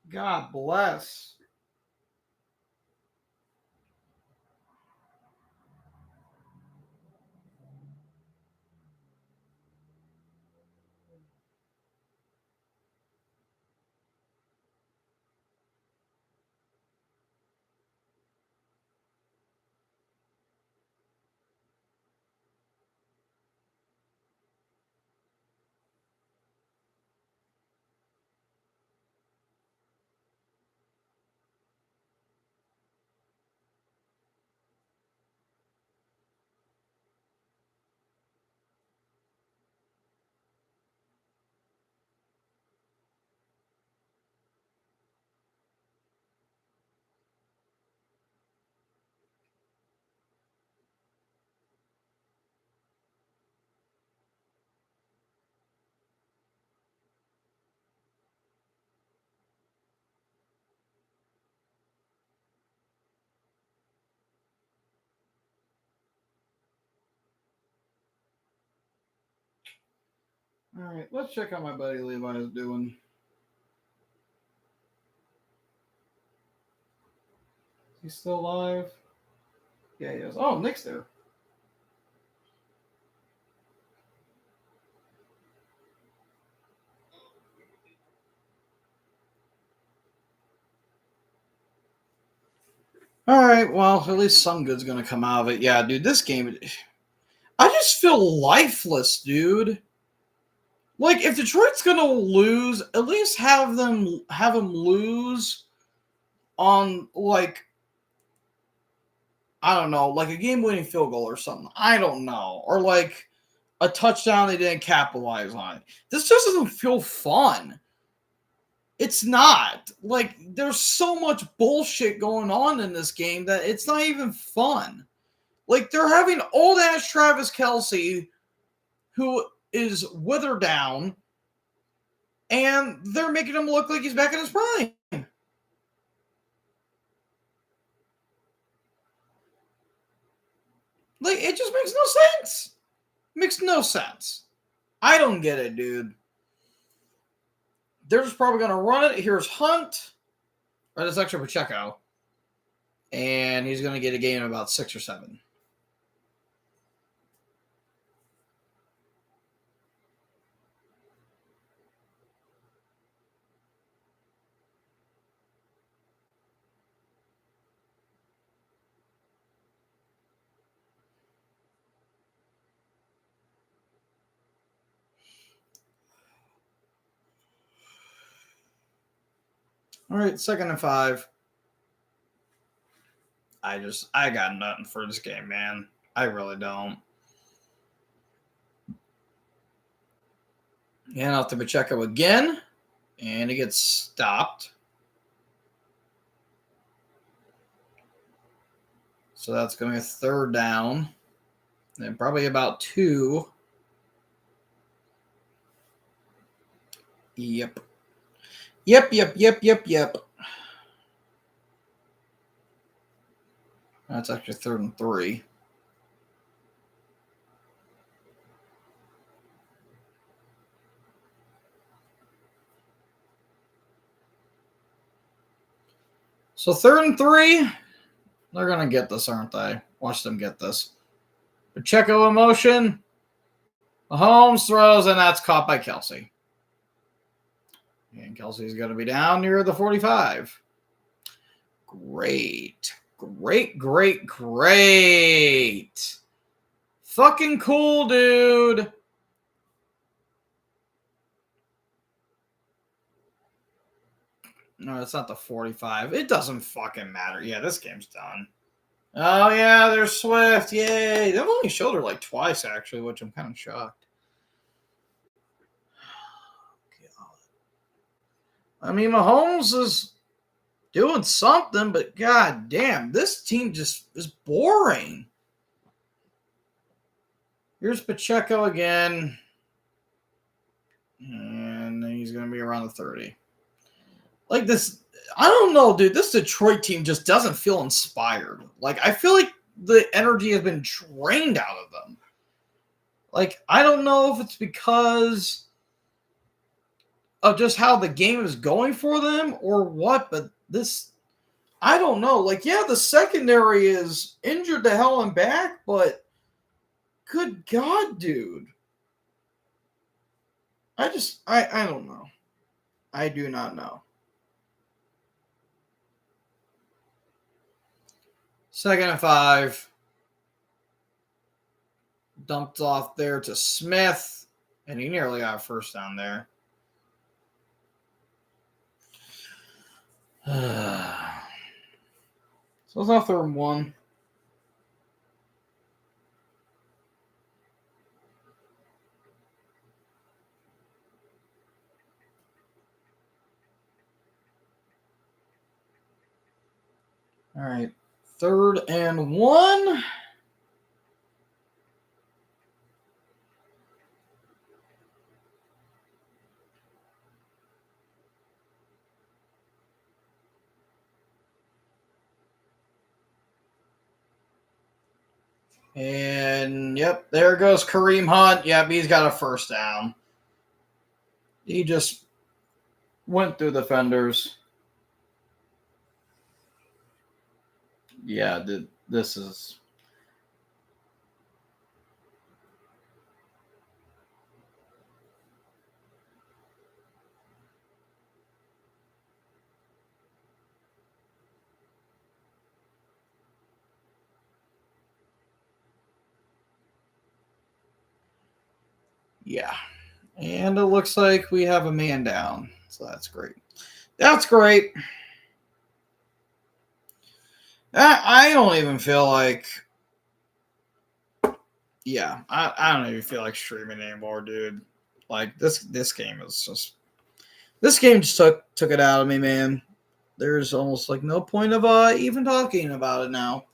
God bless. All right, let's check how my buddy Levi is doing. He's still alive? Yeah, he is. Oh, Nick's there. All right, well, at least some good's going to come out of it. Yeah, dude, this game, I just feel lifeless, dude. Like, if Detroit's going to lose, at least have them lose on, like, I don't know, like a game-winning field goal or something. I don't know. Or, like, a touchdown they didn't capitalize on. This just doesn't feel fun. It's not. Like, there's so much bullshit going on in this game that it's not even fun. Like, they're having old-ass Travis Kelce, who is withered down, and they're making him look like he's back in his prime. Like, it just makes no sense. Makes no sense. I don't get it, dude. They're just probably going to run it. Here's Hunt. Right, that's actually Pacheco. And he's going to get a game in about 6 or 7. All right, 2nd and 5. I got nothing for this game, man. I really don't. And off to Pacheco again. And he gets stopped. So that's going to be a 3rd down. And probably about 2. Yep. That's actually 3rd and 3. So 3rd and 3. They're going to get this, aren't they? Watch them get this. Pacheco in motion. Mahomes throws, and that's caught by Kelce. And Kelsey's going to be down near the 45. Great. Fucking cool, dude. No, it's not the 45. It doesn't fucking matter. Yeah, this game's done. Oh, yeah, there's Swift. Yay. They've only showed her like twice, actually, which I'm kind of shocked. I mean, Mahomes is doing something, but god damn, this team just is boring. Here's Pacheco again. And he's going to be around the 30. Like this, I don't know, dude. This Detroit team just doesn't feel inspired. Like, I feel like the energy has been drained out of them. Like, I don't know if it's because of just how the game is going for them or what, but this, I don't know. Like, yeah, the secondary is injured to hell and back, but good God, dude. I don't know. I do not know. Second and 5. Dumped off there to Smith, and he nearly got a first down there. So it's not 3rd and 1. All right. 3rd and 1. And, yep, there goes Kareem Hunt. Yep, he's got a first down. He just went through the fenders. Yeah, this is... Yeah. And it looks like we have a man down. So that's great. That's great. I don't even feel like... Yeah, I don't even feel like streaming anymore, dude. Like, this game is just... This game just took it out of me, man. There's almost like no point of even talking about it now.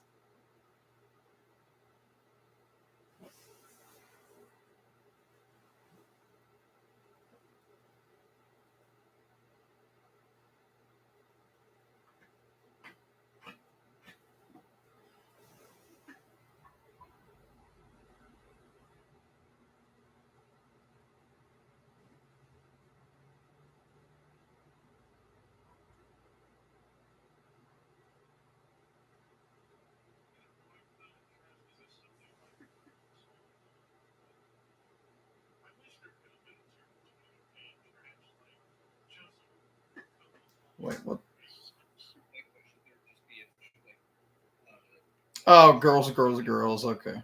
Wait, what? Oh, girls. Okay.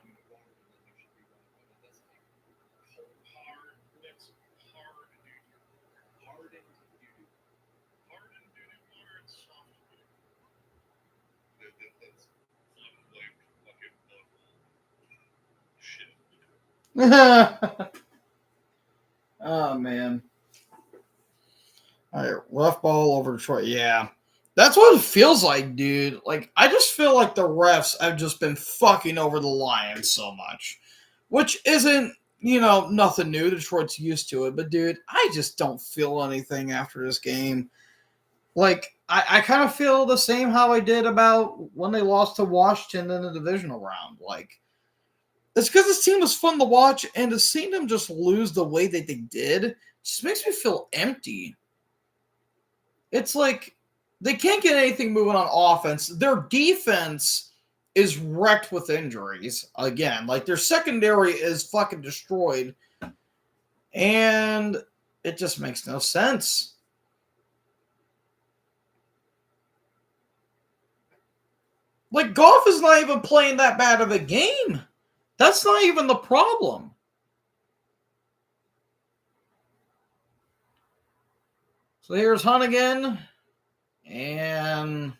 Oh, man. All right, left ball over Detroit. Yeah. That's what it feels like, dude. Like, I just feel like the refs have just been fucking over the Lions so much. Which isn't, nothing new. Detroit's used to it. But, dude, I just don't feel anything after this game. Like, I kind of feel the same how I did about when they lost to Washington in the divisional round. Like, it's because this team was fun to watch, and to see them just lose the way that they did just makes me feel empty. It's like they can't get anything moving on offense. Their defense is wrecked with injuries. Again, like their secondary is fucking destroyed. And it just makes no sense. Like, Goff is not even playing that bad of a game. That's not even the problem. So here's Hunt again. And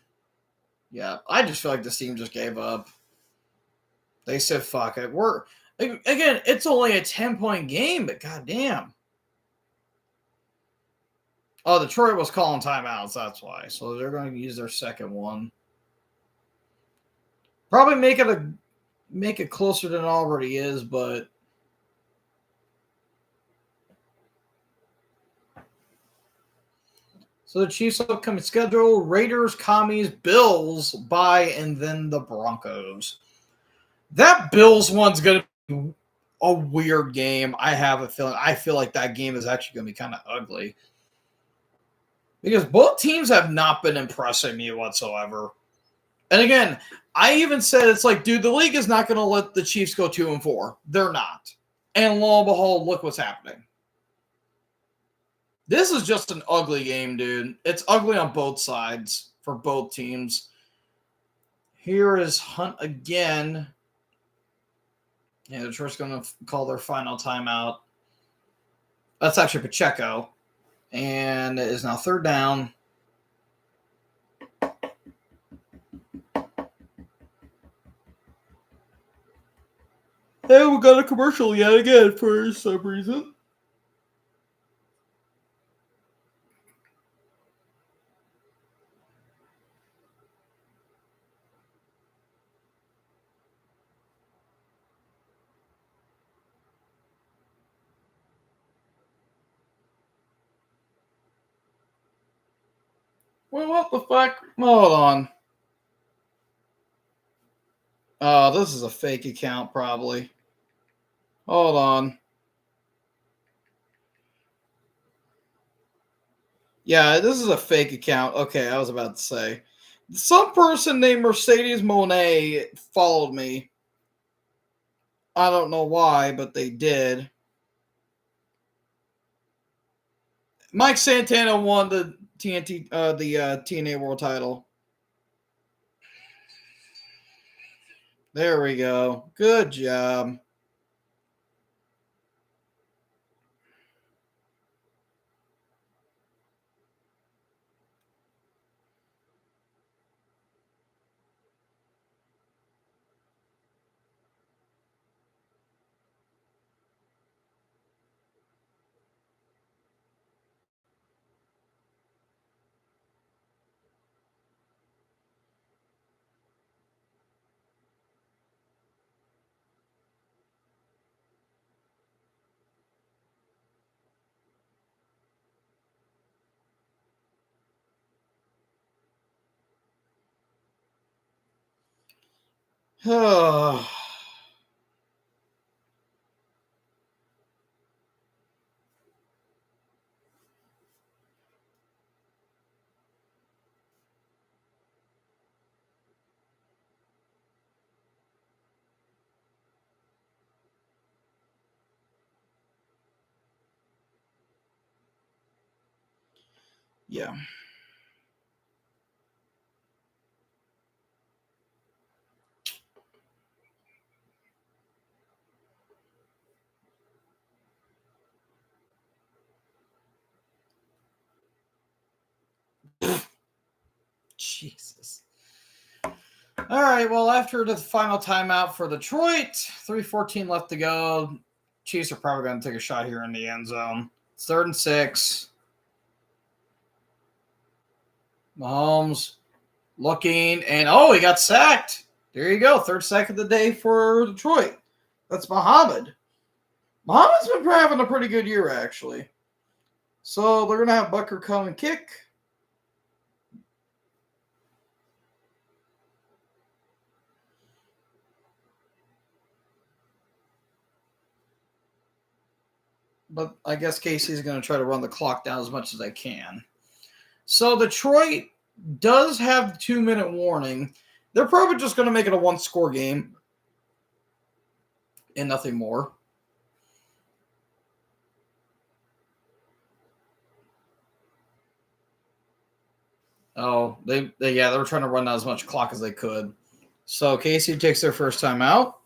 yeah, I just feel like this team just gave up. They said, fuck it. Again, it's only a 10-point game, but goddamn. Oh, Detroit was calling timeouts, that's why. So they're going to use their second one. Probably make it closer than it already is, but so the Chiefs' upcoming schedule: Raiders, Commies, Bills, bye, and then the Broncos. That Bills one's going to be a weird game. I have a feeling. I feel like that game is actually going to be kind of ugly. Because both teams have not been impressing me whatsoever. And again, I even said it's like, dude, the league is not going to let the Chiefs go 2-4. They're not. And lo and behold, look what's happening. This is just an ugly game, dude. It's ugly on both sides for both teams. Here is Hunt again. Yeah, they're just going to call their final timeout. That's actually Pacheco. And it is now third down. Hey, we got a commercial yet again for some reason. Well, what the fuck? Hold on. Oh, this is a fake account, probably. Hold on. Yeah, this is a fake account. Okay, I was about to say. Some person named Mercedes Monet followed me. I don't know why, but they did. Mike Santana won the TNA World Title. There we go. Good job. Oh. Yeah. Jesus. All right, well, after the final timeout for Detroit, 3:14 left to go. Chiefs are probably going to take a shot here in the end zone. It's 3rd and 6. Mahomes looking, and he got sacked. There you go. 3rd sack of the day for Detroit. That's Muhammad. Muhammad's been having a pretty good year, actually. So they're going to have Bucker come and kick. But I guess Casey's going to try to run the clock down as much as they can. So Detroit does have the 2-minute warning. They're probably just going to make it a 1-score game and nothing more. Oh, they were trying to run down as much clock as they could. So Casey takes their first time out.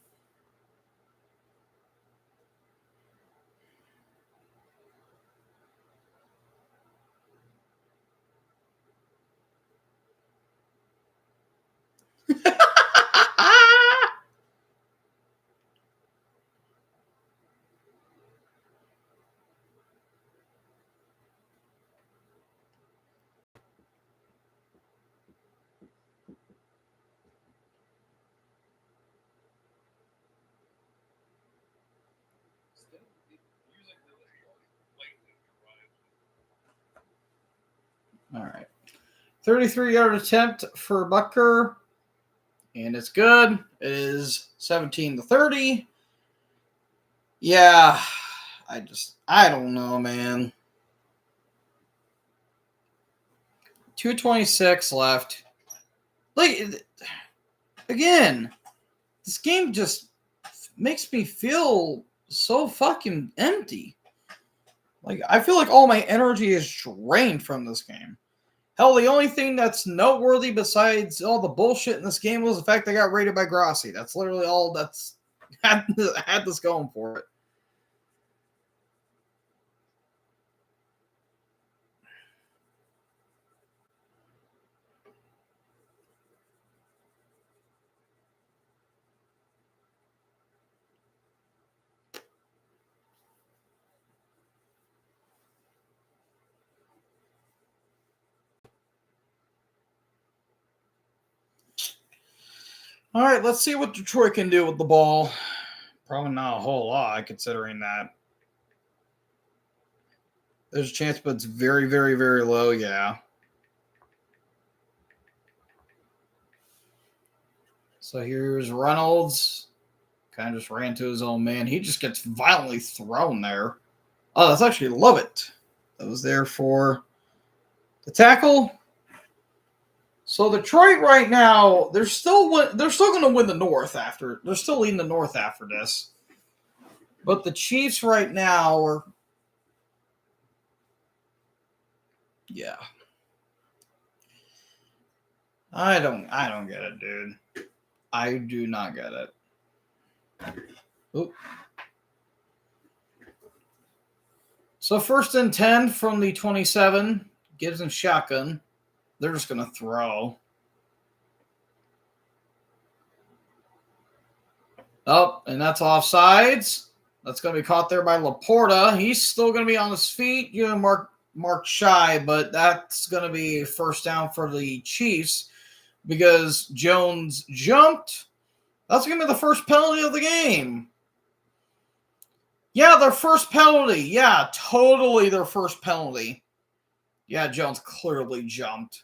All right. 33-yard attempt for Butker. And it's good. It is 17-30. Yeah. I don't know, man. 2:26 left. Like, again, this game just makes me feel so fucking empty. Like, I feel like all my energy is drained from this game. Hell, the only thing that's noteworthy besides all the bullshit in this game was the fact they got rated by Grassi. That's literally all that's had this going for it. All right, let's see what Detroit can do with the ball. Probably not a whole lot, considering that there's a chance, but it's very, very, very low. Yeah. So here's Reynolds. Kind of just ran to his own man. He just gets violently thrown there. Oh, that's actually Lovett. That was there for the tackle. So Detroit right now, they're still going to win the North after. They're still leading the North after this. But the Chiefs right now are, yeah. I don't get it, dude. I do not get it. Oop. So 1st and 10 from the 27. Gibbs and shotgun. They're just going to throw. Oh, and that's offsides. That's going to be caught there by Laporta. He's still going to be on his feet. You know, Mark shy, but that's going to be first down for the Chiefs because Jones jumped. That's going to be the first penalty of the game. Yeah, their first penalty. Yeah, totally their first penalty. Yeah, Jones clearly jumped.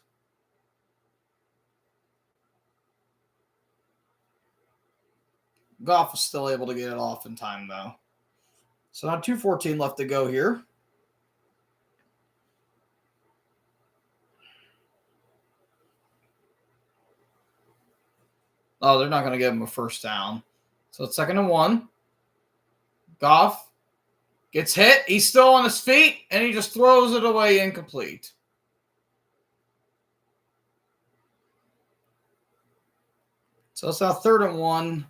Goff was still able to get it off in time, though. So now 2:14 left to go here. Oh, they're not going to give him a first down. So it's 2nd and 1. Goff gets hit. He's still on his feet, and he just throws it away incomplete. So it's now 3rd and 1.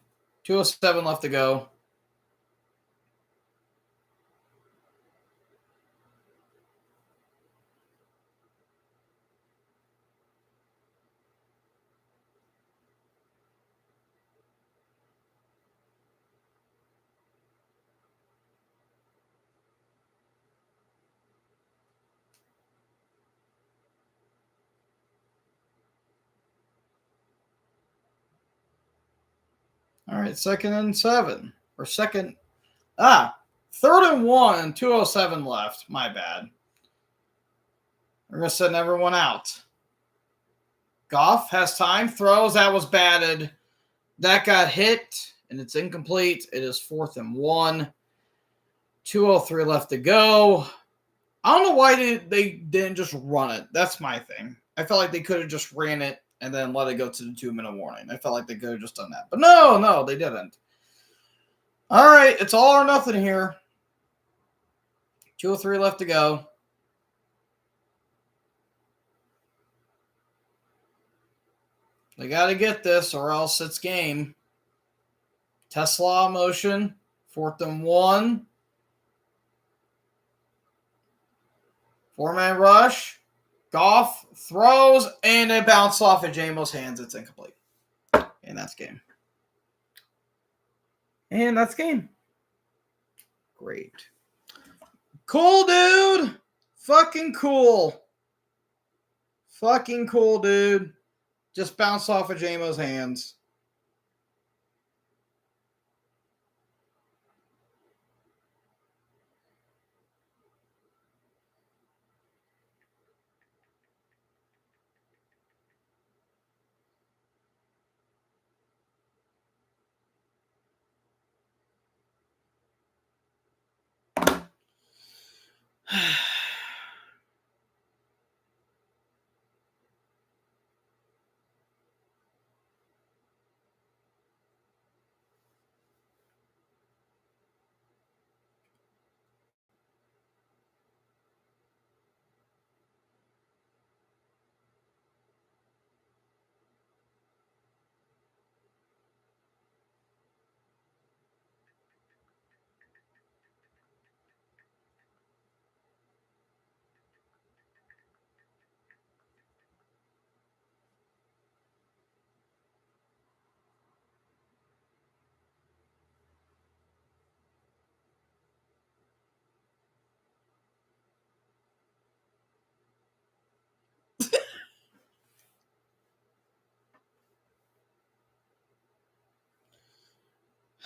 2:07 left to go. All right, 2nd and 7. Or 3rd and 1, 2:07 left. My bad. We're going to send everyone out. Goff has time, throws. That was batted. That got hit, and it's incomplete. It is 4th and 1. 2:03 left to go. I don't know why they didn't just run it. That's my thing. I felt like they could have just ran it and then let it go to the 2-minute warning. I felt like they could have just done that. But no, they didn't. All right, it's all or nothing here. 2:03 left to go. They got to get this or else it's game. Tesla motion. 4th and 1. 4-man rush. Goff throws, and it bounced off of Jamo's hands. It's incomplete. And that's game. Great. Cool, dude. Fucking cool. Fucking cool, dude. Just bounced off of Jamo's hands.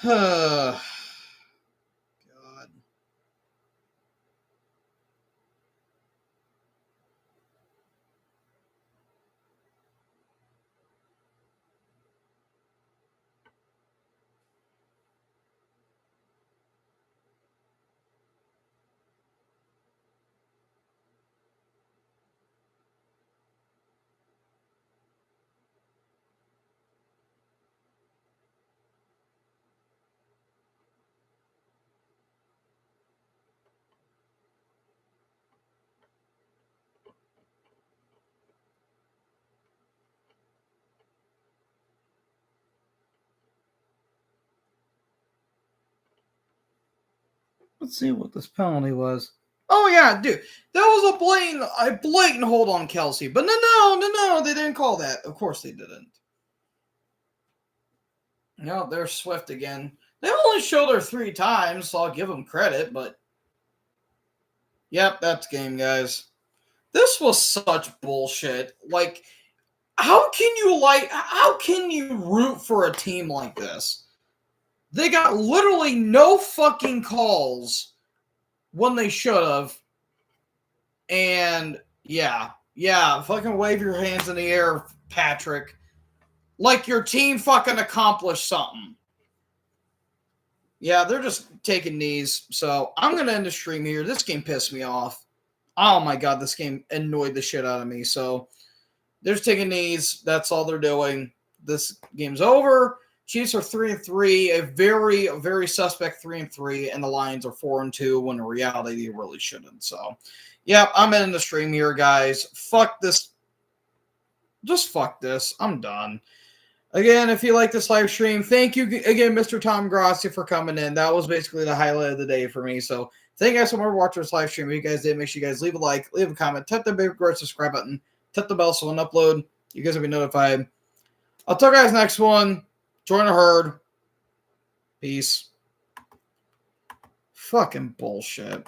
God. Let's see what this penalty was. Oh yeah, dude, that was a blatant hold on Kelsey. But no, they didn't call that. Of course they didn't. No, they're Swift again. They only showed her 3 times, so I'll give them credit. But yep, that's game, guys. This was such bullshit. Like, how can you root for a team like this? They got literally no fucking calls when they should have. And yeah, fucking wave your hands in the air, Patrick. Like your team fucking accomplished something. Yeah, they're just taking knees. So I'm going to end the stream here. This game pissed me off. Oh my God, this game annoyed the shit out of me. So they're just taking knees. That's all they're doing. This game's over. Chiefs are 3-3, a very, very suspect 3-3, and the Lions are 4-2 when in reality they really shouldn't. So, yeah, I'm ending the stream here, guys. Fuck this. Just fuck this. I'm done. Again, if you like this live stream, thank you again, Mr. Tom Grassi, for coming in. That was basically the highlight of the day for me. So, thank you guys so much for watching this live stream. If you guys did, make sure you guys leave a like, leave a comment, tap the big red subscribe button, tap the bell so when I upload, you guys will be notified. I'll talk guys next one. Join the herd. Peace. Fucking bullshit.